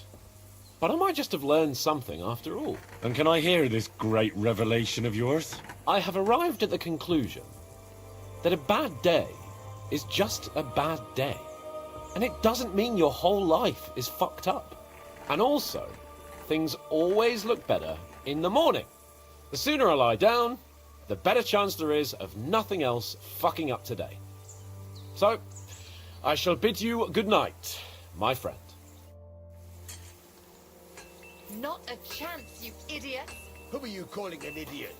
But I might just have learned something after all. And can I hear this great revelation of yours? I have arrived at the conclusion that a bad day is just a bad day. And it doesn't mean your whole life is fucked up. And also, things always look better in the morning. The sooner I lie down, the better chance there is of nothing else fucking up today. So, I shall bid you good night, my friend. Not a chance, you idiot! Who are you calling an idiot?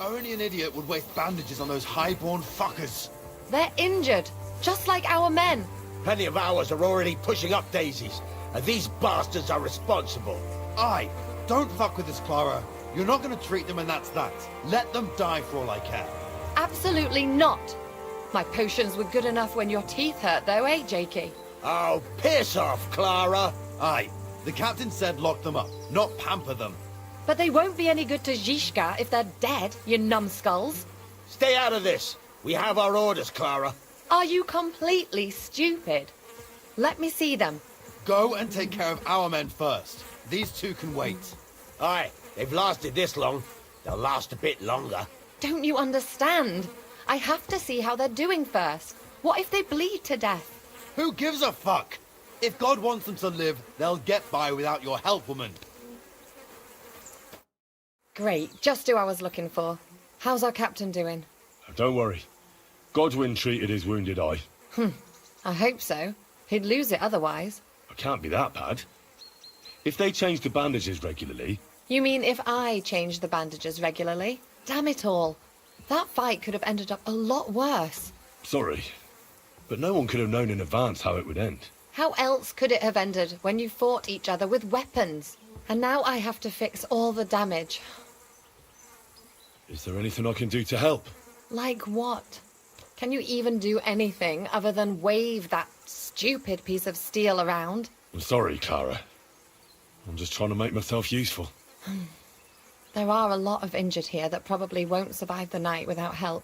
Only an idiot would waste bandages on those high-born fuckers. They're injured, just like our men. Plenty of ours are already pushing up daisies, and these bastards are responsible. Aye, don't fuck with us, Clara. You're not going to treat them and that's that. Let them die for all I care. Absolutely not. My potions were good enough when your teeth hurt, though, eh, Jakey? Oh, piss off, Clara! Aye, the captain said lock them up, not pamper them. But they won't be any good to Zhishka if they're dead, you numbskulls. Stay out of this. We have our orders, Clara. Are you completely stupid? Let me see them. Go and take care of our men first. These two can wait. Aye, they've lasted this long. They'll last a bit longer. Don't you understand? I have to see how they're doing first. What if they bleed to death? Who gives a fuck? If God wants them to live, they'll get by without your help, woman. Great, just who I was looking for. How's our captain doing? Don't worry. Godwin treated his wounded eye. I hope so. He'd lose it otherwise. It can't be that bad. If they change the bandages regularly... You mean if I change the bandages regularly? Damn it all. That fight could have ended up a lot worse. Sorry, but no one could have known in advance how it would end. How else could it have ended when you fought each other with weapons? And now I have to fix all the damage. Is there anything I can do to help? Like what? Can you even do anything other than wave that stupid piece of steel around? I'm sorry, Clara. I'm just trying to make myself useful. There are a lot of injured here that probably won't survive the night without help.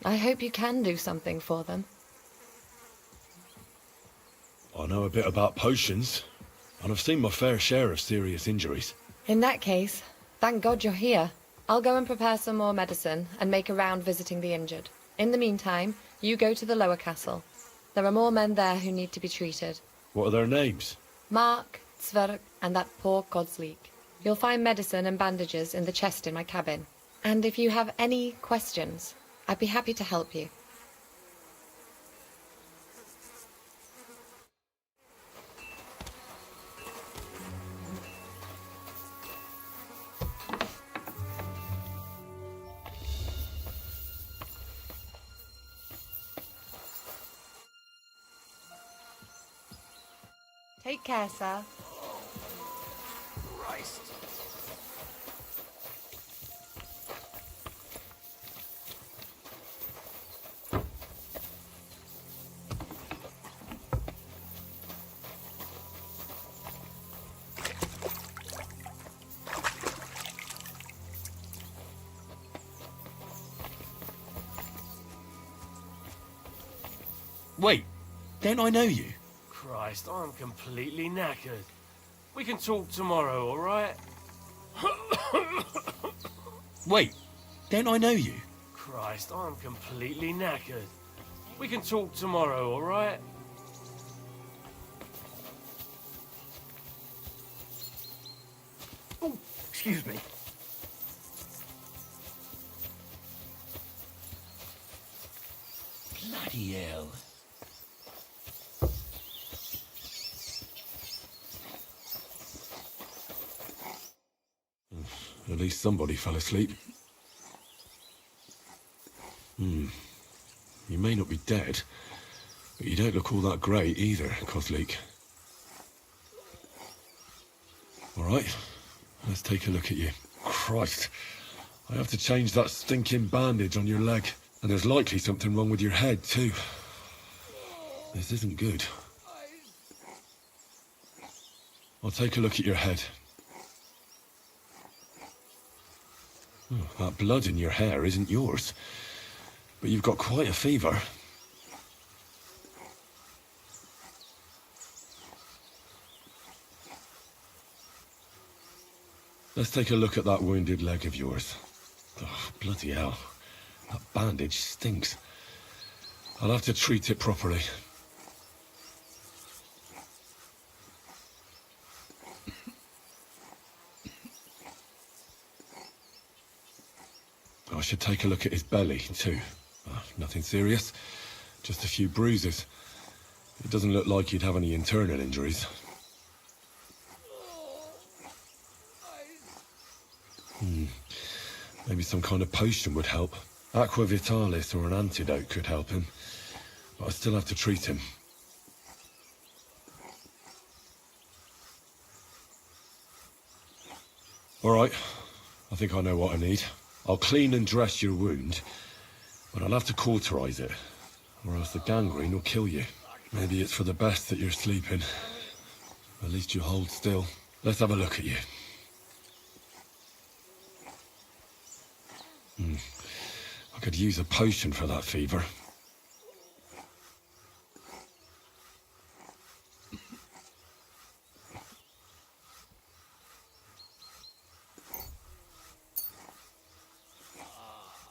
I hope you can do something for them. I know a bit about potions, and I've seen my fair share of serious injuries. In that case, thank God you're here. I'll go and prepare some more medicine and make a round visiting the injured. In the meantime, you go to the lower castle. There are more men there who need to be treated. What are their names? Mark, Sverk, and that poor Godsleek. You'll find medicine and bandages in the chest in my cabin. And if you have any questions, I'd be happy to help you. Take care, sir. Christ. Wait, don't I know you? Christ, I'm completely knackered. We can talk tomorrow, all right? Wait, don't I know you? Christ, I'm completely knackered. We can talk tomorrow, all right? Oh, excuse me. Bloody hell. At least somebody fell asleep. You may not be dead, but you don't look all that great either, Kozlik. All right, let's take a look at you. Christ, I have to change that stinking bandage on your leg. And there's likely something wrong with your head, too. This isn't good. I'll take a look at your head. Oh, that blood in your hair isn't yours. But you've got quite a fever. Let's take a look at that wounded leg of yours. Oh, bloody hell. That bandage stinks. I'll have to treat it properly. I should take a look at his belly, too. Nothing serious. Just a few bruises. It doesn't look like he'd have any internal injuries. Maybe some kind of potion would help. Aqua Vitalis or an antidote could help him. But I still have to treat him. All right. I think I know what I need. I'll clean and dress your wound, but I'll have to cauterize it, or else the gangrene will kill you. Maybe it's for the best that you're sleeping. At least you hold still. Let's have a look at you. I could use a potion for that fever.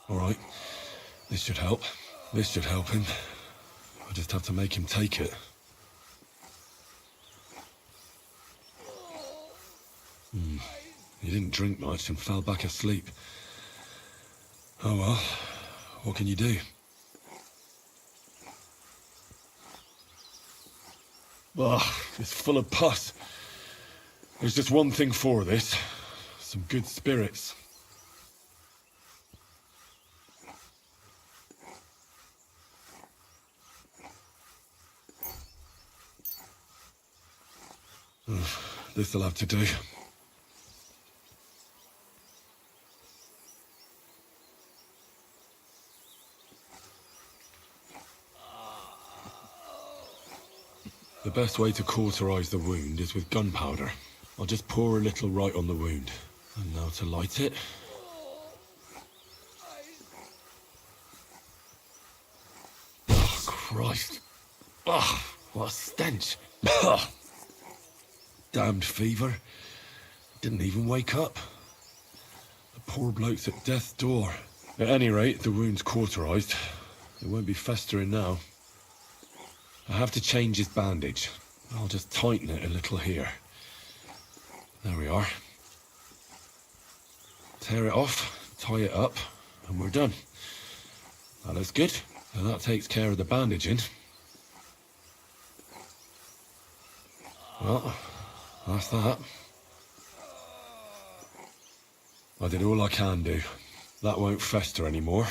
All right. This should help. This should help him. I just have to make him take it. He didn't drink much and fell back asleep. Oh well, what can you do? Ugh, it's full of pus. There's just one thing for this. Some good spirits. This'll have to do. The best way to cauterize the wound is with gunpowder. I'll just pour a little right on the wound. And now to light it. Oh, Christ. Ugh, what a stench. Ugh. Damned fever. Didn't even wake up. The poor bloke's at death's door. At any rate, the wound's cauterized. It won't be festering now. I have to change his bandage. I'll just tighten it a little here. There we are. Tear it off, tie it up, and we're done. That looks good. And that takes care of the bandaging. Well, that's that. I did all I can do. That won't fester anymore.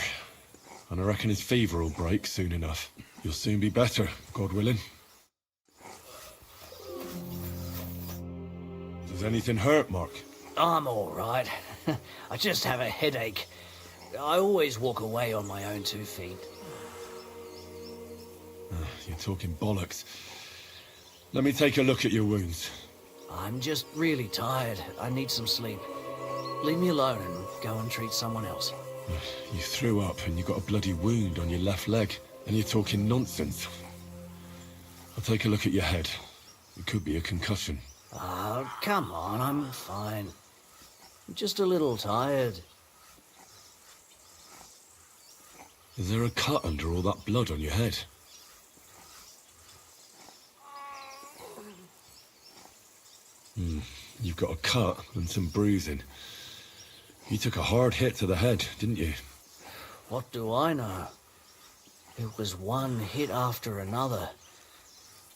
And I reckon his fever will break soon enough. You'll soon be better, God willing. Does anything hurt, Mark? I'm all right. I just have a headache. I always walk away on my own 2 feet. You're talking bollocks. Let me take a look at your wounds. I'm just really tired. I need some sleep. Leave me alone and go and treat someone else. You threw up and you got a bloody wound on your left leg. And you're talking nonsense. I'll take a look at your head. It could be a concussion. Oh, come on, I'm fine. I'm just a little tired. Is there a cut under all that blood on your head? You've got a cut and some bruising. You took a hard hit to the head, didn't you? What do I know? It was one hit after another.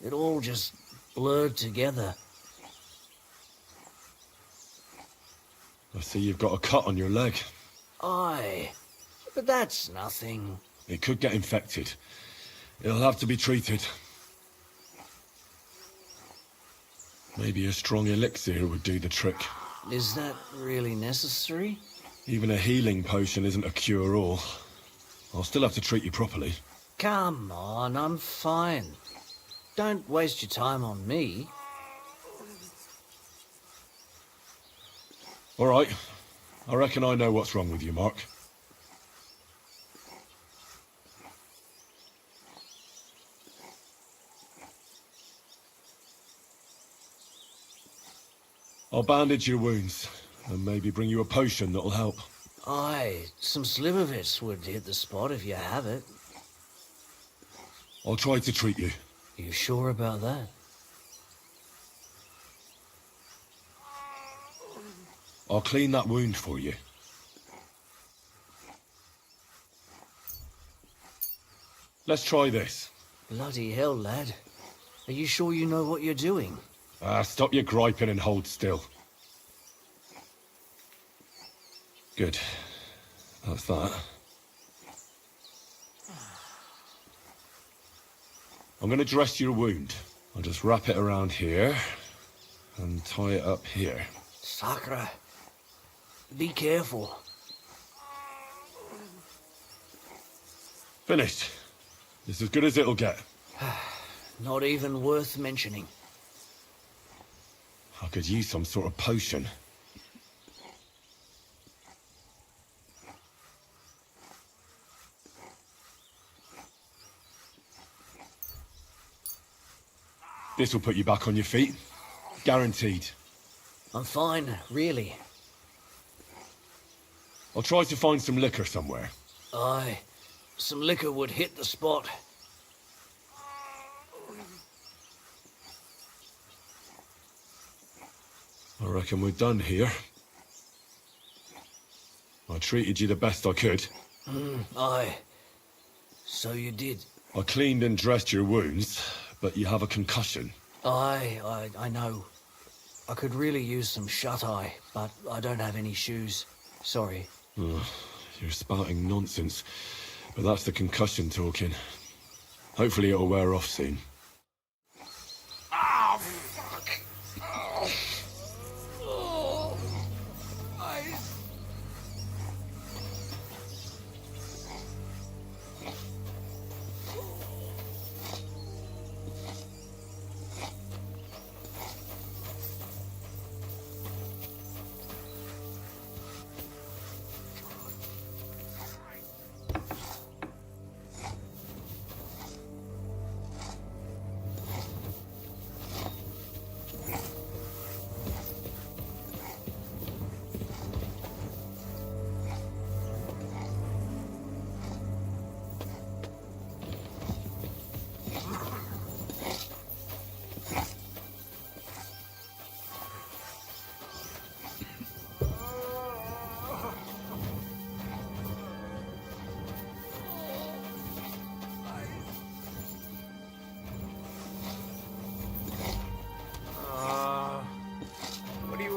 It all just blurred together. I see you've got a cut on your leg. Aye, but that's nothing. It could get infected. It'll have to be treated. Maybe a strong elixir would do the trick. Is that really necessary? Even a healing potion isn't a cure-all. I'll still have to treat you properly. Come on, I'm fine. Don't waste your time on me. All right. I reckon I know what's wrong with you, Mark. I'll bandage your wounds, and maybe bring you a potion that'll help. Aye, some slivovitz would hit the spot if you have it. I'll try to treat you. You sure about that? I'll clean that wound for you. Let's try this. Bloody hell, lad. Are you sure you know what you're doing? Stop your griping and hold still. Good. That's that. I'm going to dress your wound. I'll just wrap it around here and tie it up here. Sakra. Be careful. Finished. It's as good as it'll get. Not even worth mentioning. I could use some sort of potion. This will put you back on your feet. Guaranteed. I'm fine, really. I'll try to find some liquor somewhere. Aye. some liquor would hit the spot. I reckon we're done here. I treated you the best I could. Aye. So you did. I cleaned and dressed your wounds, but you have a concussion. Aye, I know. I could really use some shut-eye, but I don't have any shoes. Sorry. You're spouting nonsense, but that's the concussion talking. Hopefully it'll wear off soon. Oh, fuck! Oh. Oh.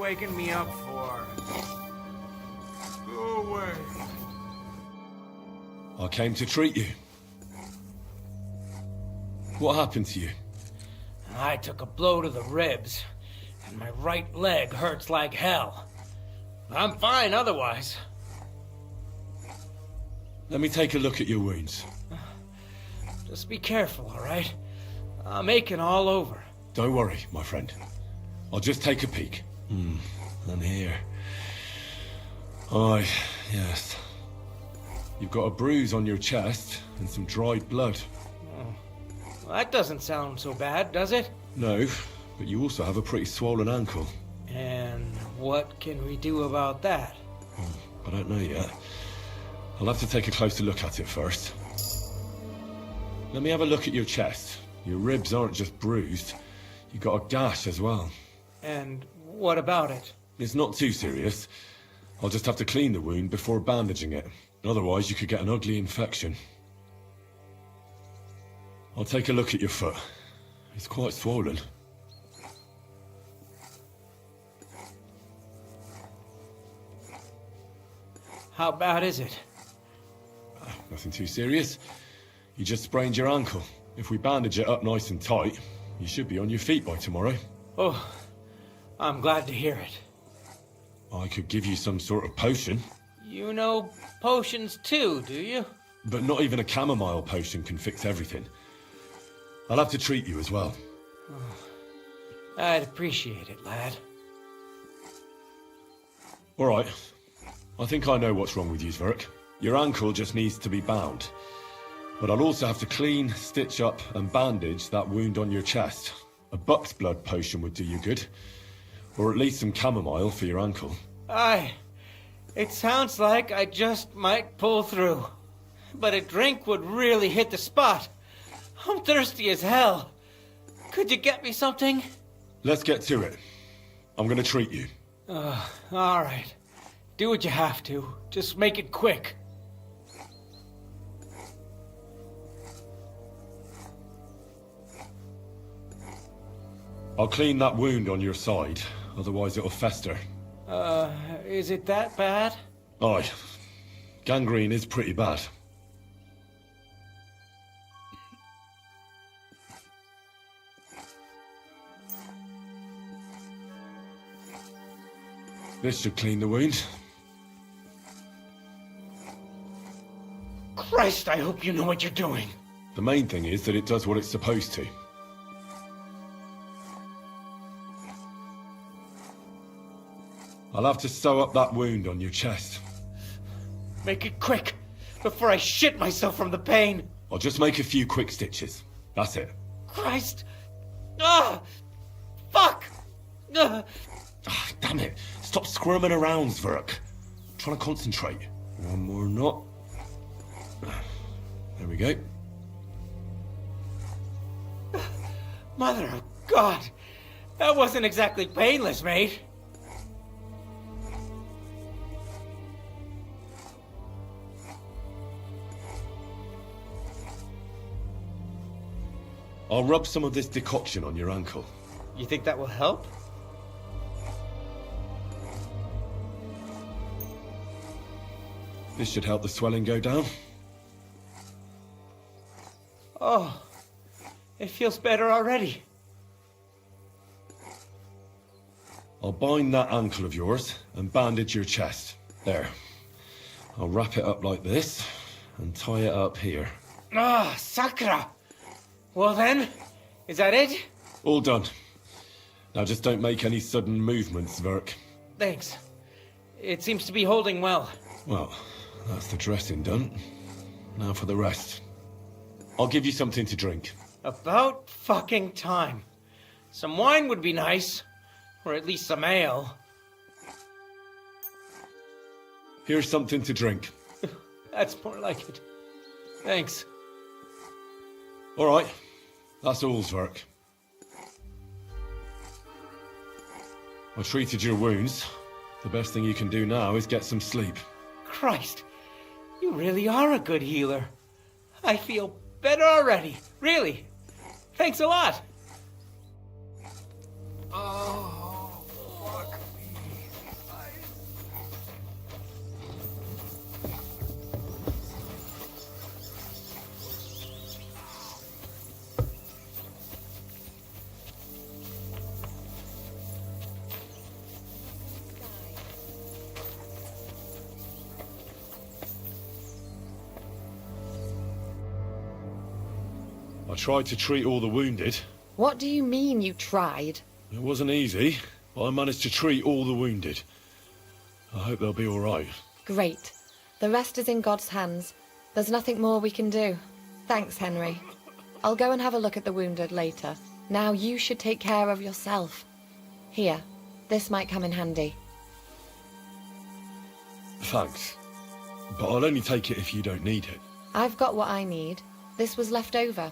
Waking me up for? Go away. I came to treat you. What happened to you? I took a blow to the ribs, and my right leg hurts like hell. I'm fine otherwise. Let me take a look at your wounds. Just be careful, all right? I'm aching all over. Don't worry, my friend. I'll just take a peek. And here. Aye, yes. You've got a bruise on your chest and some dried blood. Well, that doesn't sound so bad, does it? No, but you also have a pretty swollen ankle. And what can we do about that? I don't know yet. I'll have to take a closer look at it first. Let me have a look at your chest. Your ribs aren't just bruised. You've got a gash as well. And what about it? It's not too serious. I'll just have to clean the wound before bandaging it. Otherwise, you could get an ugly infection. I'll take a look at your foot. It's quite swollen. How bad is it? Nothing too serious. You just sprained your ankle. If we bandage it up nice and tight, you should be on your feet by tomorrow. Oh, I'm glad to hear it. I could give you some sort of potion. You know potions too, do you? But not even a chamomile potion can fix everything. I'll have to treat you as well. I'd appreciate it, lad. All right. I think I know what's wrong with you, Zverk. Your ankle just needs to be bound. But I'll also have to clean, stitch up, and bandage that wound on your chest. A buck's blood potion would do you good. Or at least some chamomile for your ankle. Aye. It sounds like I just might pull through. But a drink would really hit the spot. I'm thirsty as hell. Could you get me something? Let's get to it. I'm gonna treat you. All right. Do what you have to. Just make it quick. I'll clean that wound on your side, otherwise it'll fester. Is it that bad? Aye. Gangrene is pretty bad. This should clean the wound. Christ, I hope you know what you're doing. The main thing is that it does what it's supposed to. I'll have to sew up that wound on your chest. Make it quick, before I shit myself from the pain. I'll just make a few quick stitches. That's it. Christ! Ah! Fuck! Damn it! Stop squirming around, Zverk. I'm trying to concentrate. One more knot. There we go. Mother of God! That wasn't exactly painless, mate. I'll rub some of this decoction on your ankle. You think that will help? This should help the swelling go down. Oh, it feels better already. I'll bind that ankle of yours and bandage your chest. There. I'll wrap it up like this and tie it up here. Ah, Sakra! Well then, is that it? All done. Now just don't make any sudden movements, Verk. Thanks. It seems to be holding well. Well, that's the dressing done. Now for the rest. I'll give you something to drink. About fucking time. Some wine would be nice. Or at least some ale. Here's something to drink. That's more like it. Thanks. All right. That's all, Zwerk. I treated your wounds. The best thing you can do now is get some sleep. Christ, you really are a good healer. I feel better already. Really. Thanks a lot. Oh, fuck me. I tried to treat all the wounded. What do you mean you tried? It wasn't easy, but I managed to treat all the wounded. I hope they'll be all right. Great. The rest is in God's hands. There's nothing more we can do. Thanks, Henry. I'll go and have a look at the wounded later. Now you should take care of yourself. Here, this might come in handy. Thanks. But I'll only take it if you don't need it. I've got what I need. This was left over.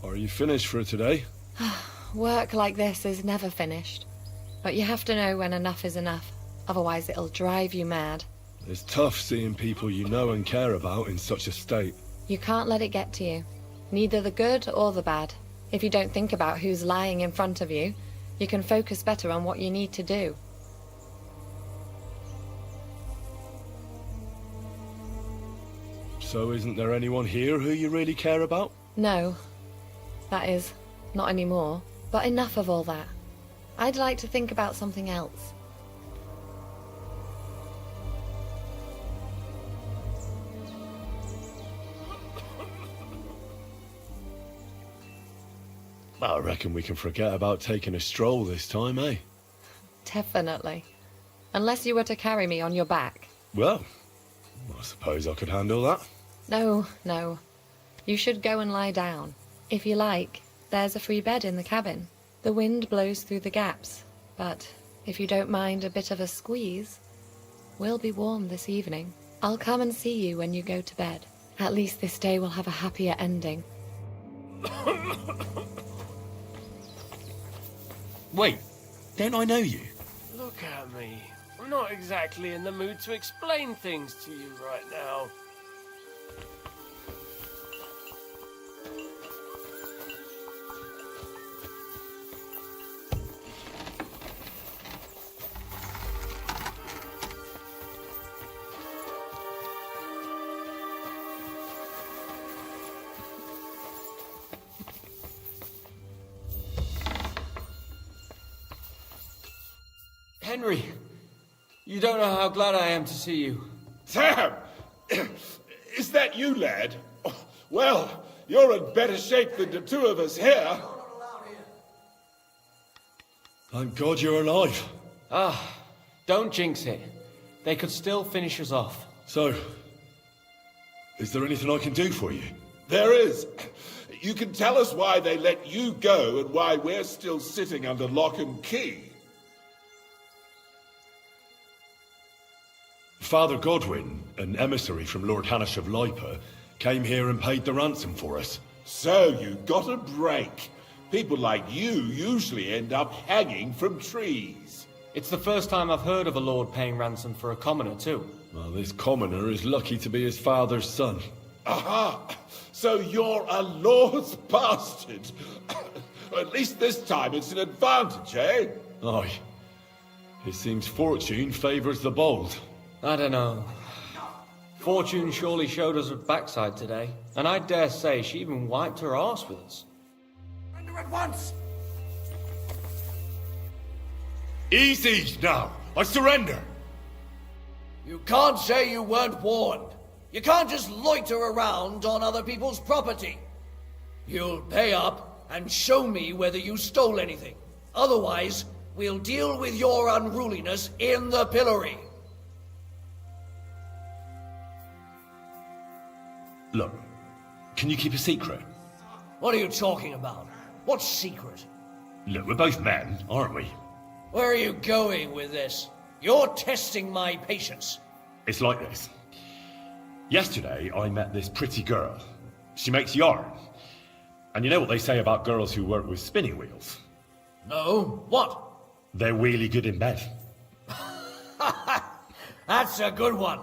Are you finished for today? Work like this is never finished. But you have to know when enough is enough. Otherwise it'll drive you mad. It's tough seeing people you know and care about in such a state. You can't let it get to you. Neither the good or the bad. If you don't think about who's lying in front of you, you can focus better on what you need to do. So isn't there anyone here who you really care about? No. That is, not anymore. But enough of all that. I'd like to think about something else. I reckon we can forget about taking a stroll this time, eh? Definitely. Unless you were to carry me on your back. Well, I suppose I could handle that. No. You should go and lie down. If you like, there's a free bed in the cabin. The wind blows through the gaps, but if you don't mind a bit of a squeeze, we'll be warm this evening. I'll come and see you when you go to bed. At least this day will have a happier ending. Wait, don't I know you? Look at me. I'm not exactly in the mood to explain things to you right now. Henry, you don't know how glad I am to see you. Sam! Is that you, lad? Well, you're in better shape than the two of us here. Thank God you're alive. Ah, don't jinx it. They could still finish us off. So, is there anything I can do for you? There is. You can tell us why they let you go and why we're still sitting under lock and key. Father Godwin, an emissary from Lord Hanish of Lipa, came here and paid the ransom for us. So you got a break. People like you usually end up hanging from trees. It's the first time I've heard of a lord paying ransom for a commoner, too. Well, this commoner is lucky to be his father's son. Aha! So you're a lord's bastard. At least this time it's an advantage, eh? Aye. It seems fortune favours the bold. I don't know. Fortune surely showed us her backside today, and I dare say she even wiped her arse with us. Surrender at once! Easy now! I surrender! You can't say you weren't warned. You can't just loiter around on other people's property. You'll pay up and show me whether you stole anything. Otherwise, we'll deal with your unruliness in the pillory. Look, can you keep a secret? What are you talking about? What's secret? Look, we're both men, aren't we? Where are you going with this? You're testing my patience. It's like this. Yesterday, I met this pretty girl. She makes yarn. And you know what they say about girls who work with spinning wheels? No? What? They're really good in bed. That's a good one.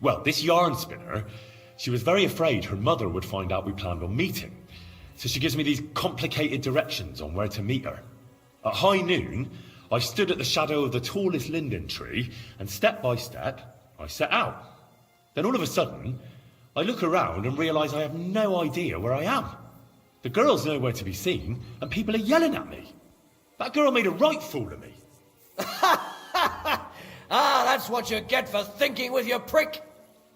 Well, this yarn spinner, she was very afraid her mother would find out we planned on meeting. So she gives me these complicated directions on where to meet her. At high noon, I stood at the shadow of the tallest linden tree, and step by step, I set out. Then all of a sudden, I look around and realise I have no idea where I am. The girl's nowhere to be seen, and people are yelling at me. That girl made a right fool of me. That's what you get for thinking with your prick.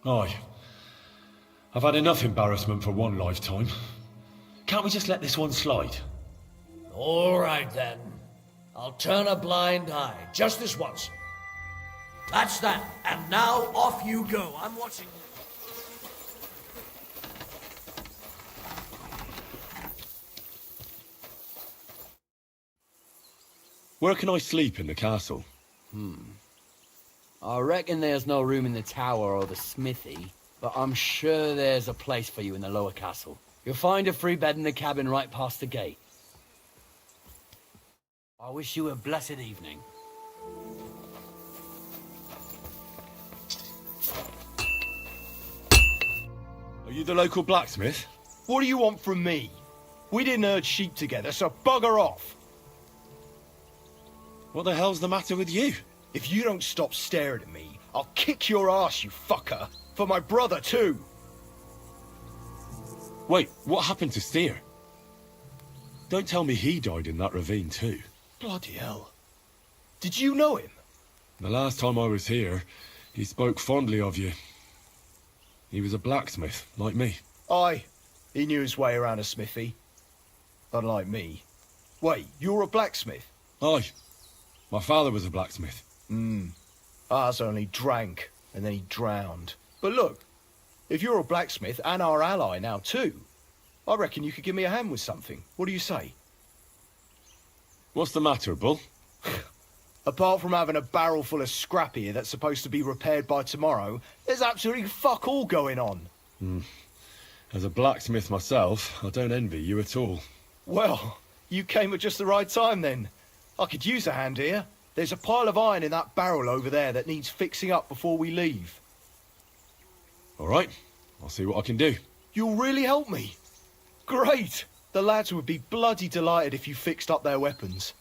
Aye. I've had enough embarrassment for one lifetime. Can't we just let this one slide? All right, then. I'll turn a blind eye, just this once. That's that, and now off you go. I'm watching you. Where can I sleep in the castle? I reckon there's no room in the tower or the smithy, but I'm sure there's a place for you in the lower castle. You'll find a free bed in the cabin right past the gate. I wish you a blessed evening. Are you the local blacksmith? What do you want from me? We didn't herd sheep together, so bugger off. What the hell's the matter with you? If you don't stop staring at me, I'll kick your ass, you fucker. For my brother, too. Wait, what happened to Steer? Don't tell me he died in that ravine too. Bloody hell. Did you know him? The last time I was here, he spoke fondly of you. He was a blacksmith, like me. Aye, he knew his way around a smithy. Unlike me. Wait, you're a blacksmith? Aye. My father was a blacksmith. Ours only drank, and then he drowned. But look, if you're a blacksmith and our ally now too, I reckon you could give me a hand with something. What do you say? What's the matter, Bull? Apart from having a barrel full of scrap here that's supposed to be repaired by tomorrow, there's absolutely fuck all going on. As a blacksmith myself, I don't envy you at all. Well, you came at just the right time then. I could use a hand here. There's a pile of iron in that barrel over there that needs fixing up before we leave. All right, I'll see what I can do. You'll really help me? Great! The lads would be bloody delighted if you fixed up their weapons.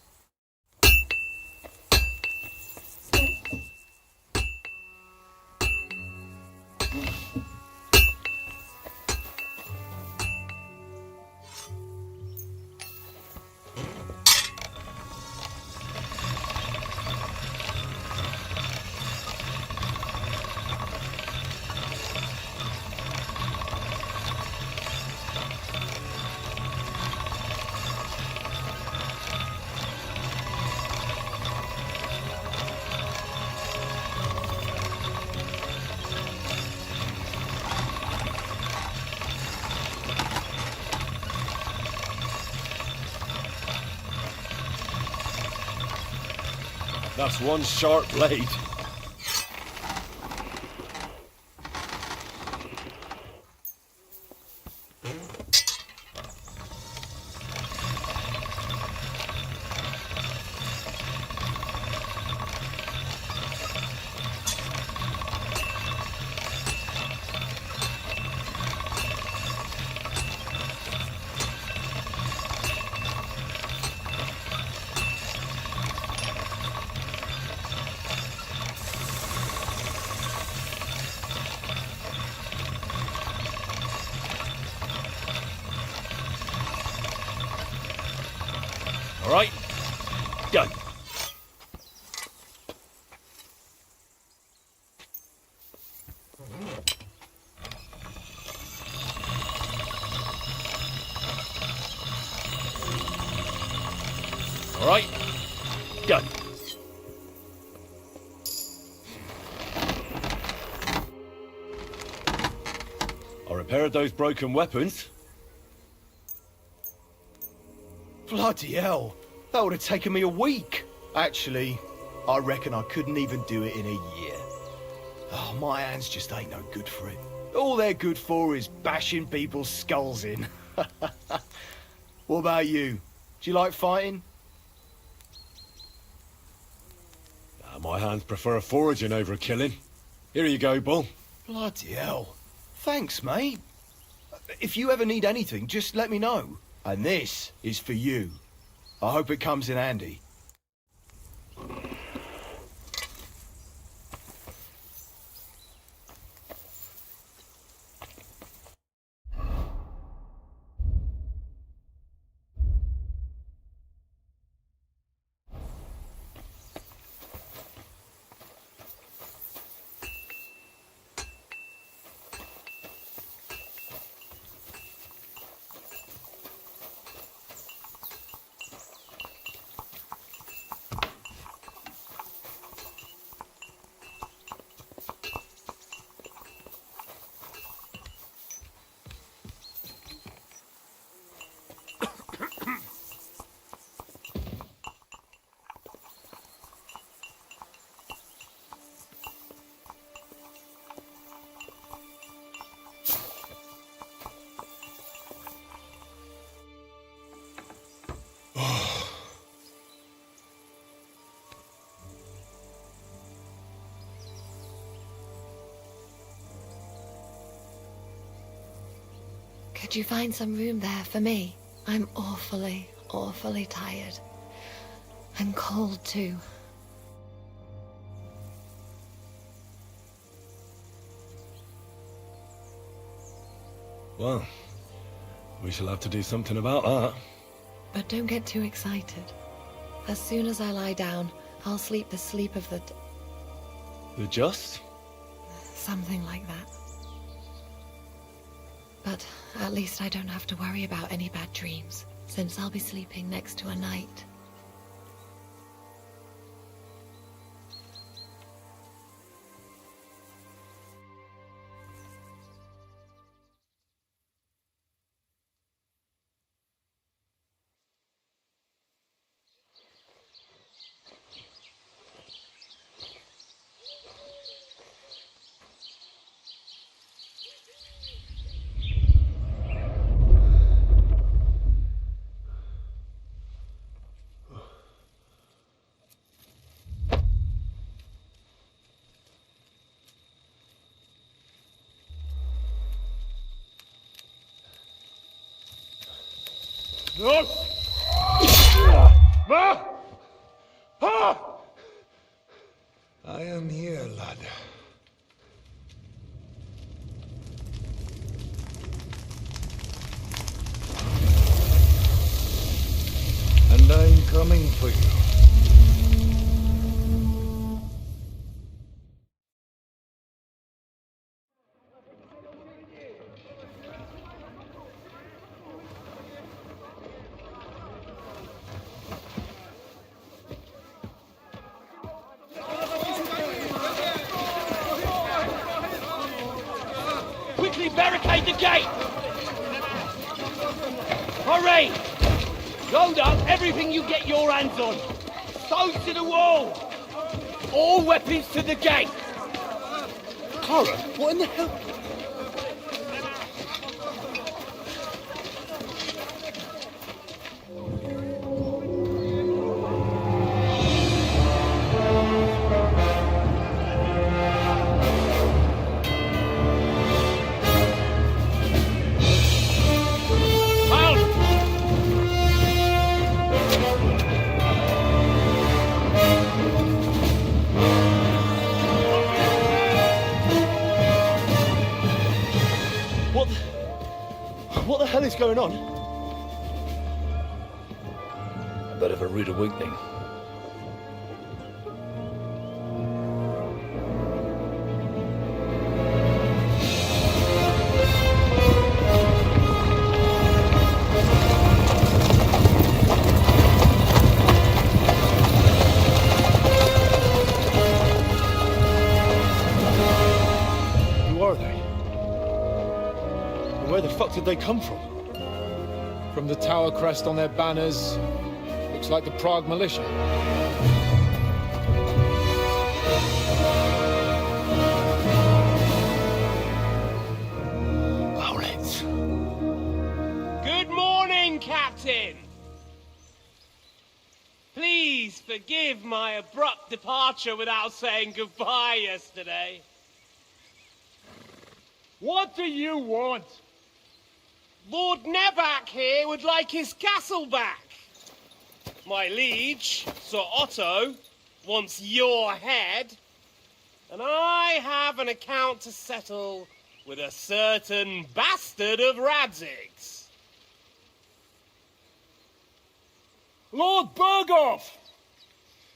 That's one sharp blade. Done. I repaired those broken weapons. Bloody hell. That would have taken me a week. Actually, I reckon I couldn't even do it in a year. Oh, my hands just ain't no good for it. All they're good for is bashing people's skulls in. What about you? Do you like fighting? My hands prefer foraging over killing. Here you go, Bull. Bloody hell. Thanks, mate. If you ever need anything, just let me know. And this is for you. I hope it comes in handy. Could you find some room there for me? I'm awfully, awfully tired. I'm cold too. Well, we shall have to do something about that. But don't get too excited. As soon as I lie down, I'll sleep the sleep of the... The just? Something like that. But at least I don't have to worry about any bad dreams, since I'll be sleeping next to a knight. I am here, lad. And I'm coming for you. Quickly barricade the gate! Hurry! Load up everything you get your hands on. Stones to the wall! All weapons to the gate! Clara, what in the hell? What the hell is going on? A bit of a rude awakening. fuck did they come from? From the tower crest on their banners, looks like the Prague militia. Good morning, Captain! Please forgive my abrupt departure without saying goodbye yesterday. What do you want? Lord Nebak here would like his castle back. My liege, Sir Otto, wants your head. And I have an account to settle with a certain bastard of Radzig's. Lord Bergov!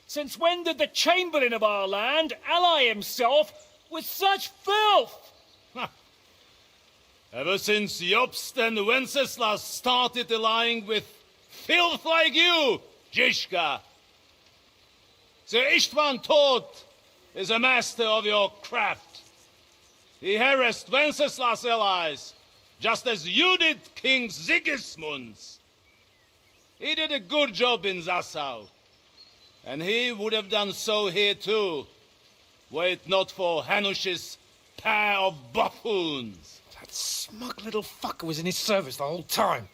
Since when did the Chamberlain of our land ally himself with such filth? Ever since Jobst and Wenceslas started allying with filth like you, Zizka. Sir Istvan Toth is a master of your craft. He harassed Wenceslas' allies, just as you did King Sigismund's. He did a good job in Zassau, and he would have done so here too, were it not for Hanush's pair of buffoons. That smug little fucker was in his service the whole time.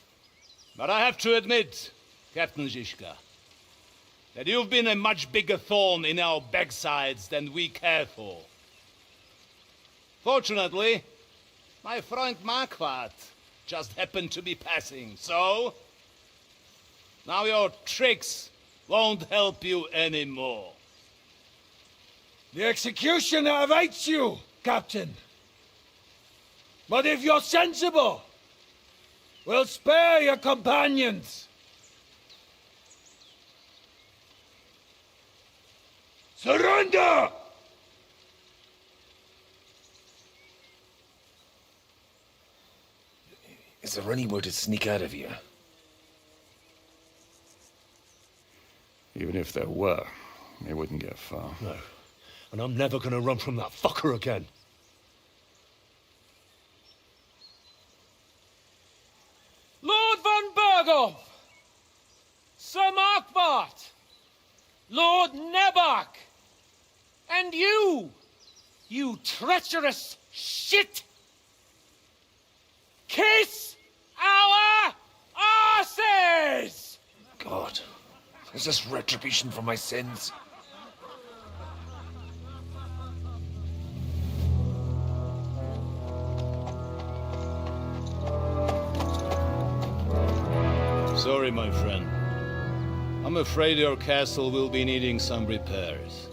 But I have to admit, Captain Zizka, that you've been a much bigger thorn in our backsides than we care for. Fortunately, my friend Marquardt just happened to be passing, so now your tricks won't help you anymore. The executioner awaits you, Captain. But if you're sensible, we'll spare your companions. Surrender! Is there any way to sneak out of here? Even if there were, it wouldn't get far. No. And I'm never gonna run from that fucker again. Lord von Bergov! Sir Marquardt! Lord Nebak! And you! You treacherous shit! Kiss our asses! God, is this retribution for my sins? Sorry, my friend. I'm afraid your castle will be needing some repairs.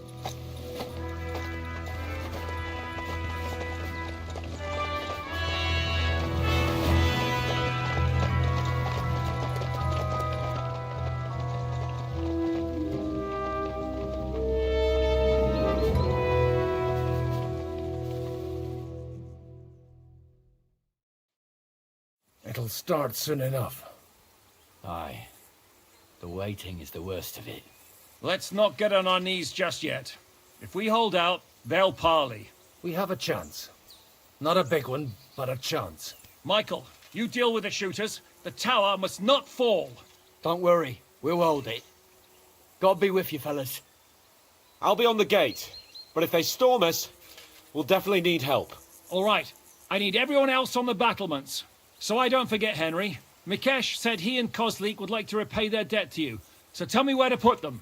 It'll start soon enough. Aye. The waiting is the worst of it. Let's not get on our knees just yet. If we hold out, they'll parley. We have a chance. Not a big one, but a chance. Michael, you deal with the shooters. The tower must not fall. Don't worry, we'll hold it. God be with you, fellas. I'll be on the gate, but if they storm us, we'll definitely need help. All right, I need everyone else on the battlements. So I don't forget, Henry. Mikesh said he and Kozlik would like to repay their debt to you. So tell me where to put them.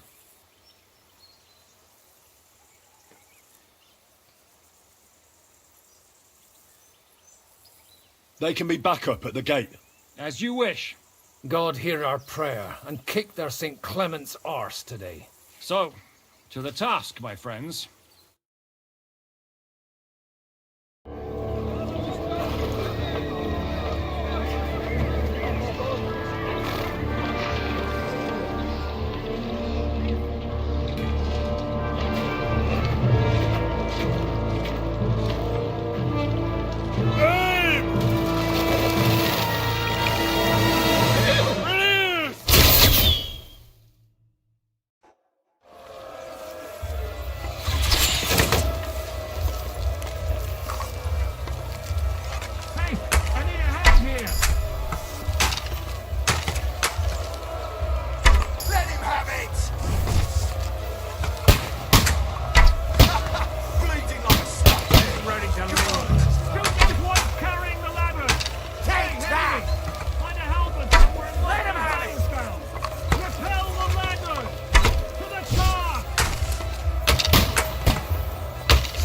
They can be back up at the gate. As you wish. God hear our prayer and kick their St. Clement's arse today. So, to the task, my friends.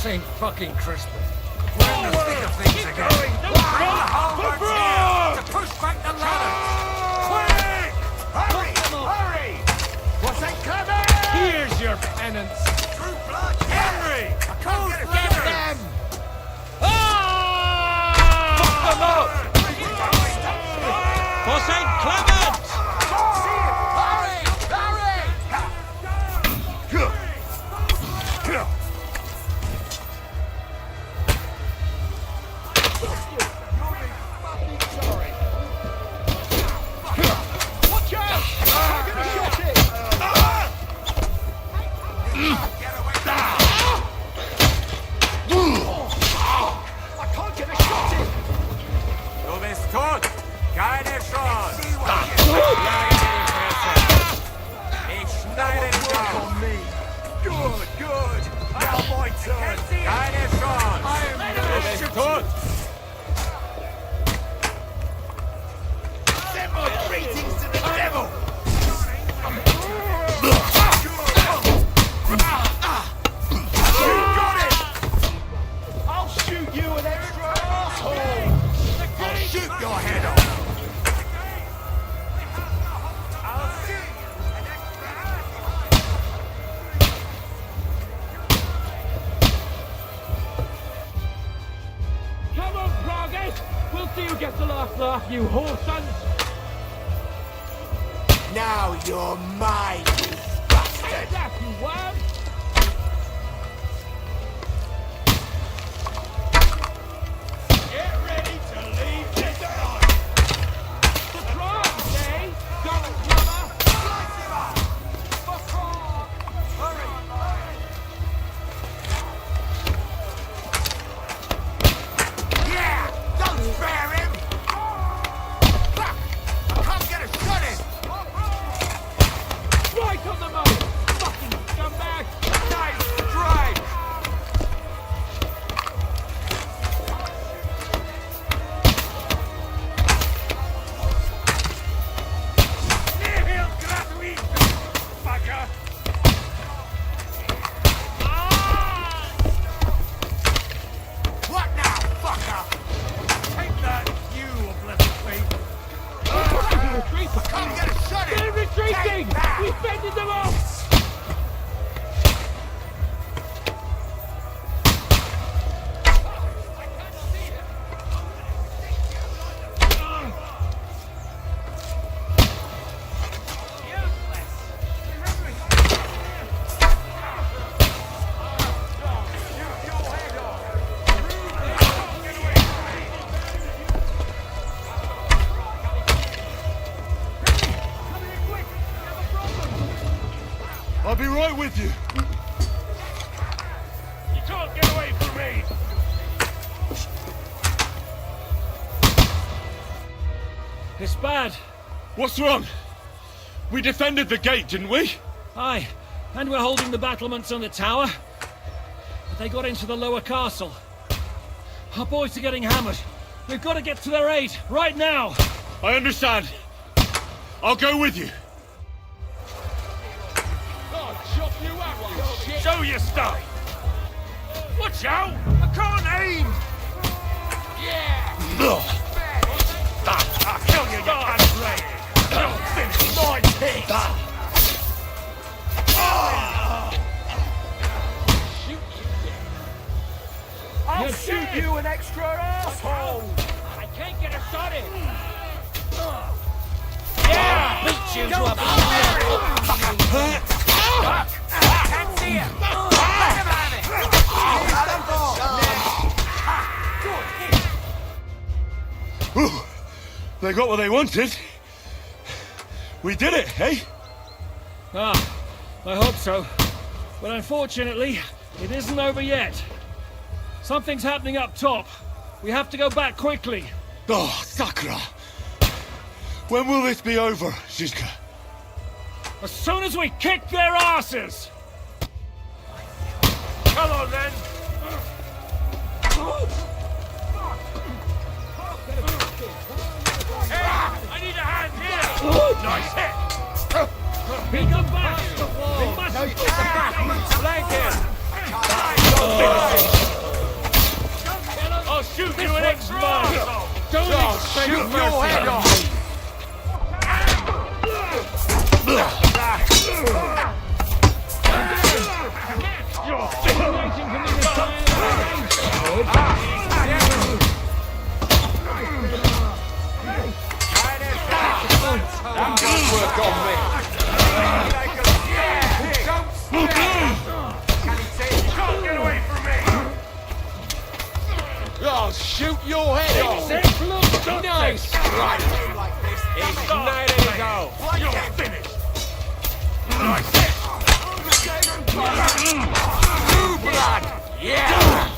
St. fucking Crispin. We're in the thick of things again. Bring the whole bunch here to push back the ladder. Quick! Hurry! Hurry! What's that coming? Here's your penance. True blood! Henry! I can't get them! Fuck them up! For St. Clement! Hurry! Hurry! Watch out! I'm gonna shot it! I can't get a shot in! Du bist tot! Keine Chance! Ich schneide dich auf! Good, good! Now my turn! Keine Chance! Du bist tot! Send my greetings to the devil! I'll shoot you an extra asshole! I'll shoot your head off! Come on, Brogate! We'll see who gets the last laugh, you whore sons! Now you're mine, you bastard! That you won! Get ready to leave this earth! Surprise, eh? Don't rubber! Slice him up! Fuck off! Hurry! Yeah! Don't spare him! Fuck! I can't get a shot in! Right on the moment! Fucking scumbag! Nice strike! Nihil gratuito, fucker! What now, fucker? Take that, you oblivious feet! I can't get a shot in! They're retreating! Take that! We fended them off! I'll be right with you. You can't get away from me! It's bad. What's wrong? We defended the gate, didn't we? Aye, and we're holding the battlements on the tower. But they got into the lower castle. Our boys are getting hammered. We've got to get to their aid, right now! I understand. I'll go with you. I'll chop you up, you shit! Show your stuff! Watch out! I can't aim! Yeah! I'll kill you, you cunt! You'll finish my pig! I'll shoot you an extra asshole! I can't get a shot in! Yeah! Beat you to a can't see him! Let him have it! Whew. They got what they wanted. We did it, eh? Ah, I hope so. But unfortunately, it isn't over yet. Something's happening up top. We have to go back quickly. Oh, Sakra! When will this be over, Zizka? As soon as we kick their asses! Come on, then! Hey, I need a hand here! Nice hit! Pick up back! We must Flank him! Shoot your head off! That won't work on me. Get away from me! I'll shoot your head off! Nice! Right! Ignite it, go! You're finished! Blue blood! Yeah!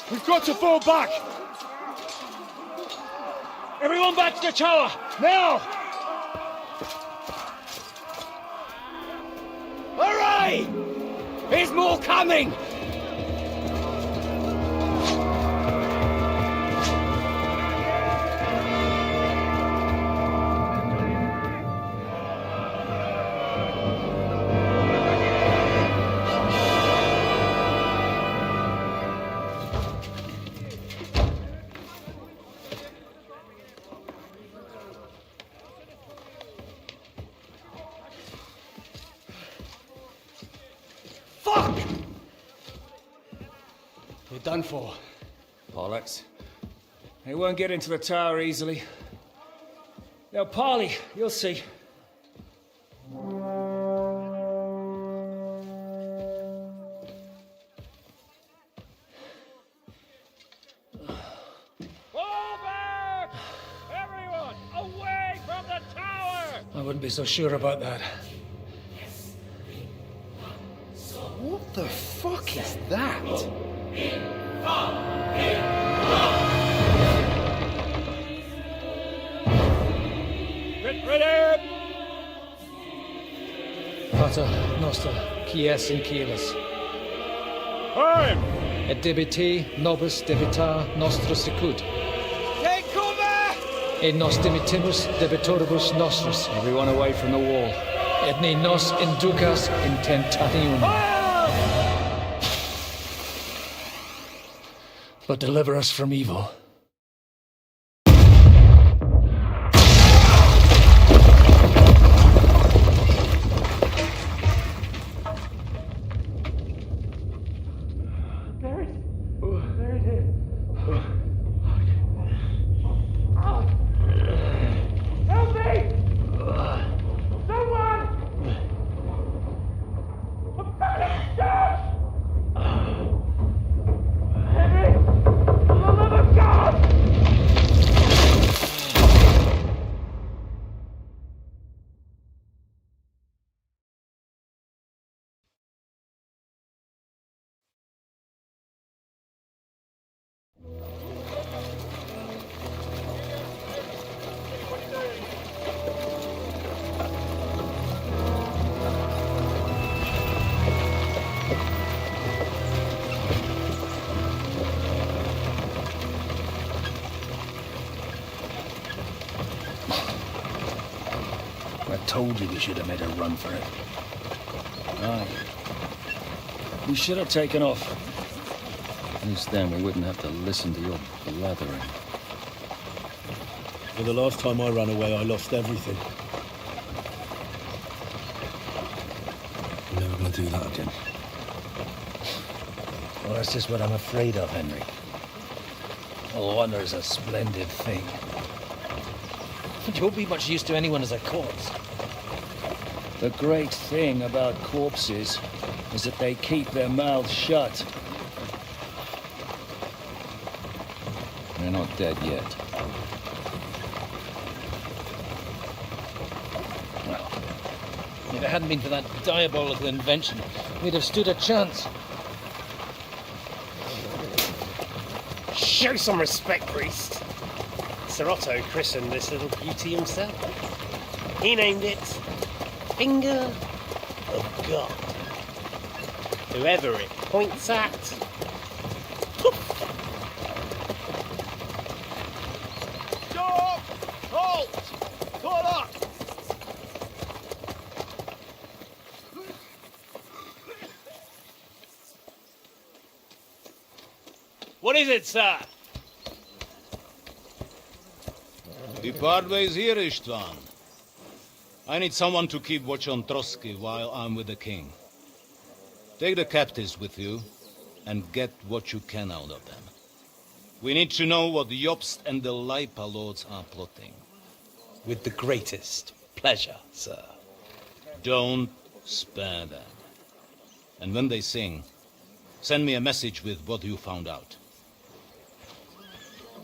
We've got to fall back! Everyone back to the tower! Now! Hooray! There's more coming! You're done for. Bollocks. They won't get into the tower easily. Now, parley, you'll see. I wouldn't be so sure about that. What the fuck is that? Ready! Pater Noster, Kies in Kielis. Time! Et debiti nobis debita nostra sicut. Take cover! Et nos dimitimus debitoribus nostris. Everyone away from the wall. Et ne nos inducas in tentationem. But deliver us from evil. I told you we should have made a run for it. Aye. We should have taken off. At least then we wouldn't have to listen to your blathering. For the last time I ran away, I lost everything. I'm never gonna do that again. Well, that's just what I'm afraid of, Henry. Well, honor's a splendid thing. You won't be much use to anyone as a corpse. The great thing about corpses is that they keep their mouths shut. They're not dead yet. Well, if it hadn't been for that diabolical invention, we'd have stood a chance. Show some respect, priest. Sir Otto christened this little beauty himself. He named it Finger of God. Whoever it points at, poof, What is it, sir? We part ways here, Istvan. I need someone to keep watch on Trosky while I'm with the king. Take the captives with you, and get what you can out of them. We need to know what Jobst and the Leipa lords are plotting. With the greatest pleasure, sir. Don't spare them. And when they sing, send me a message with what you found out.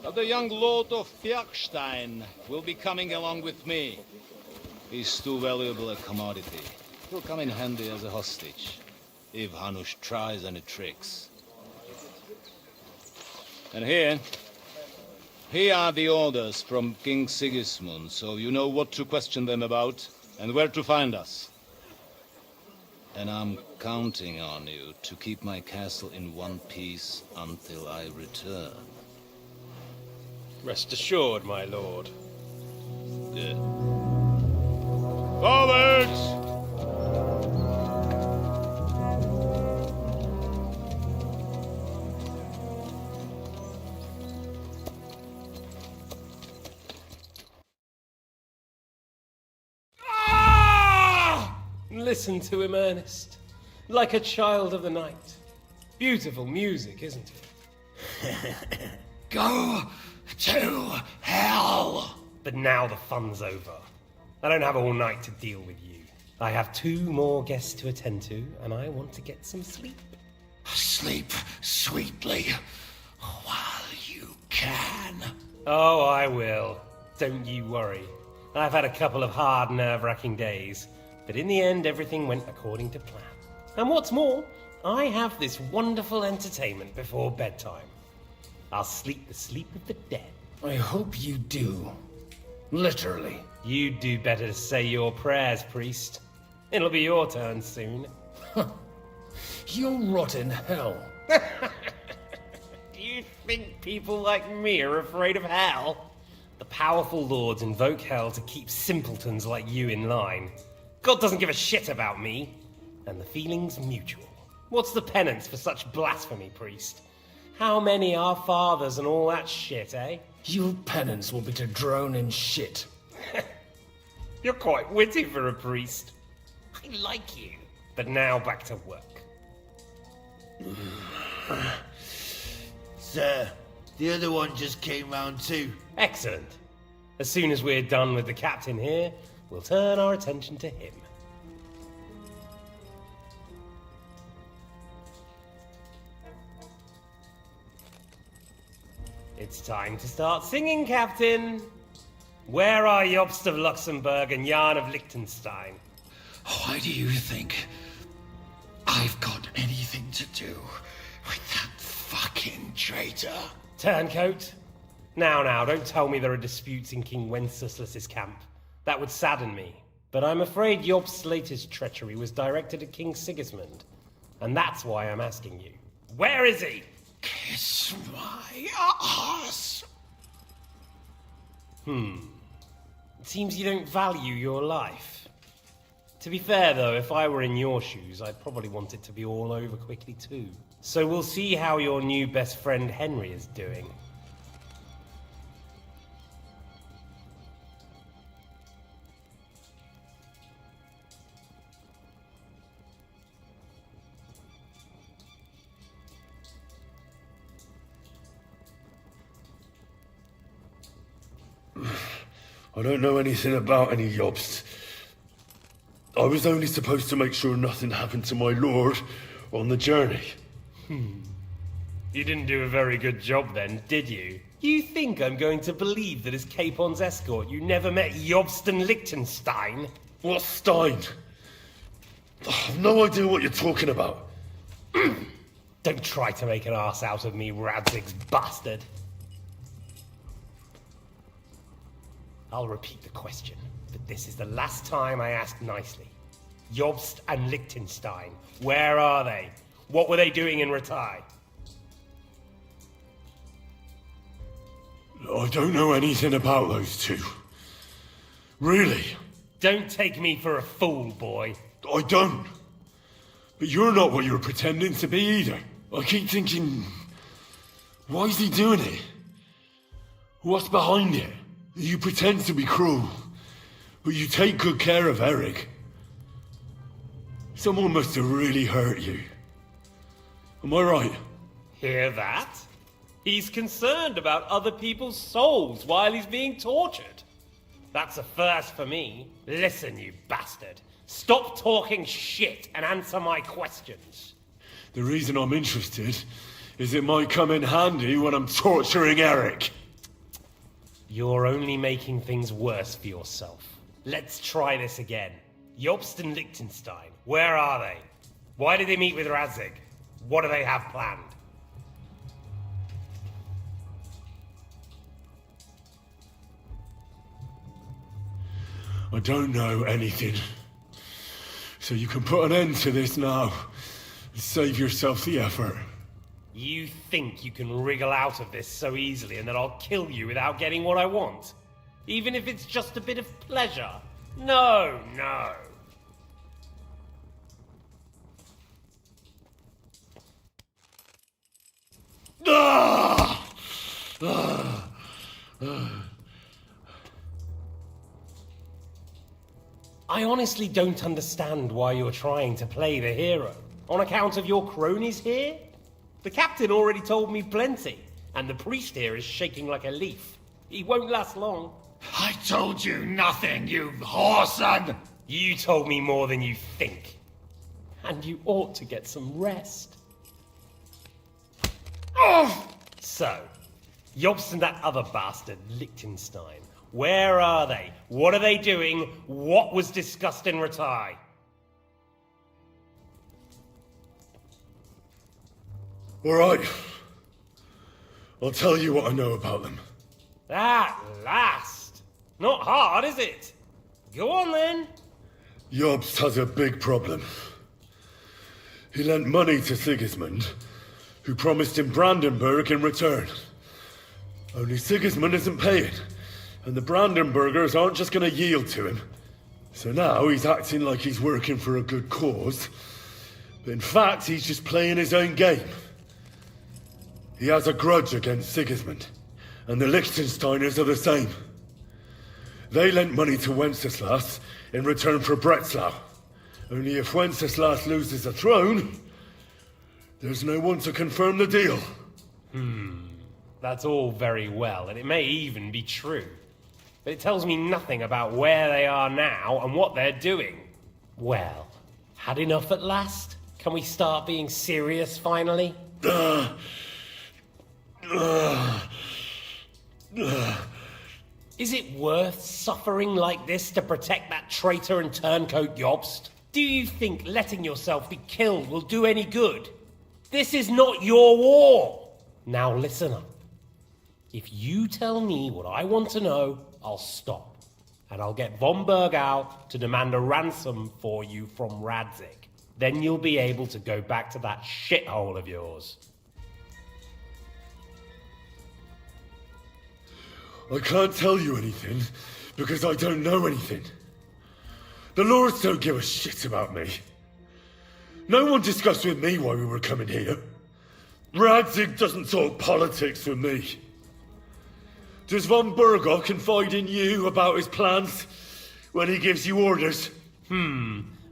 But the young lord of Bjergstein will be coming along with me. He's too valuable a commodity. He'll come in handy as a hostage, if Hanush tries any tricks. And here are the orders from King Sigismund, so you know what to question them about and where to find us. And I'm counting on you to keep my castle in one piece until I return. Rest assured, my lord. Good. Forwards! Listen to him, Ernest. Like a child of the night. Beautiful music, isn't it? Go to hell! But now the fun's over. I don't have all night to deal with you. I have 2 more guests to attend to, and I want to get some sleep. Sleep sweetly while you can. Oh, I will. Don't you worry. I've had a couple of hard, nerve-wracking days, but in the end, everything went according to plan. And what's more, I have this wonderful entertainment before bedtime. I'll sleep the sleep of the dead. I hope you do. Literally. You'd do better to say your prayers, priest. It'll be your turn soon. You'll rot in hell. Do you think people like me are afraid of hell? The powerful lords invoke hell to keep simpletons like you in line. God doesn't give a shit about me. And the feeling's mutual. What's the penance for such blasphemy, priest? How many are fathers and all that shit, eh? Your penance will be to drown in shit. You're quite witty for a priest. I like you. But now back to work. Sir, the other one just came round too. Excellent. As soon as we're done with the captain here, we'll turn our attention to him. It's time to start singing, Captain. Where are Jobst of Luxembourg and Jan of Liechtenstein? Why do you think I've got anything to do with that fucking traitor? Turncoat. Now, don't tell me there are disputes in King Wenceslas's camp. That would sadden me. But I'm afraid Jobst's latest treachery was directed at King Sigismund. And that's why I'm asking you. Where is he? Kiss my ass. It seems you don't value your life. To be fair, though, if I were in your shoes, I'd probably want it to be all over quickly, too. So we'll see how your new best friend Henry is doing. I don't know anything about any Jobst. I was only supposed to make sure nothing happened to my lord on the journey. You didn't do a very good job then, did you? You think I'm going to believe that as Capon's escort you never met Jobst and Liechtenstein? What Stein? I've no idea what you're talking about. Don't try to make an ass out of me, Radzig's bastard. I'll repeat the question, but this is the last time I ask nicely. Jobst and Liechtenstein, where are they? What were they doing in Ratai? I don't know anything about those two. Really? Don't take me for a fool, boy. I don't. But you're not what you're pretending to be either. I keep thinking... Why is he doing it? What's behind it? You pretend to be cruel, but you take good care of Eric. Someone must have really hurt you. Am I right? Hear that? He's concerned about other people's souls while he's being tortured. That's a first for me. Listen, you bastard. Stop talking shit and answer my questions. The reason I'm interested is it might come in handy when I'm torturing Eric. You're only making things worse for yourself. Let's try this again. Jobst and Liechtenstein, where are they? Why did they meet with Radzig? What do they have planned? I don't know anything. So you can put an end to this now and save yourself the effort. You think you can wriggle out of this so easily and that I'll kill you without getting what I want? Even if it's just a bit of pleasure? No, no. I honestly don't understand why you're trying to play the hero. On account of your cronies here? The captain already told me plenty, and the priest here is shaking like a leaf. He won't last long. I told you nothing, you whoreson! You told me more than you think. And you ought to get some rest. Oh! So, Jobst and that other bastard, Liechtenstein. Where are they? What are they doing? What was discussed in Ratai? All right. I'll tell you what I know about them. At last! Not hard, is it? Go on then. Jobst has a big problem. He lent money to Sigismund, who promised him Brandenburg in return. Only Sigismund isn't paying, and the Brandenburgers aren't just going to yield to him. So now he's acting like he's working for a good cause, but in fact he's just playing his own game. He has a grudge against Sigismund, and the Liechtensteiners are the same. They lent money to Wenceslas in return for Breslau. Only if Wenceslas loses the throne, there's no one to confirm the deal. That's all very well, and it may even be true. But it tells me nothing about where they are now and what they're doing. Well, had enough at last? Can we start being serious finally? Is it worth suffering like this to protect that traitor and turncoat Jobst? Do you think letting yourself be killed will do any good? This is not your war! Now listen up. If you tell me what I want to know, I'll stop. And I'll get von Berg out to demand a ransom for you from Radzig. Then you'll be able to go back to that shithole of yours. I can't tell you anything, because I don't know anything. The lords don't give a shit about me. No one discussed with me why we were coming here. Radzig doesn't talk politics with me. Does von Bergov confide in you about his plans when he gives you orders?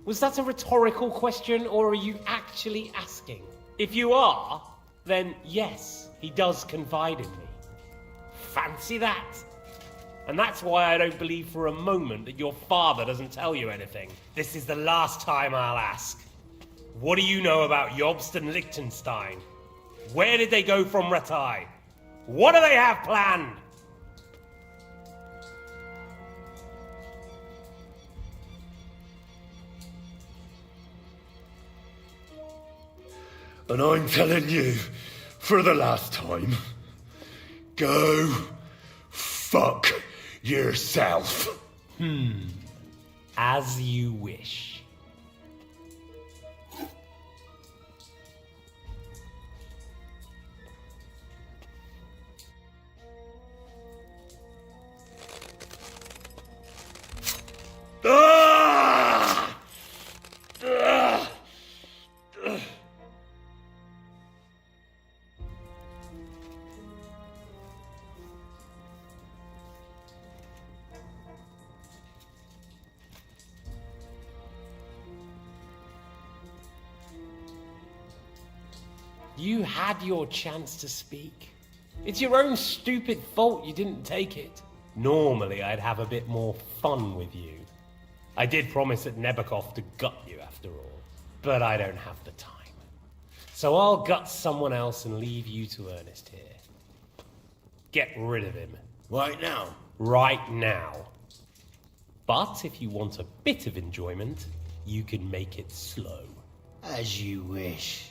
Was that a rhetorical question, or are you actually asking? If you are, then yes, he does confide in me. Fancy that! And that's why I don't believe for a moment that your father doesn't tell you anything. This is the last time I'll ask. What do you know about Jobst and Liechtenstein? Where did they go from Ratai? What do they have planned? And I'm telling you, for the last time, go fuck yourself. As you wish. You had your chance to speak. It's your own stupid fault you didn't take it. Normally, I'd have a bit more fun with you. I did promise at Nebakov to gut you after all, but I don't have the time. So I'll gut someone else and leave you to Ernest here. Get rid of him. Right now? Right now. But if you want a bit of enjoyment, you can make it slow. As you wish.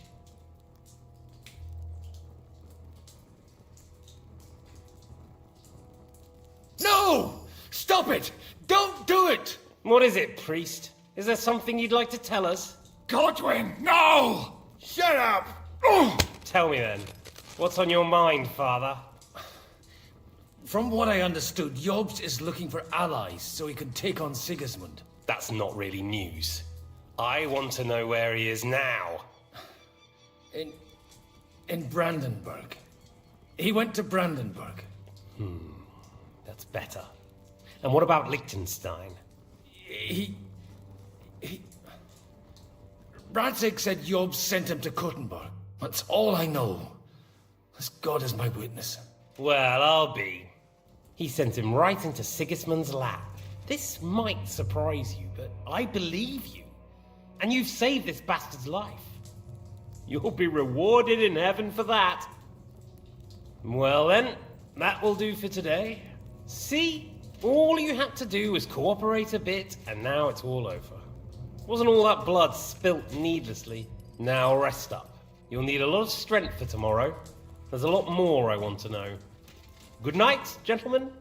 No! Stop it! Don't do it! What is it, priest? Is there something you'd like to tell us? Godwin, no! Shut up! Tell me then. What's on your mind, father? From what I understood, Jobst is looking for allies so he can take on Sigismund. That's not really news. I want to know where he is now. In Brandenburg. He went to Brandenburg. That's better. And what about Liechtenstein? Radzig said Jobst sent him to Kuttenberg. That's all I know. As God is my witness. Well, I'll be. He sent him right into Sigismund's lap. This might surprise you, but I believe you. And you've saved this bastard's life. You'll be rewarded in heaven for that. Well then, that will do for today. See? All you had to do was cooperate a bit, and now it's all over. Wasn't all that blood spilt needlessly. Now rest up. You'll need a lot of strength for tomorrow. There's a lot more I want to know. Good night, gentlemen.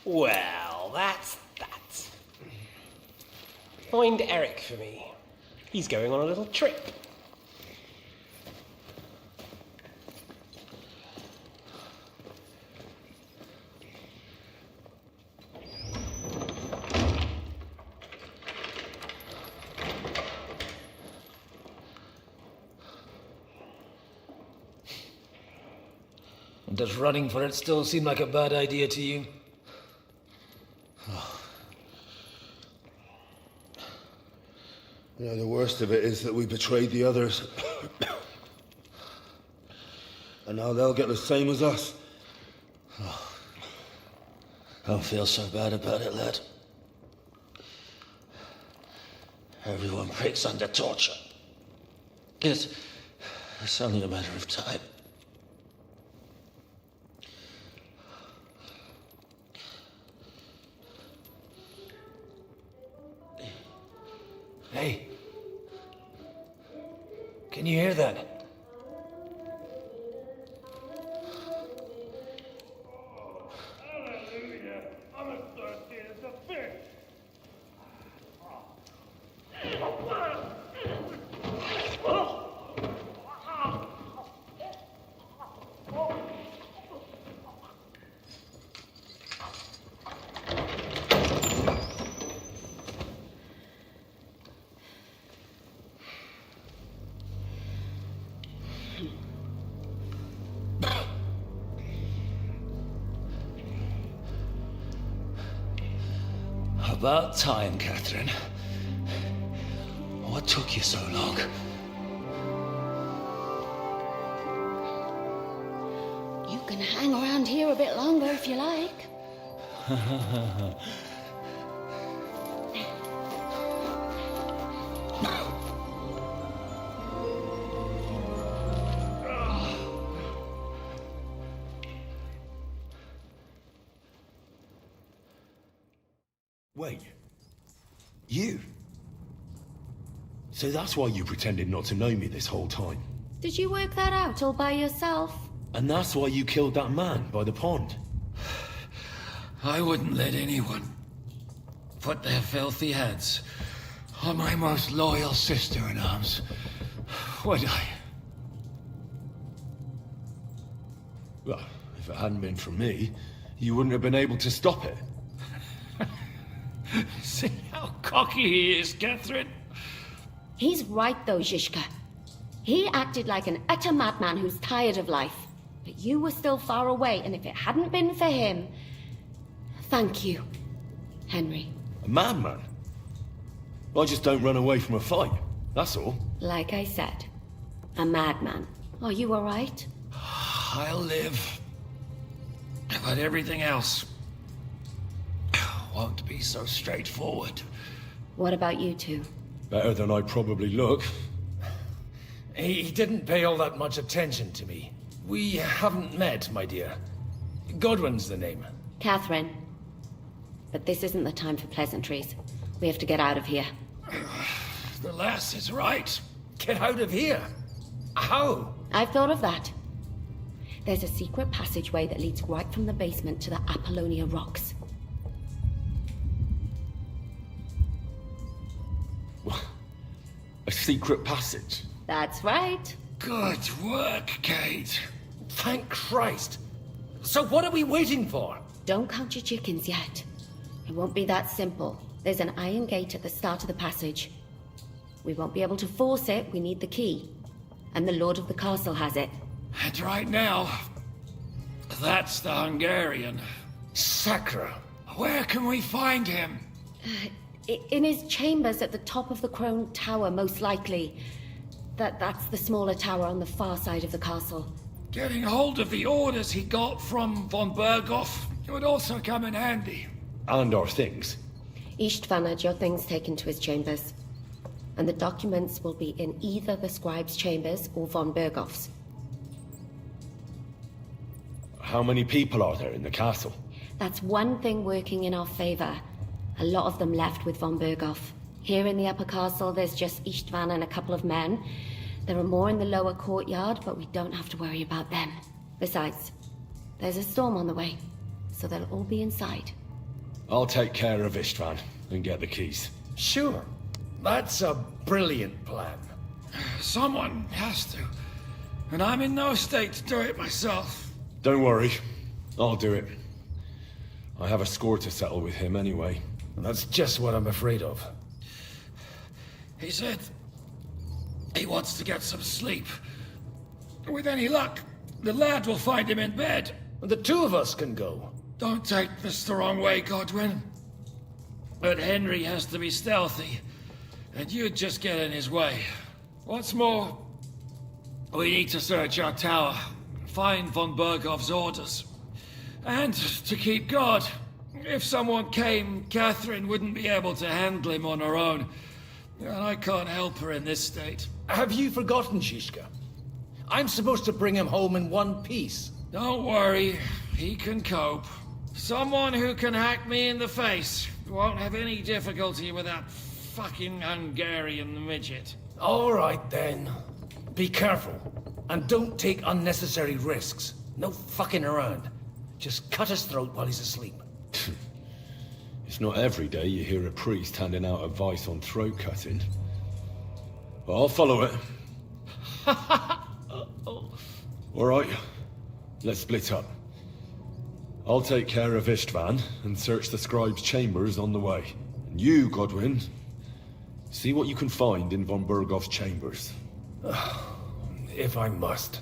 Well, that's that. Find Eric for me. He's going on a little trip. Does running for it still seem like a bad idea to you? You know, the worst of it is that we betrayed the others. And now they'll get the same as us. Don't feel so bad about it, lad. Everyone breaks under torture. It's only a matter of time. Hey. Can you hear that? Hallelujah. I'm as thirsty as a fish. About time, Catherine. What took you so long? You can hang around here a bit longer if you like. Wait. You? So that's why you pretended not to know me this whole time? Did you work that out all by yourself? And that's why you killed that man by the pond? I wouldn't let anyone put their filthy heads on my most loyal sister-in-arms, would I? Well, if it hadn't been for me, you wouldn't have been able to stop it. See how cocky he is, Catherine? He's right though, Zizka. He acted like an utter madman who's tired of life. But you were still far away, and if it hadn't been for him... Thank you, Henry. A madman? I just don't run away from a fight. That's all. Like I said, a madman. Are you alright? I'll live. But everything else won't be so straightforward. What about you two? Better than I probably look. He didn't pay all that much attention to me. We haven't met, my dear. Godwin's the name. Catherine. But this isn't the time for pleasantries. We have to get out of here. The lass is right. Get out of here? How? I've thought of that. There's a secret passageway that leads right from the basement to the Apollonia Rocks. A secret passage? That's right. Good work, Kate. Thank Christ. So what are we waiting for? Don't count your chickens yet. It won't be that simple. There's an iron gate at the start of the passage. We won't be able to force it. We need the key. And the Lord of the Castle has it. And right now, that's the Hungarian. Sacra. Where can we find him? In his chambers at the top of the Crone Tower, most likely. That's the smaller tower on the far side of the castle. Getting hold of the orders he got from von Berghoff would also come in handy. And our things. Istvan had your things taken to his chambers. And the documents will be in either the scribe's chambers or von Berghoff's. How many people are there in the castle? That's one thing working in our favor. A lot of them left with von Berghoff. Here in the upper castle, there's just Istvan and a couple of men. There are more in the lower courtyard, but we don't have to worry about them. Besides, there's a storm on the way, so they'll all be inside. I'll take care of Istvan and get the keys. Sure. That's a brilliant plan. Someone has to. And I'm in no state to do it myself. Don't worry. I'll do it. I have a score to settle with him anyway. That's just what I'm afraid of. He said he wants to get some sleep. With any luck, the lad will find him in bed. The two of us can go. Don't take this the wrong way, Godwin. But Henry has to be stealthy, and you'd just get in his way. What's more, we need to search our tower, find von Berghoff's orders, and to keep guard. If someone came, Catherine wouldn't be able to handle him on her own. And I can't help her in this state. Have you forgotten, Zizka? I'm supposed to bring him home in one piece. Don't worry, he can cope. Someone who can hack me in the face won't have any difficulty with that fucking Hungarian midget. All right, then. Be careful. And don't take unnecessary risks. No fucking around. Just cut his throat while he's asleep. It's not every day you hear a priest handing out advice on throat cutting. But I'll follow it. All right, let's split up. I'll take care of Istvan and search the scribe's chambers on the way. And you, Godwin, see what you can find in von Berghoff's chambers. If I must.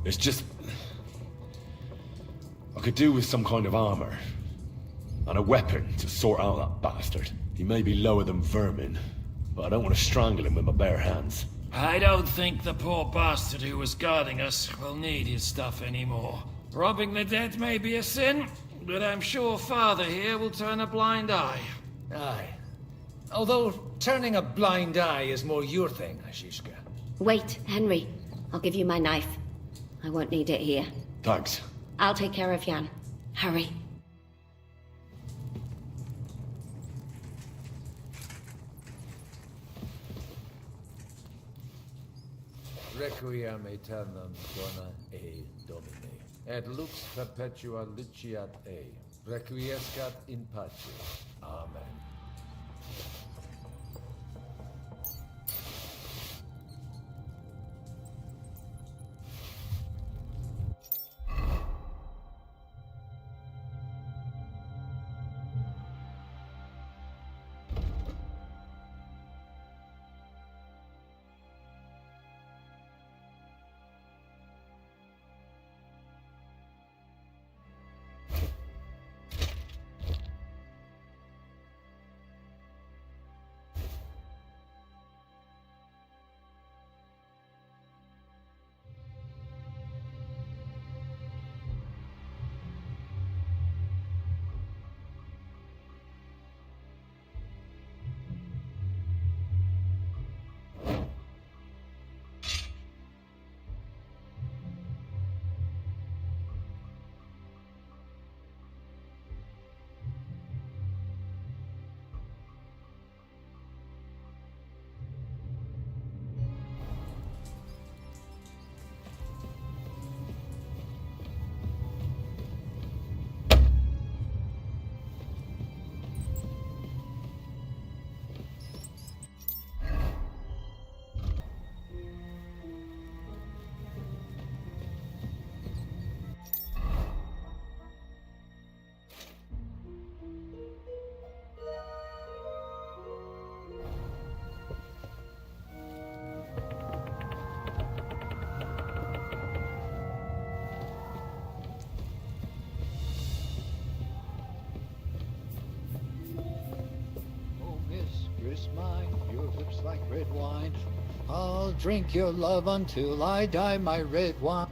It's just... I could do with some kind of armor. And a weapon to sort out that bastard. He may be lower than vermin, but I don't want to strangle him with my bare hands. I don't think the poor bastard who was guarding us will need his stuff anymore. Robbing the dead may be a sin, but I'm sure Father here will turn a blind eye. Aye. Although turning a blind eye is more your thing, Zizka. Wait, Henry. I'll give you my knife. I won't need it here. Thanks. I'll take care of Jan. Hurry. Requiem aeternam dona e Domine, et lux perpetua luciat e, requiescat in pace. Amen. just like red wine. I'll drink your love until I die, my red wine.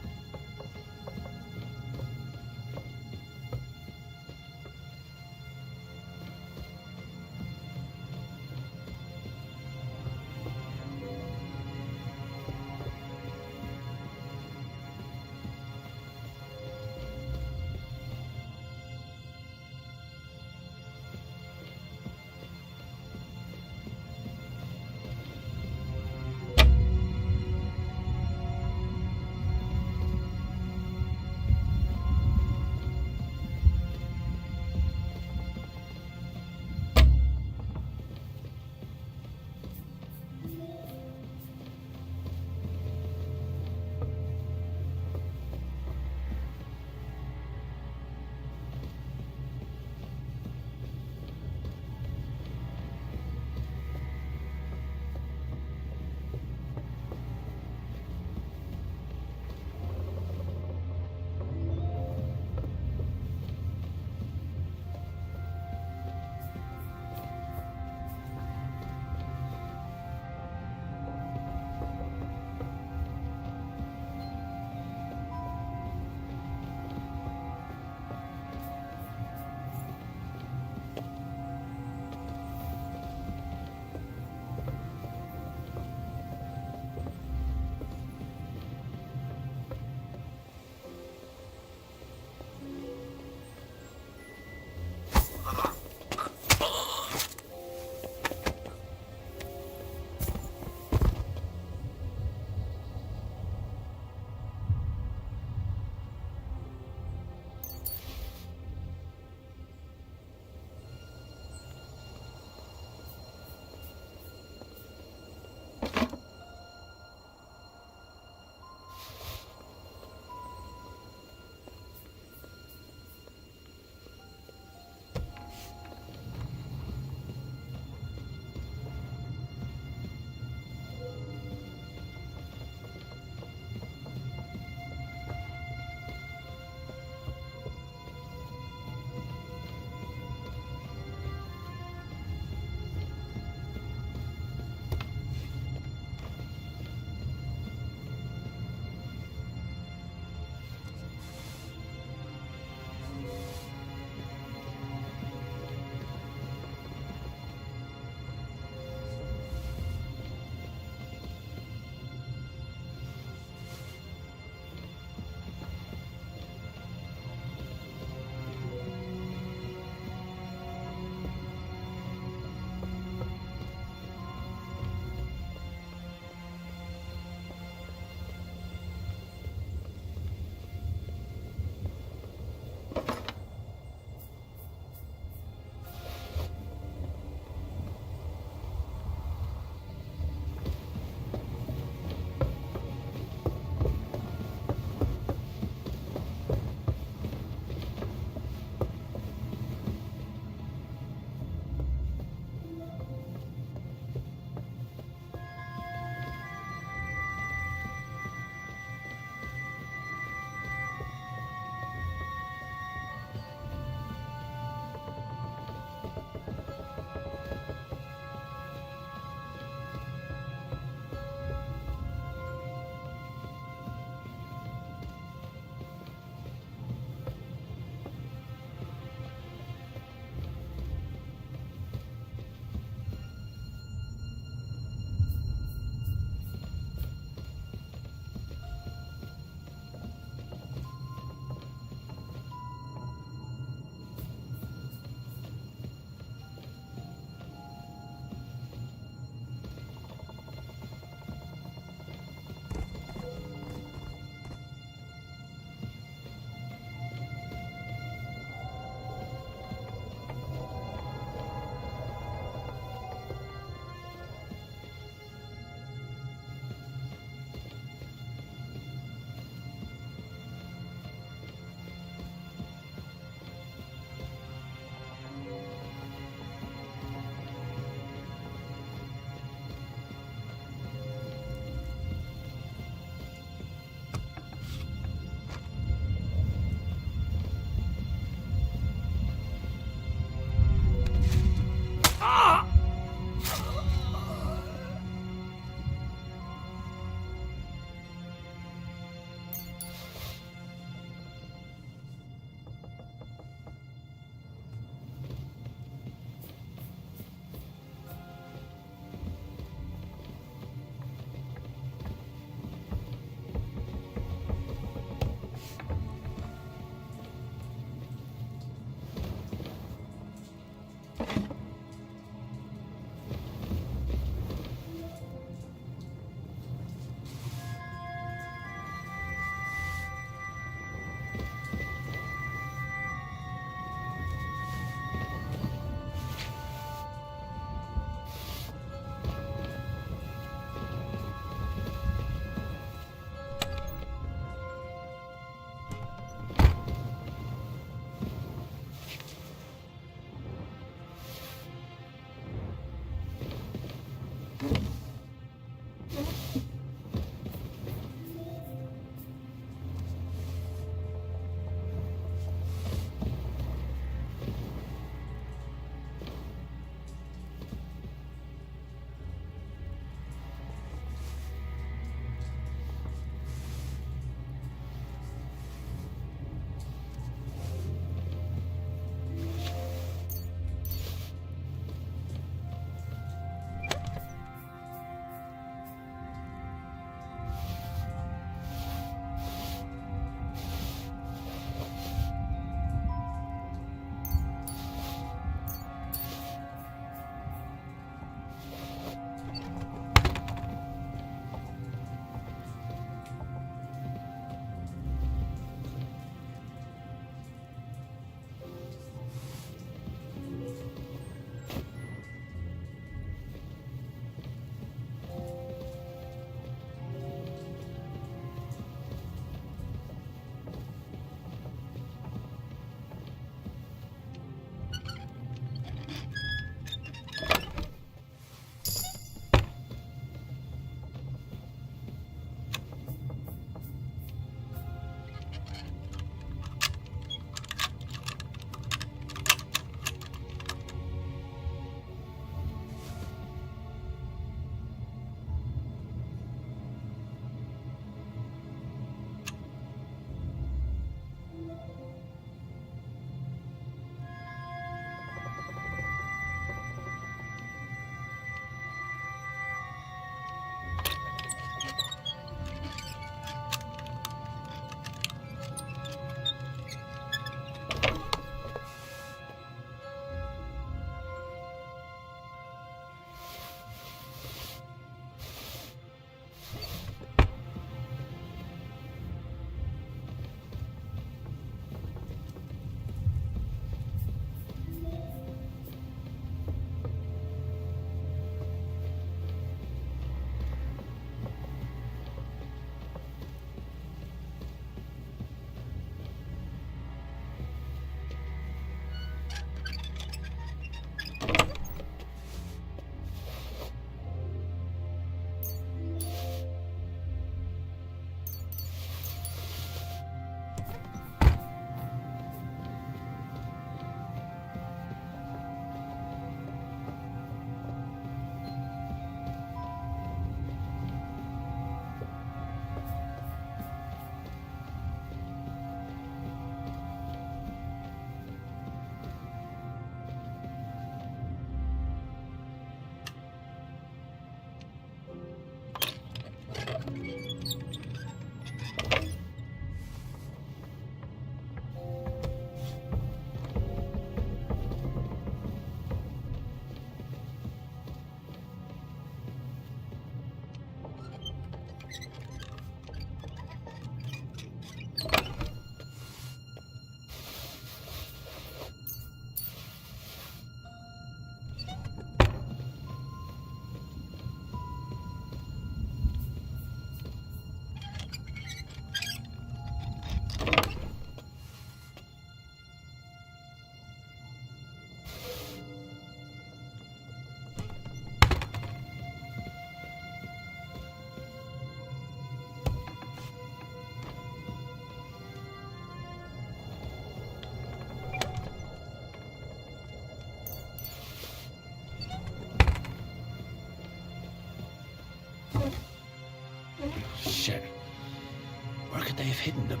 hidden them?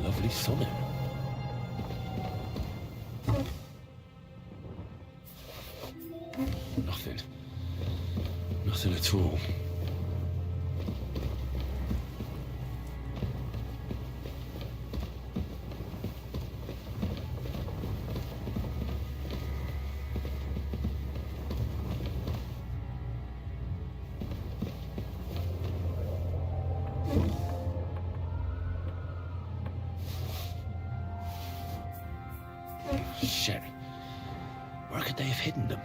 Lovely sonnet. Nothing. Nothing at all. Shit. Where could they have hidden them?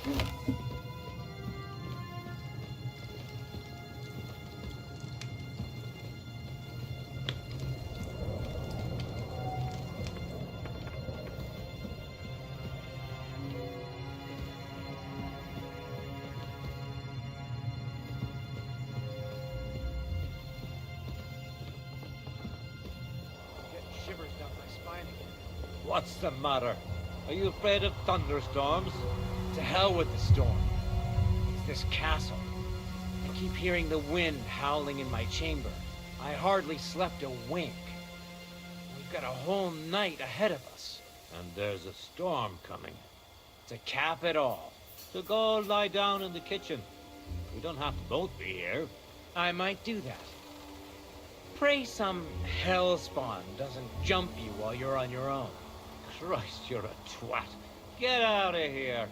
Shivers down my spine again. What's the matter? Are you afraid of thunderstorms? To hell with the storm. It's this castle. I keep hearing the wind howling in my chamber. I hardly slept a wink. We've got a whole night ahead of us. And there's a storm coming. To cap it all. So go lie down in the kitchen. We don't have to both be here. I might do that. Pray some hellspawn doesn't jump you while you're on your own. Christ, you're a twat. Get out of here.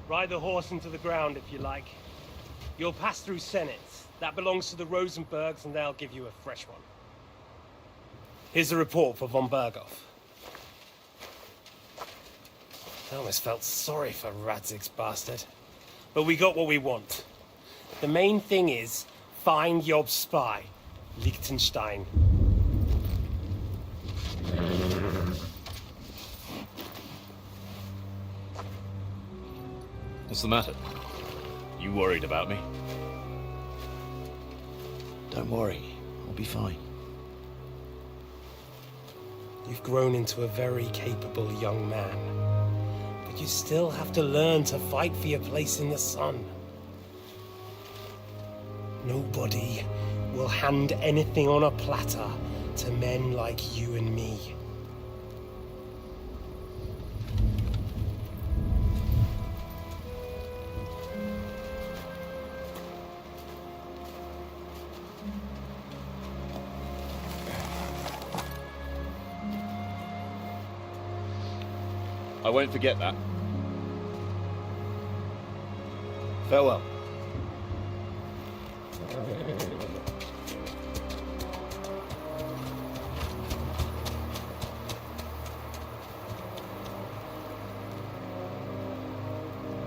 Ride the horse into the ground if you like. You'll pass through Senates. That belongs to the Rosenbergs, and they'll give you a fresh one. Here's a report for von Berghoff. I almost felt sorry for Radzig's bastard. But we got what we want. The main thing is, find Job's spy, Liechtenstein. What's the matter? You worried about me? Don't worry, I'll be fine. You've grown into a very capable young man. But you still have to learn to fight for your place in the sun. Nobody will hand anything on a platter to men like you and me. I won't forget that. Farewell.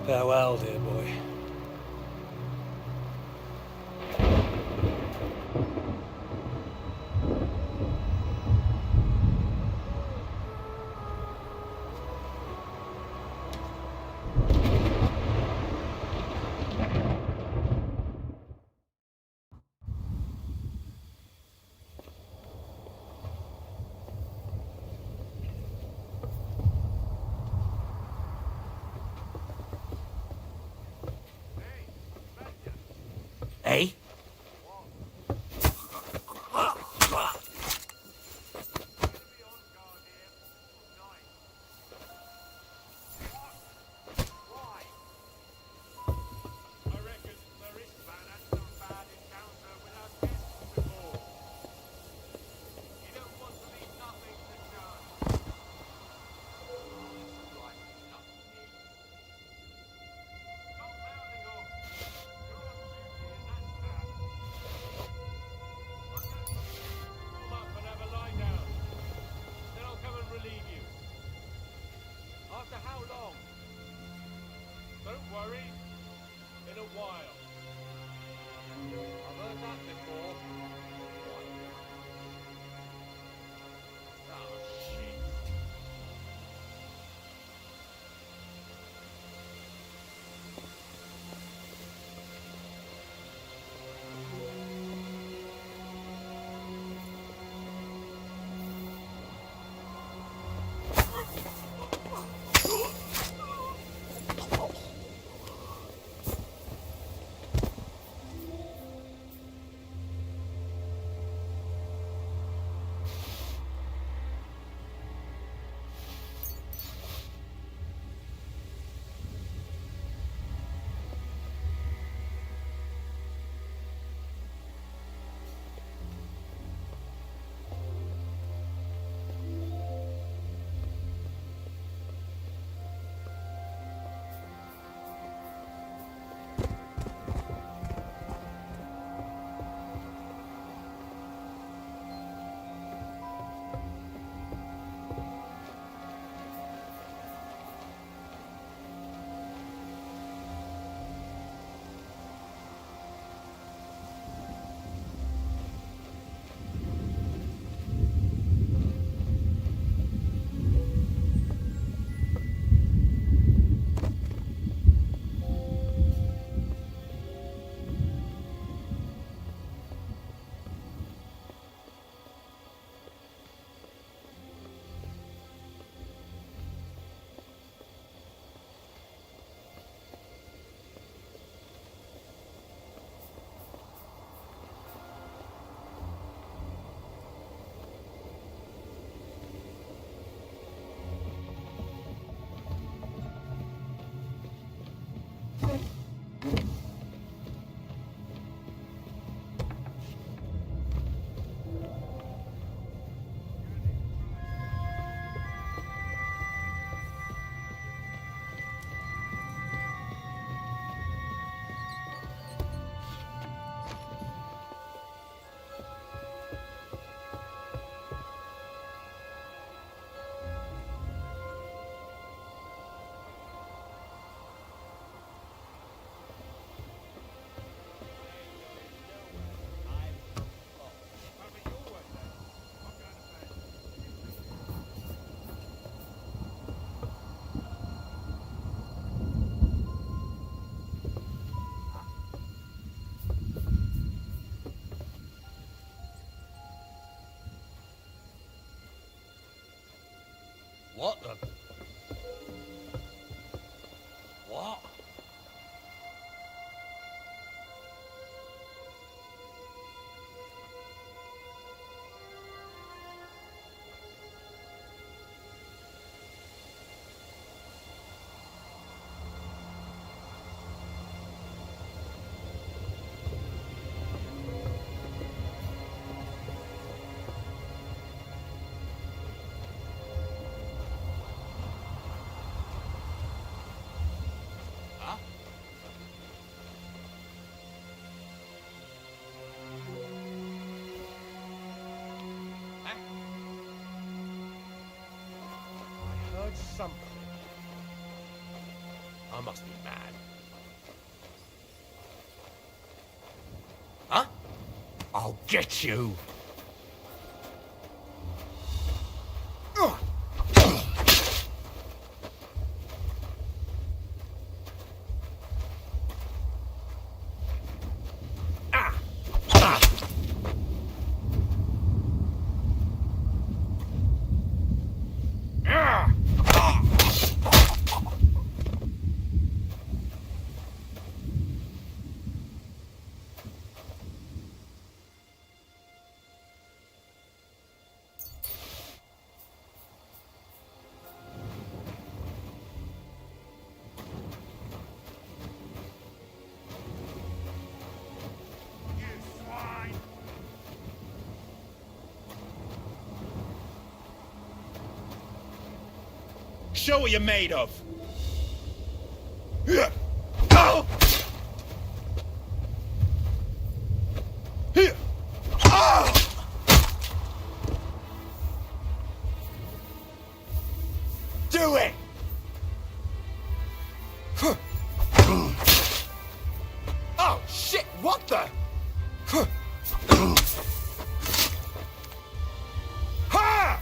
Farewell, dear boy. Eh? After how long? Don't worry. In a while. I've heard that before. Oh, shit. What the... What? Something. I must be mad. Huh? I'll get you! Show what you're made of. Do it! Oh, shit, what the? Ha!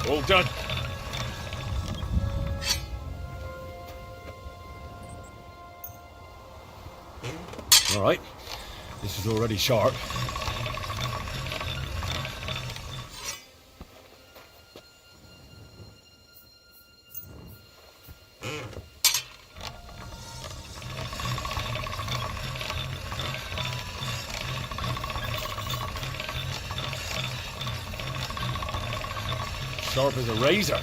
All done. All right. This is already sharp. Sharp as a razor.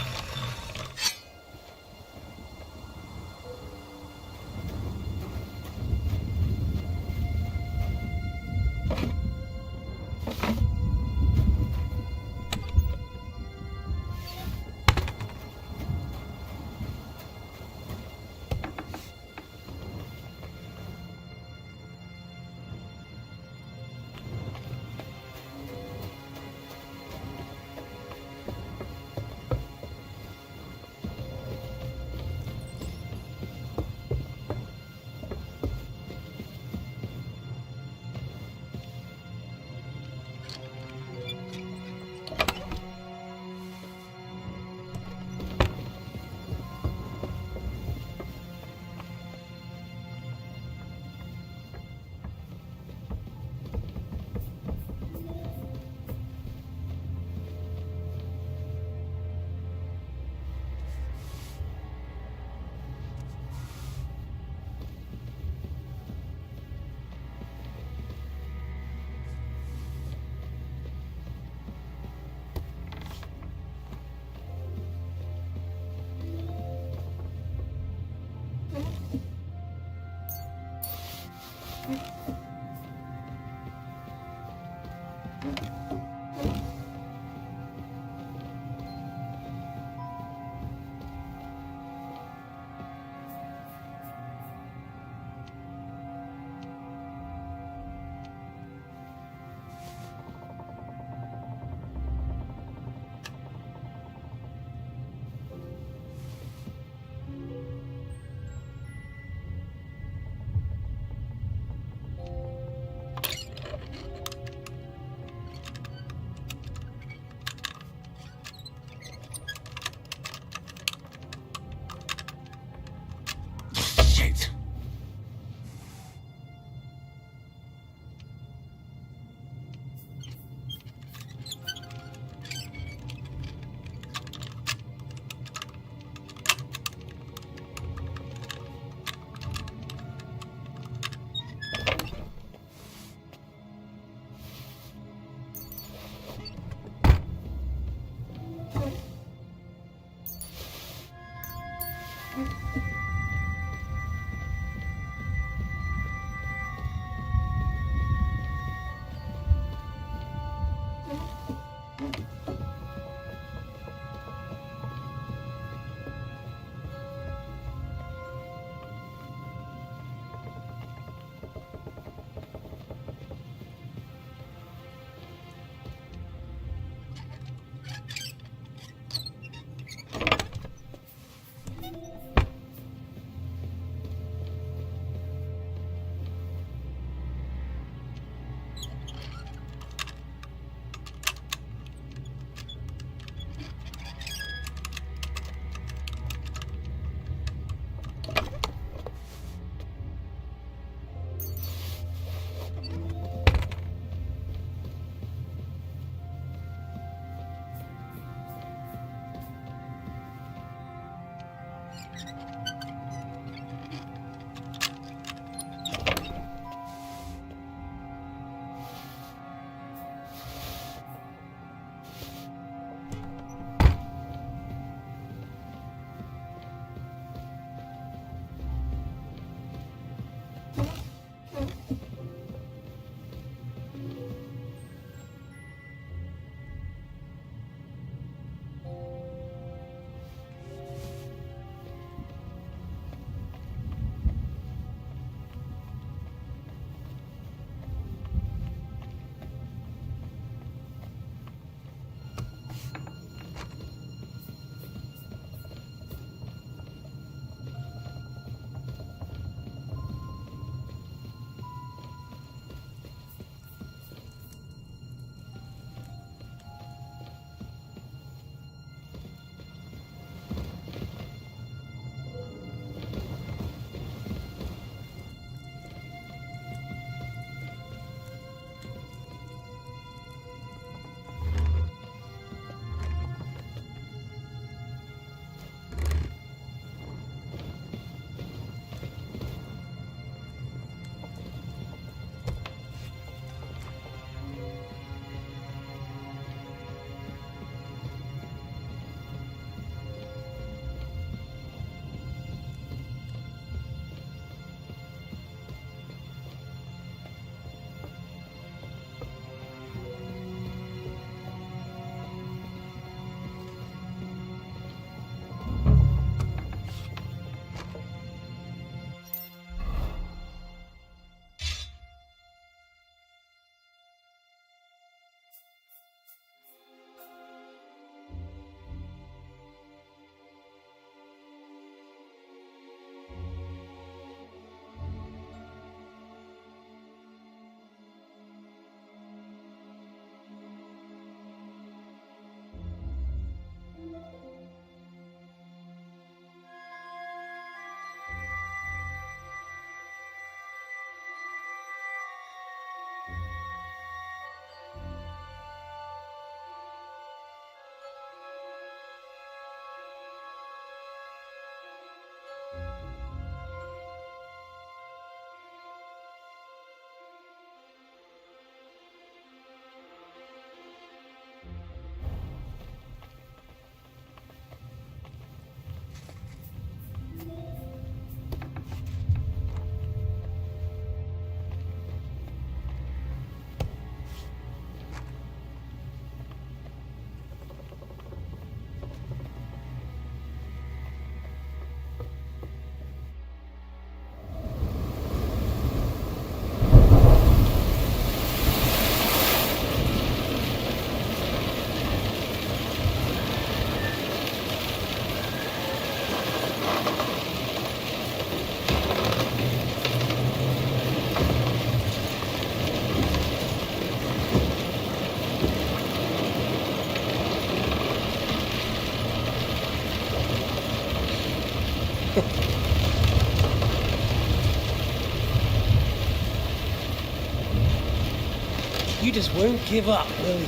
You just won't give up, will you?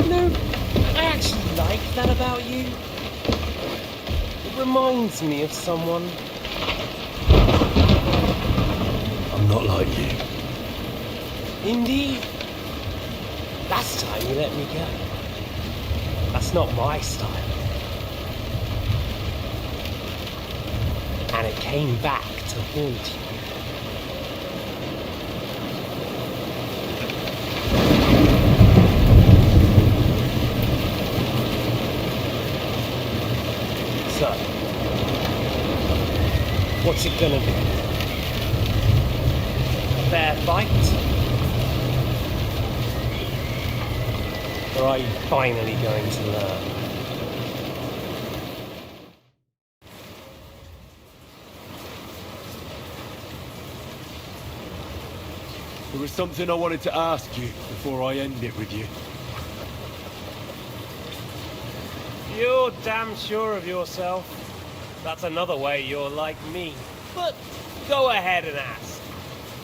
You know, I actually like that about you. It reminds me of someone. I'm not like you. Indeed. Last time you let me go. That's not my style. And it came back to haunt you. So, what's it gonna be? A fair fight? Or are you finally going to learn? There was something I wanted to ask you before I end it with you. You're damn sure of yourself. That's another way you're like me. But go ahead and ask.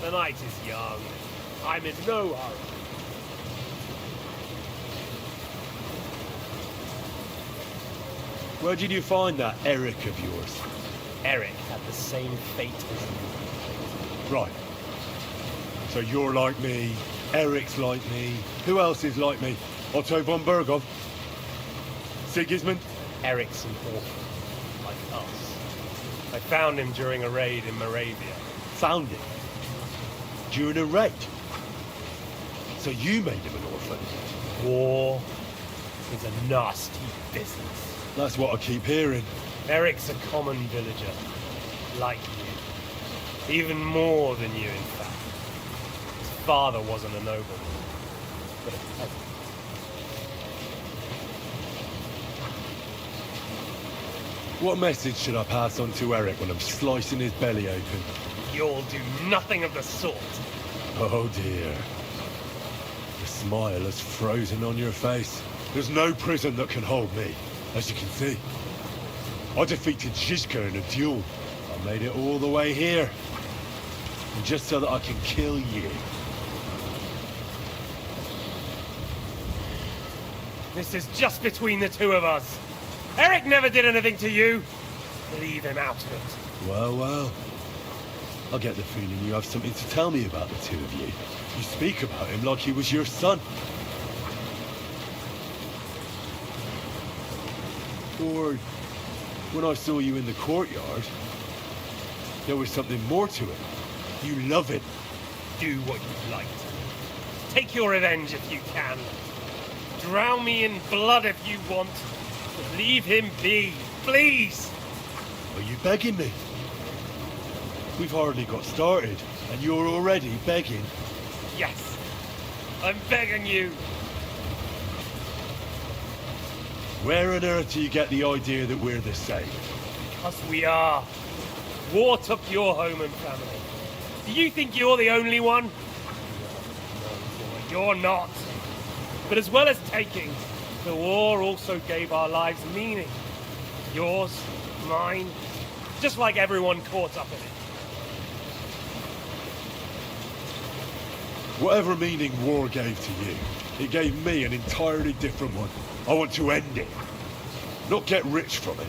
The night is young. I'm in no hurry. Where did you find that Eric of yours? Eric had the same fate as you. Right. So you're like me, Eric's like me. Who else is like me? Otto von Bergov? Sigismund? Eric's an orphan, like us. I found him during a raid in Moravia. Found him? During a raid? So you made him an orphan? War is a nasty business. That's what I keep hearing. Eric's a common villager, like you. Even more than you, in fact. His father wasn't a nobleman, but a peasant. What message should I pass on to Eric when I'm slicing his belly open? You'll do nothing of the sort. Oh dear. The smile is frozen on your face. There's no prison that can hold me, as you can see. I defeated Zizka in a duel. I made it all the way here. And just so that I can kill you. This is just between the two of us. Eric never did anything to you. Leave him out of it. Well, well. I get the feeling you have something to tell me about the two of you. You speak about him like he was your son. Or, when I saw you in the courtyard, there was something more to it. You love it. Do what you'd like to. Take your revenge if you can. Drown me in blood if you want. But leave him be, please. Are you begging me? We've hardly got started, and you're already begging. Yes, I'm begging you. Where on earth do you get the idea that we're the same? Because we are. War took your home and family. Do you think you're the only one? No, you're not. But as well as taking, the war also gave our lives meaning. Yours, mine, just like everyone caught up in it. Whatever meaning war gave to you, it gave me an entirely different one. I want to end it, not get rich from it.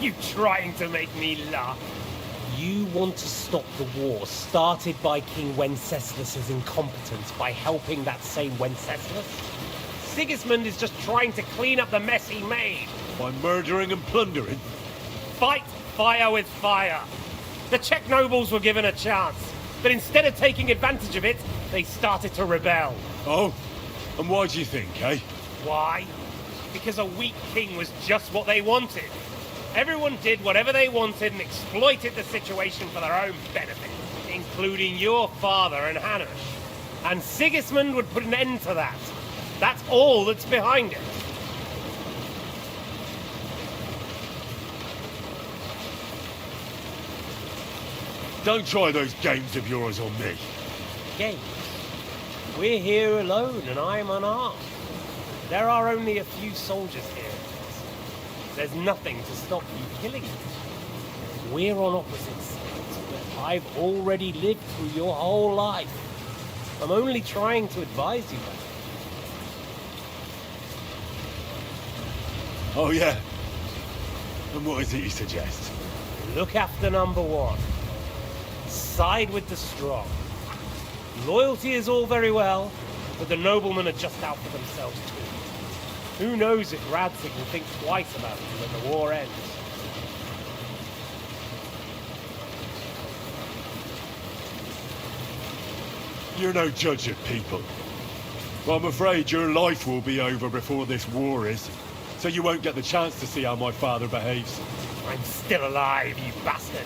You trying to make me laugh? You want to stop the war started by King Wenceslas's incompetence by helping that same Wenceslas? Sigismund is just trying to clean up the mess he made. By murdering and plundering? Fight fire with fire. The Czech nobles were given a chance, but instead of taking advantage of it, they started to rebel. Oh? And why do you think, eh? Why? Because a weak king was just what they wanted. Everyone did whatever they wanted and exploited the situation for their own benefit, including your father and Hanush. And Sigismund would put an end to that. That's all that's behind it. Don't try those games of yours on me. Games? We're here alone, and I'm unarmed. There are only a few soldiers here. There's nothing to stop you killing each other. We're on opposite sides, but I've already lived through your whole life. I'm only trying to advise you. Oh, yeah. And what is it you suggest? Look after number one. Side with the strong. Loyalty is all very well, but the noblemen are just out for themselves too. Who knows if Radzig will think twice about it when the war ends. You're no judge of people. Well, I'm afraid your life will be over before this war is, so you won't get the chance to see how my father behaves. I'm still alive, you bastard!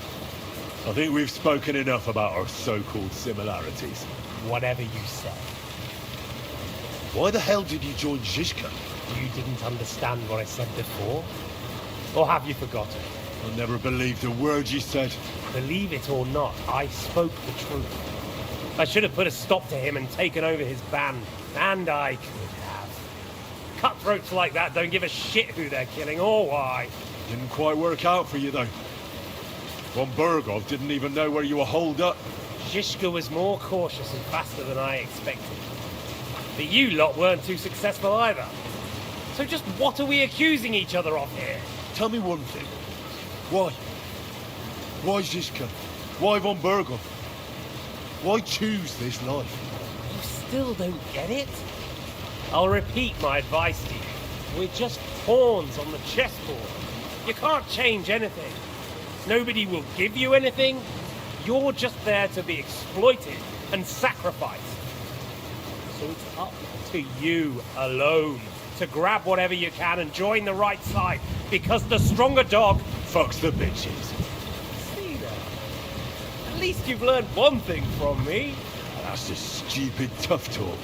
I think we've spoken enough about our so-called similarities. Whatever you say. Why the hell did you join Zhishka? You didn't understand what I said before? Or have you forgotten? I never believed a word you said. Believe it or not, I spoke the truth. I should have put a stop to him and taken over his band. And I could have. Cutthroats like that don't give a shit who they're killing or why. Didn't quite work out for you, though. Von Bergov didn't even know where you were holed up. Zhishka was more cautious and faster than I expected. But you lot weren't too successful either. So just what are we accusing each other of here? Tell me one thing. Why? Why Zhishka? Why Von Bergov? Why choose this life? You still don't get it? I'll repeat my advice to you. We're just pawns on the chessboard. You can't change anything. Nobody will give you anything. You're just there to be exploited and sacrificed. So it's up to you alone to grab whatever you can and join the right side, because the stronger dog fucks the bitches. See that? At least you've learned one thing from me. That's just stupid tough talk.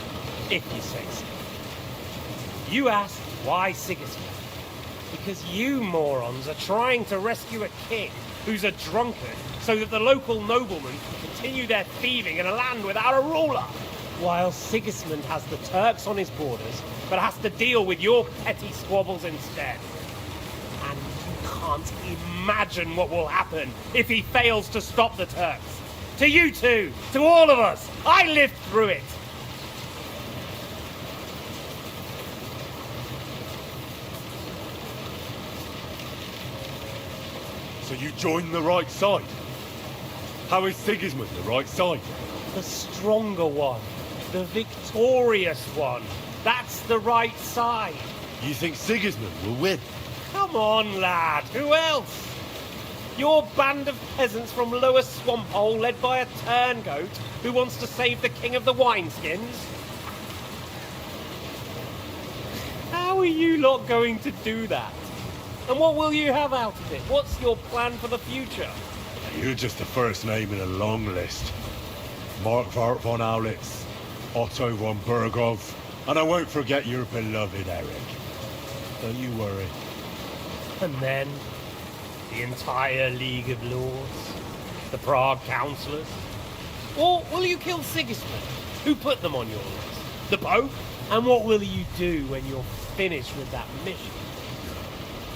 If you say so. You asked why Sigismund? Because you morons are trying to rescue a king who's a drunkard so that the local noblemen can continue their thieving in a land without a ruler. While Sigismund has the Turks on his borders, but has to deal with your petty squabbles instead. And you can't imagine what will happen if he fails to stop the Turks. To you two, to all of us, I lived through it. So you joined the right side? How is Sigismund the right side? The stronger one. The victorious one. That's the right side. You think Sigismund will win? Come on, lad. Who else? Your band of peasants from Lower Swamphole led by a turngoat who wants to save the king of the wineskins? How are you lot going to do that? And what will you have out of it? What's your plan for the future? You're just the first name in a long list. Mark Vart von Aulitz, Otto von Bergov, and I won't forget your beloved Eric. Don't you worry. And then, the entire League of Lords? The Prague Councillors? Or will you kill Sigismund? Who put them on your list? The Pope? And what will you do when you're finished with that mission?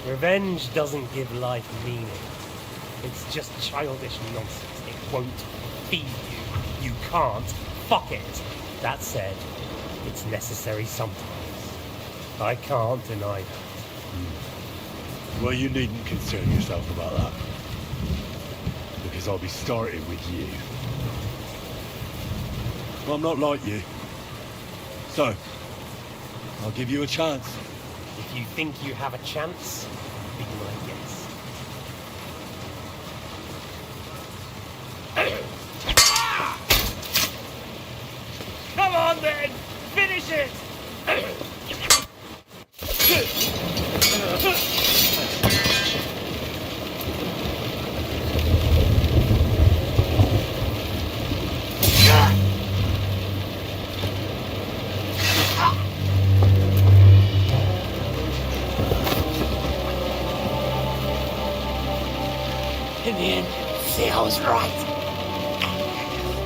Revenge doesn't give life meaning. It's just childish nonsense. It won't feed you. You can't fuck it. That said, it's necessary sometimes. I can't deny that. Well, you needn't concern yourself about that. Because I'll be starting with you. Well, I'm not like you. So, I'll give you a chance. If you think you have a chance, be my guest. Come on then! Finish it! In the end, see, I was right.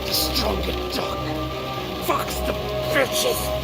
The stronger dog fucks the stretches.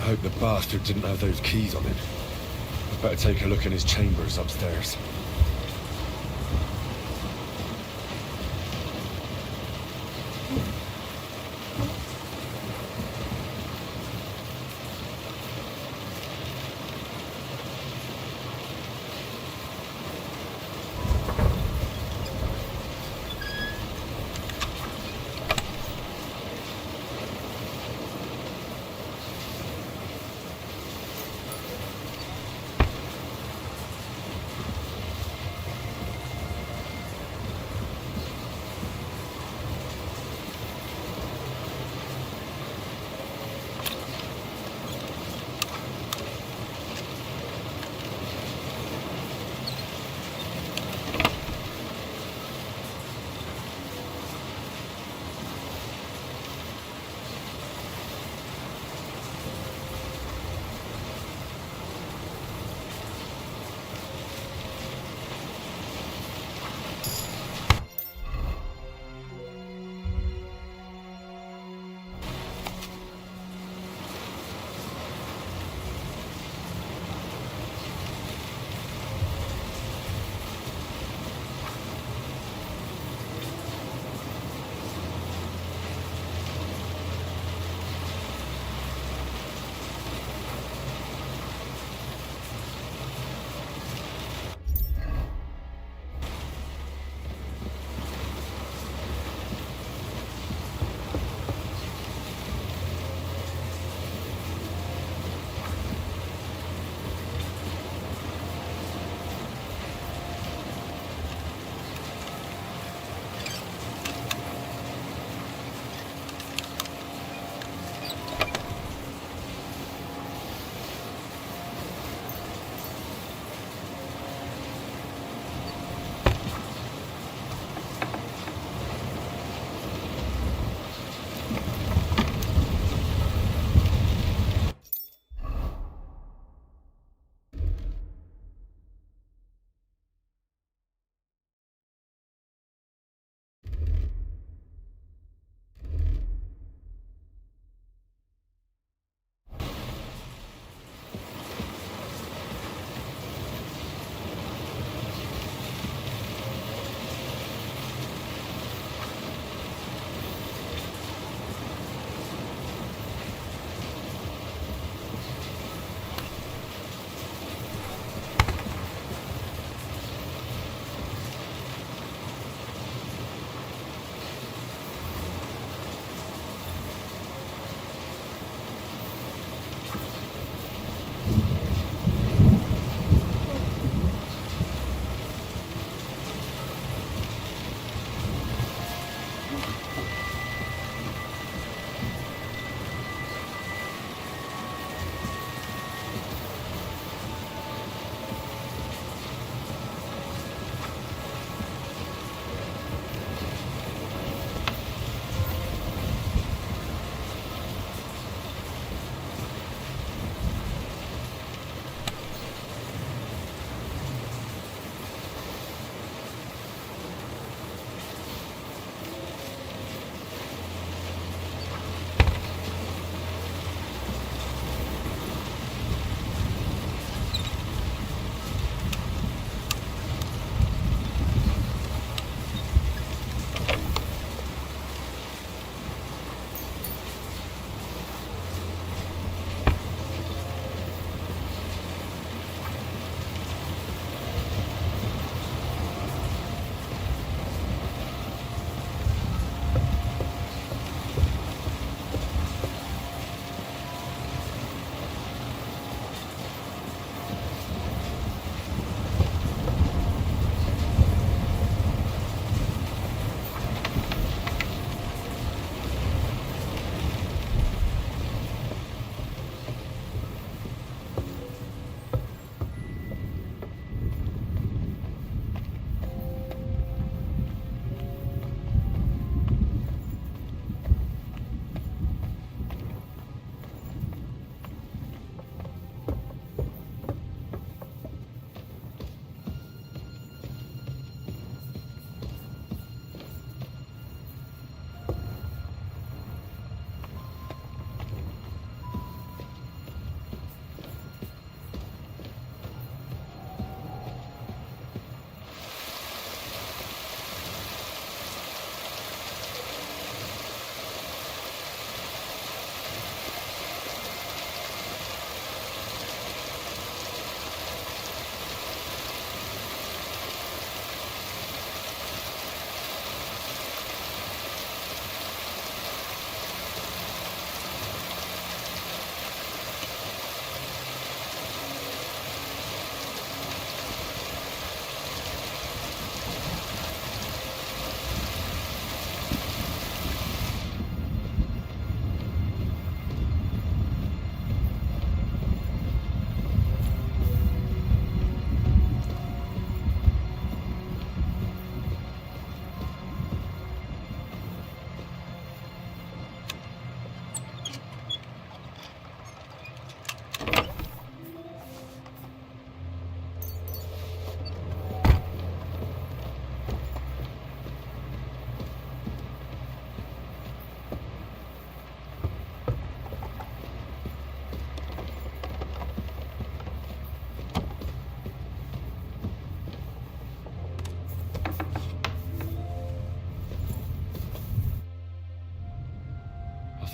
I hope the bastard didn't have those keys on him. I'd better take a look in his chambers upstairs.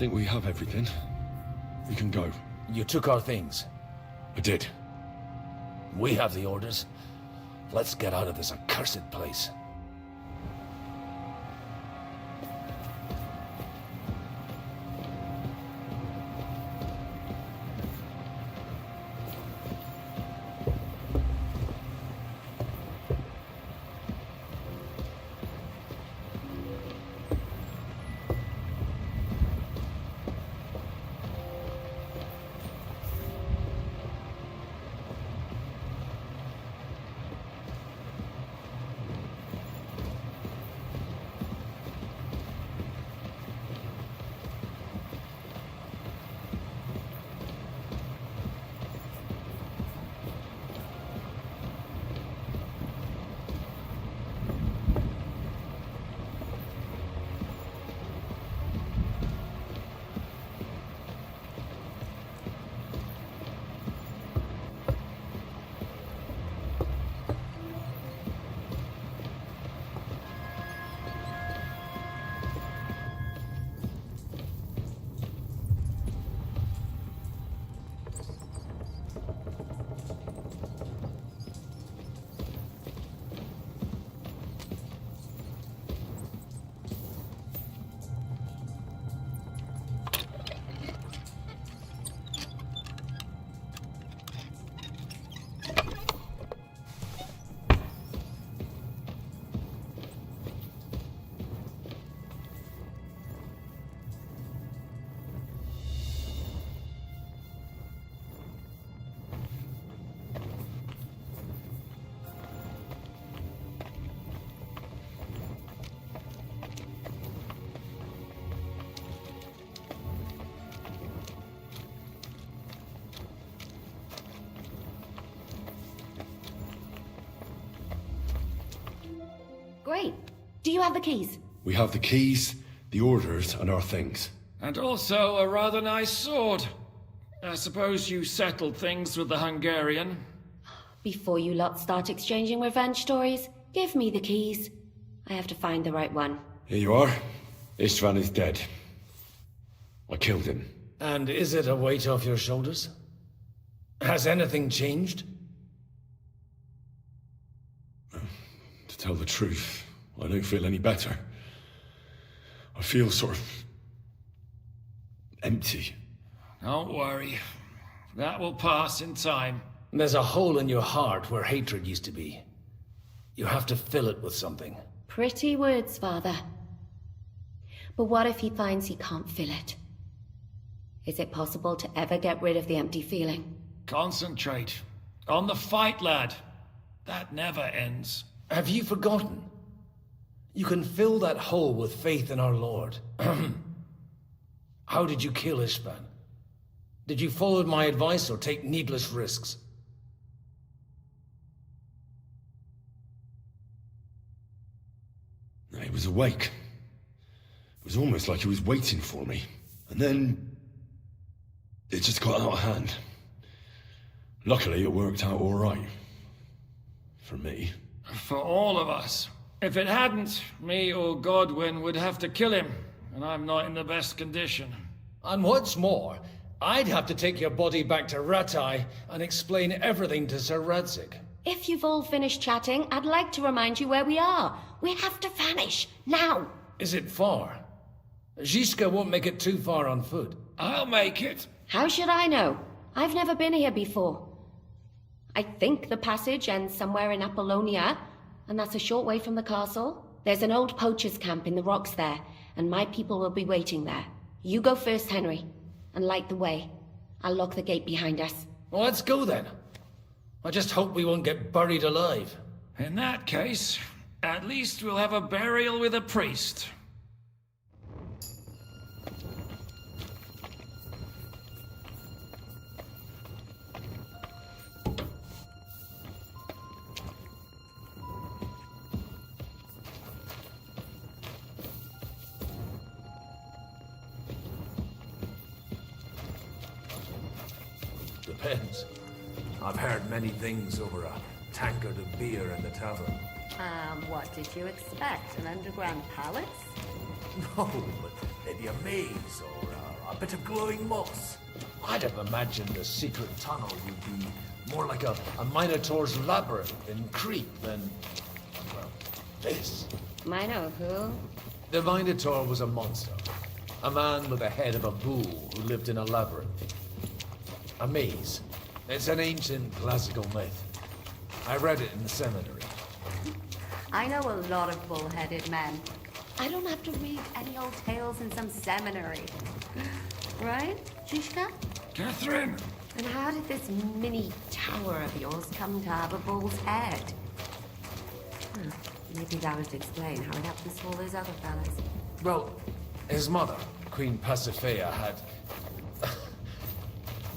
think we have everything. We can go. You took our things. I did. We have the orders. Let's get out of this accursed place. Great. Do you have the keys? We have the keys, the orders, and our things. And also a rather nice sword. I suppose you settled things with the Hungarian. Before you lot start exchanging revenge stories, give me the keys. I have to find the right one. Here you are. Istvan is dead. I killed him. And is it a weight off your shoulders? Has anything changed? To tell the truth, I don't feel any better. I feel sort of empty. Don't worry. That will pass in time. There's a hole in your heart where hatred used to be. You have to fill it with something. Pretty words, Father. But what if he finds he can't fill it? Is it possible to ever get rid of the empty feeling? Concentrate. On the fight, lad. That never ends. Have you forgotten? You can fill that hole with faith in our Lord. How did you kill Istvan? Did you follow my advice or take needless risks? He was awake. It was almost like he was waiting for me. And then it just got out of hand. Luckily, it worked out all right. For me. For all of us. If it hadn't, me or Godwin would have to kill him, and I'm not in the best condition. And what's more, I'd have to take your body back to Ratai and explain everything to Sir Radzig. If you've all finished chatting, I'd like to remind you where we are. We have to vanish, now! Is it far? Zizka won't make it too far on foot. I'll make it. How should I know? I've never been here before. I think the passage ends somewhere in Apollonia, and that's a short way from the castle. There's an old poacher's camp in the rocks there, and my people will be waiting there. You go first, Henry, and light the way. I'll lock the gate behind us. Well, let's go then. I just hope we won't get buried alive. In that case, at least we'll have a burial with a priest. Depends. I've heard many things over a tankard of beer in the tavern. What did you expect? An underground palace? No, but maybe a maze or a A bit of glowing moss. I'd have imagined a secret tunnel would be more like a Minotaur's labyrinth in Crete than, well, this. Mino who? The Minotaur was a monster. A man with the head of a bull who lived in a labyrinth. A maze. It's an ancient classical myth. I read it in the seminary. I know a lot of bull-headed men. I don't have to read any old tales in some seminary. Right, Zizka? Catherine! And how did this mini tower of yours come to have a bull's head? Huh, maybe that would explain how it happens to all those other fellas. Well, his mother, Queen Pasiphae, had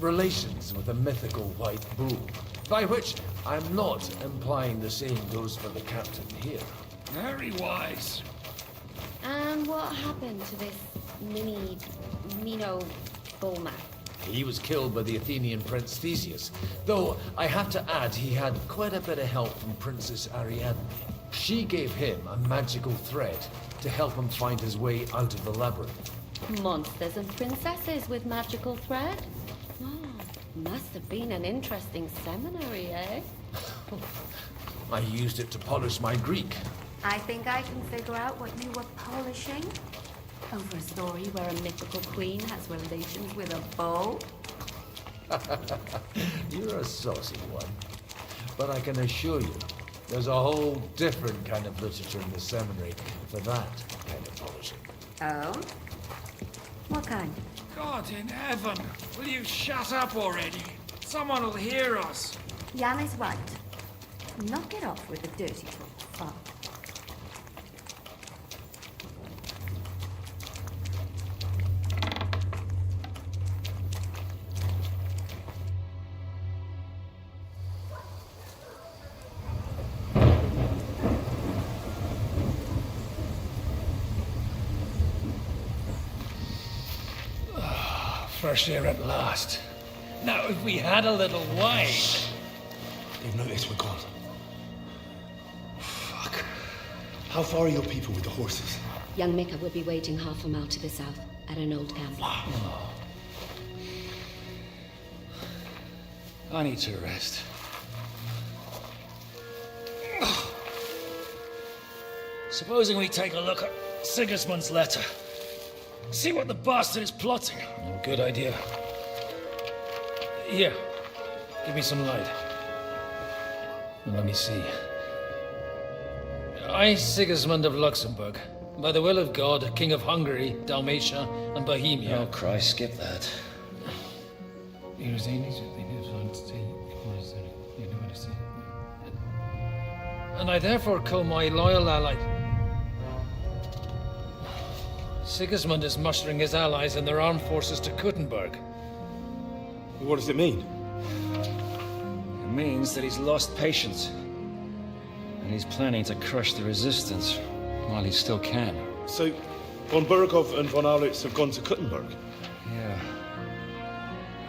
relations with a mythical white bull. By which, I'm not implying the same goes for the captain here. Very wise. And what happened to this Mino bullman? He was killed by the Athenian Prince Theseus, though I have to add he had quite a bit of help from Princess Ariadne. She gave him a magical thread to help him find his way out of the labyrinth. Monsters and princesses with magical thread? Oh, must have been an interesting seminary, eh? I used it to polish my Greek. I think I can figure out what you were polishing. Over a story where a mythical queen has relations with a bull? You're a saucy one. But I can assure you, there's a whole different kind of literature in the seminary for that kind of polishing. Oh? What kind? God in heaven, will you shut up already? Someone will hear us. Jan is right. Knock it off with the dirty talk. Fun. Fresh air at last. Now, if we had a little wine... They've noticed we're gone. Fuck. How far are your people with the horses? Young Mika will be waiting half a mile to the south, at an old camp. I need to rest. Supposing we take a look at Sigismund's letter. See what the bastard is plotting. Good idea. Here, give me some light. And let me see. I, Sigismund of Luxembourg, by the will of God, King of Hungary, Dalmatia, and Bohemia. Oh, Christ, skip that. And I therefore call my loyal ally... Sigismund is mustering his allies and their armed forces to Kuttenberg. What does it mean? It means that he's lost patience. And he's planning to crush the resistance while he still can. So, von Burkov and von Aulitz have gone to Kuttenberg? Yeah.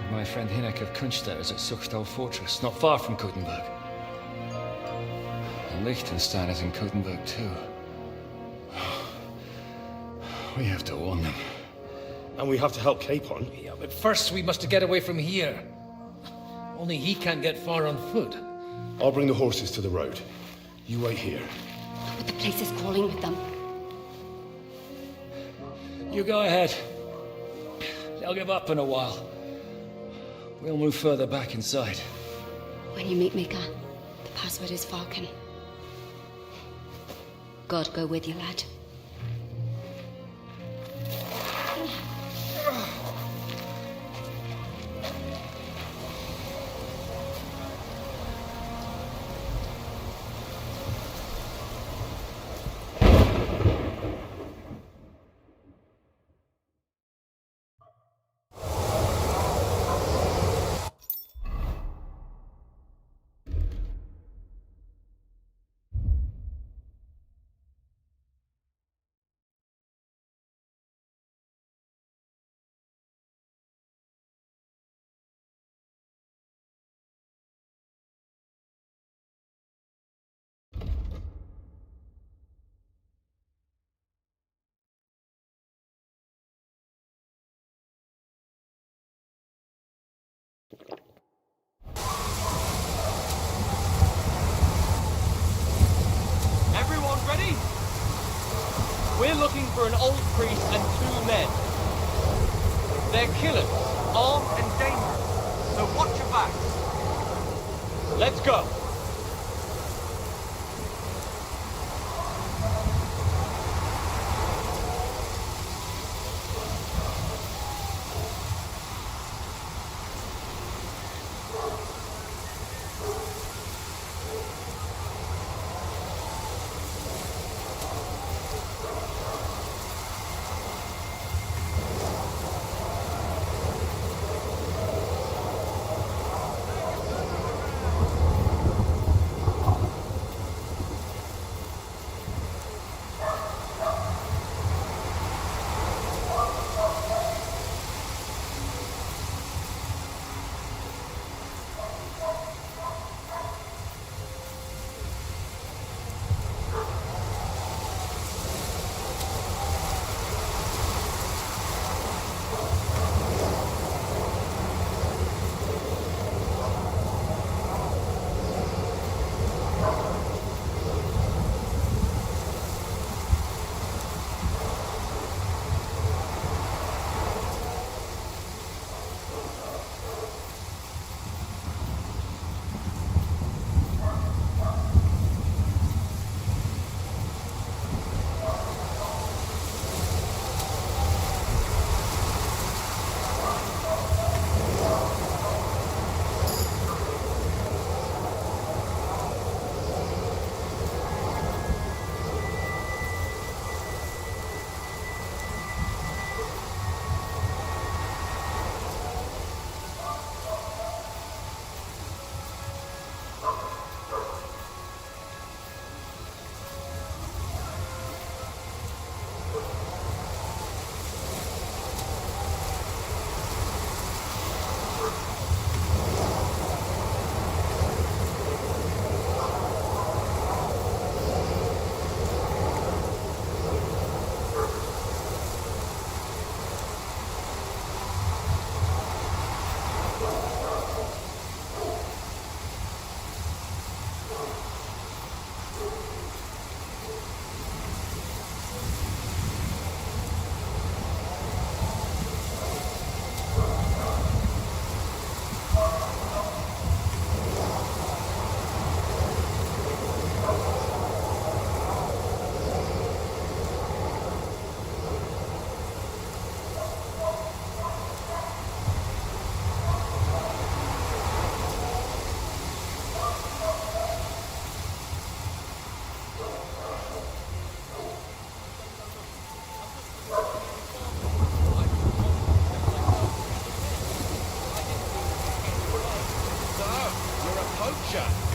And my friend Hinek of Kunstad is at Suchtal Fortress, not far from Kuttenberg. And Liechtenstein is in Kuttenberg too. We have to warn them. And we have to help Capon. Yeah, but first we must get away from here. Only he can't get far on foot. I'll bring the horses to the road. You wait here. But the place is crawling with them. You go ahead. They'll give up in a while. We'll move further back inside. When you meet Mika, the password is Falcon. God go with you, lad. old priest and 2 men. They're killers, armed and dangerous, so watch your backs. Let's go.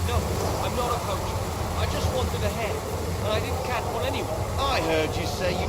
No, I'm not a poacher. I just wanted a hen, and I didn't catch one anyway. I heard you say you...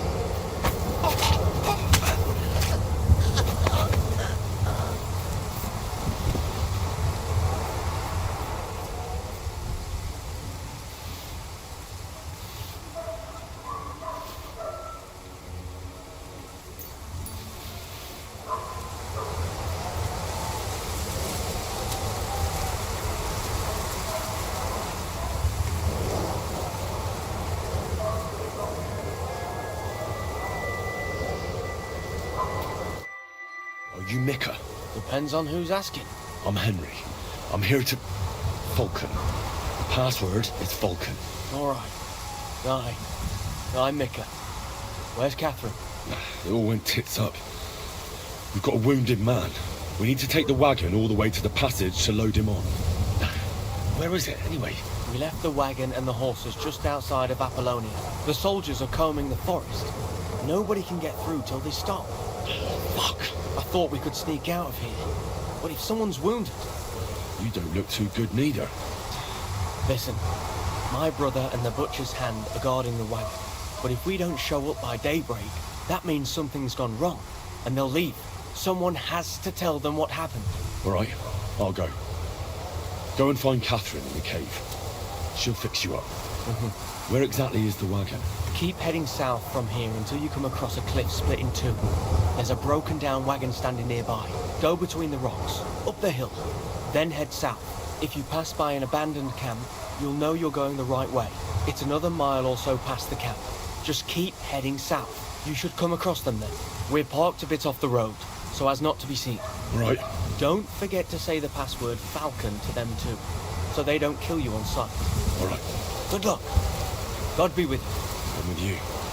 You Mika? Depends on who's asking. I'm Henry. I'm here to... Vulcan. The password is Vulcan. All right. I'm Mika. Where's Catherine? It all went tits up. We've got a wounded man. We need to take the wagon all the way to the passage to load him on. Where is it, anyway? We left the wagon and the horses just outside of Apollonia. The soldiers are combing the forest. Nobody can get through till they stop. Fuck! I thought we could sneak out of here. But if someone's wounded... You don't look too good neither. Listen, my brother and the butcher's hand are guarding the wagon. But if we don't show up by daybreak, that means something's gone wrong. And they'll leave. Someone has to tell them what happened. All right, I'll go. Go and find Catherine in the cave. She'll fix you up. Where exactly is the wagon? Keep heading south from here until you come across a cliff split in two. There's a broken down wagon standing nearby. Go between the rocks, up the hill, then head south. If you pass by an abandoned camp, you'll know you're going the right way. It's another mile or so past the camp. Just keep heading south. You should come across them then. We're parked a bit off the road, so as not to be seen. Right. Don't forget to say the password Falcon to them too, so they don't kill you on sight. All right. Good luck. God be with you. I'm with you.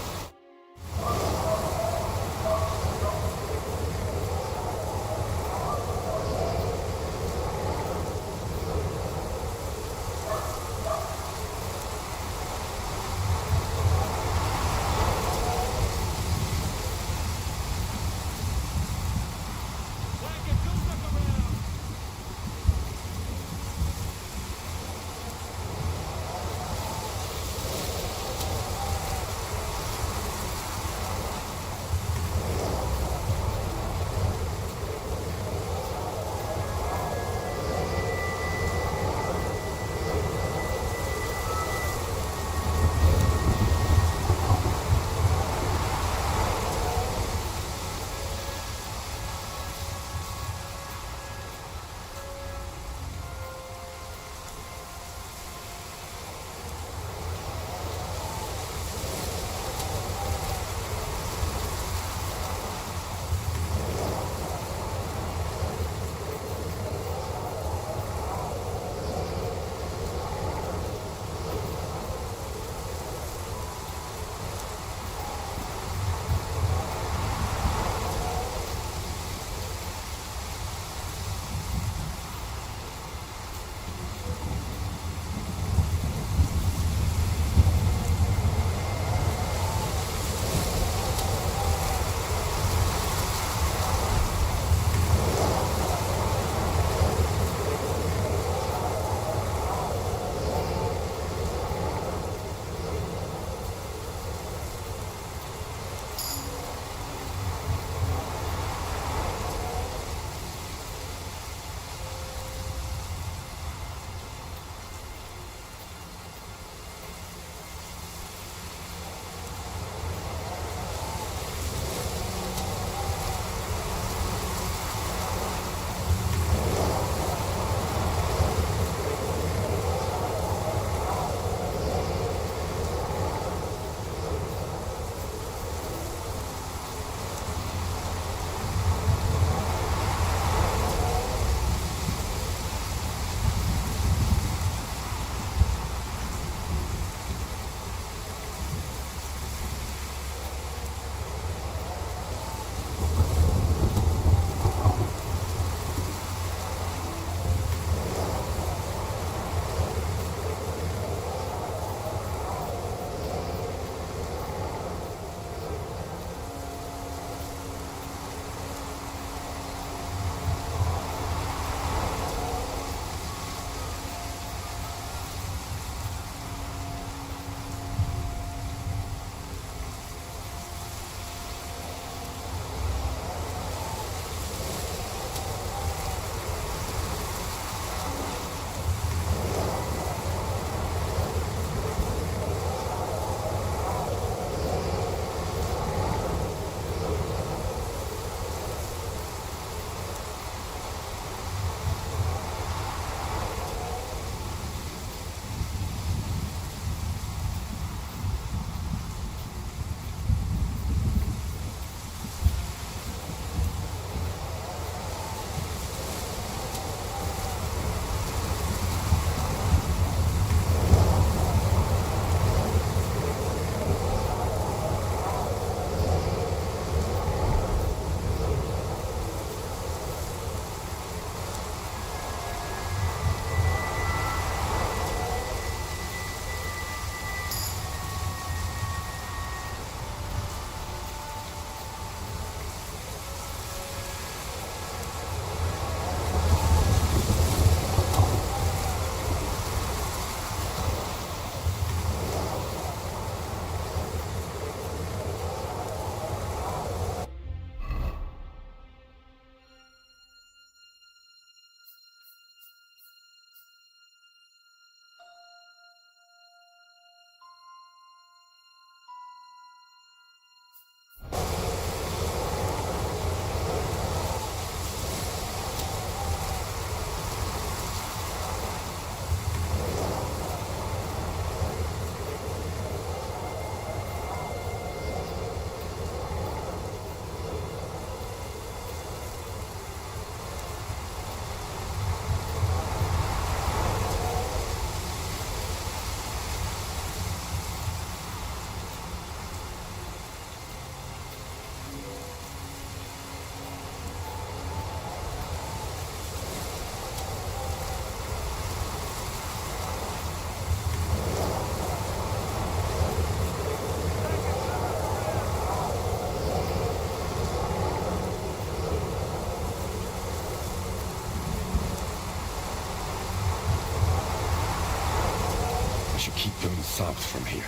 should keep going south from here.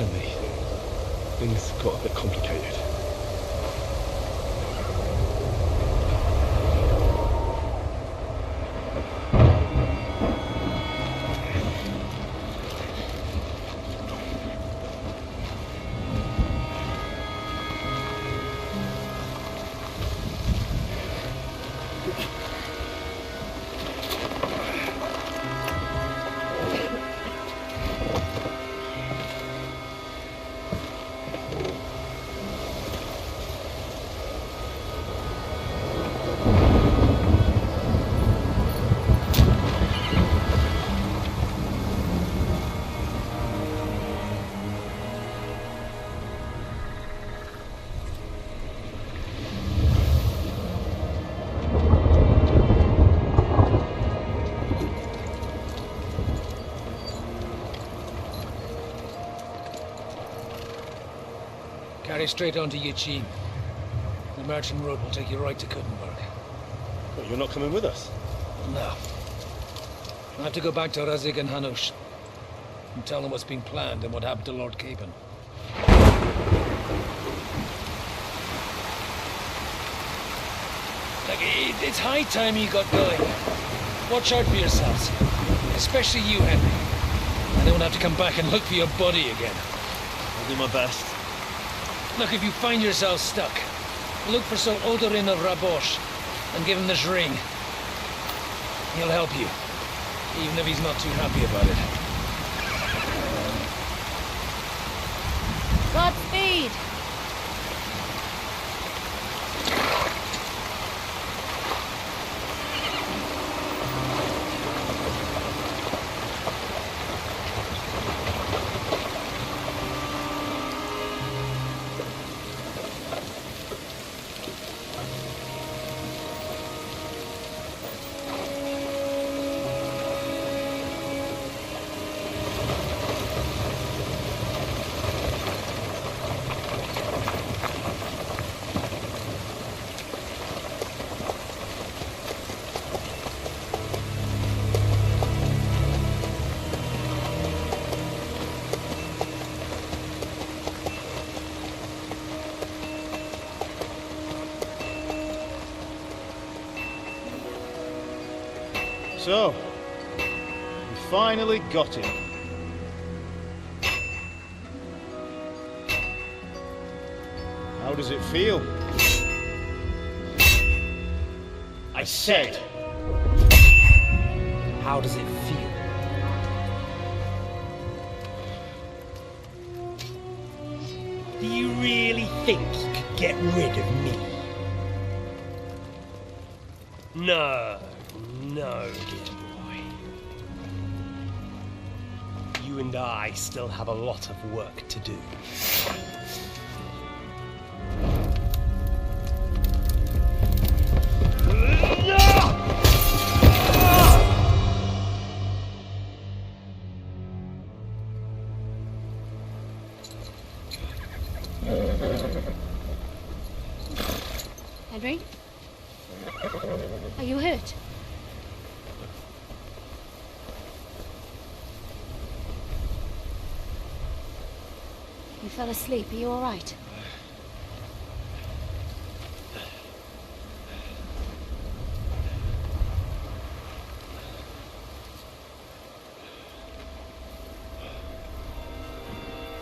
sent me. Things got a bit complicated. Carry straight on to Yichin. The marching road will take you right to Kuttenberg. But you're not coming with us? No. I have to go back to Razig and Hanush and tell them what's been planned and what happened to Lord Capon. It's high time you got going. Watch out for yourselves. Especially you, Henry. I don't have to come back and look for your body again. I'll do my best. Look, if you find yourself stuck, look for Sir Odorin of Rabosh and give him this ring. He'll help you, even if he's not too happy about it. Godspeed! So, we finally got him. How does it feel? I said, how does it feel? Do you really think you could get rid of me? No, dear boy. You and I still have a lot of work to do. Henry? Are you hurt? You fell asleep. Are you all right?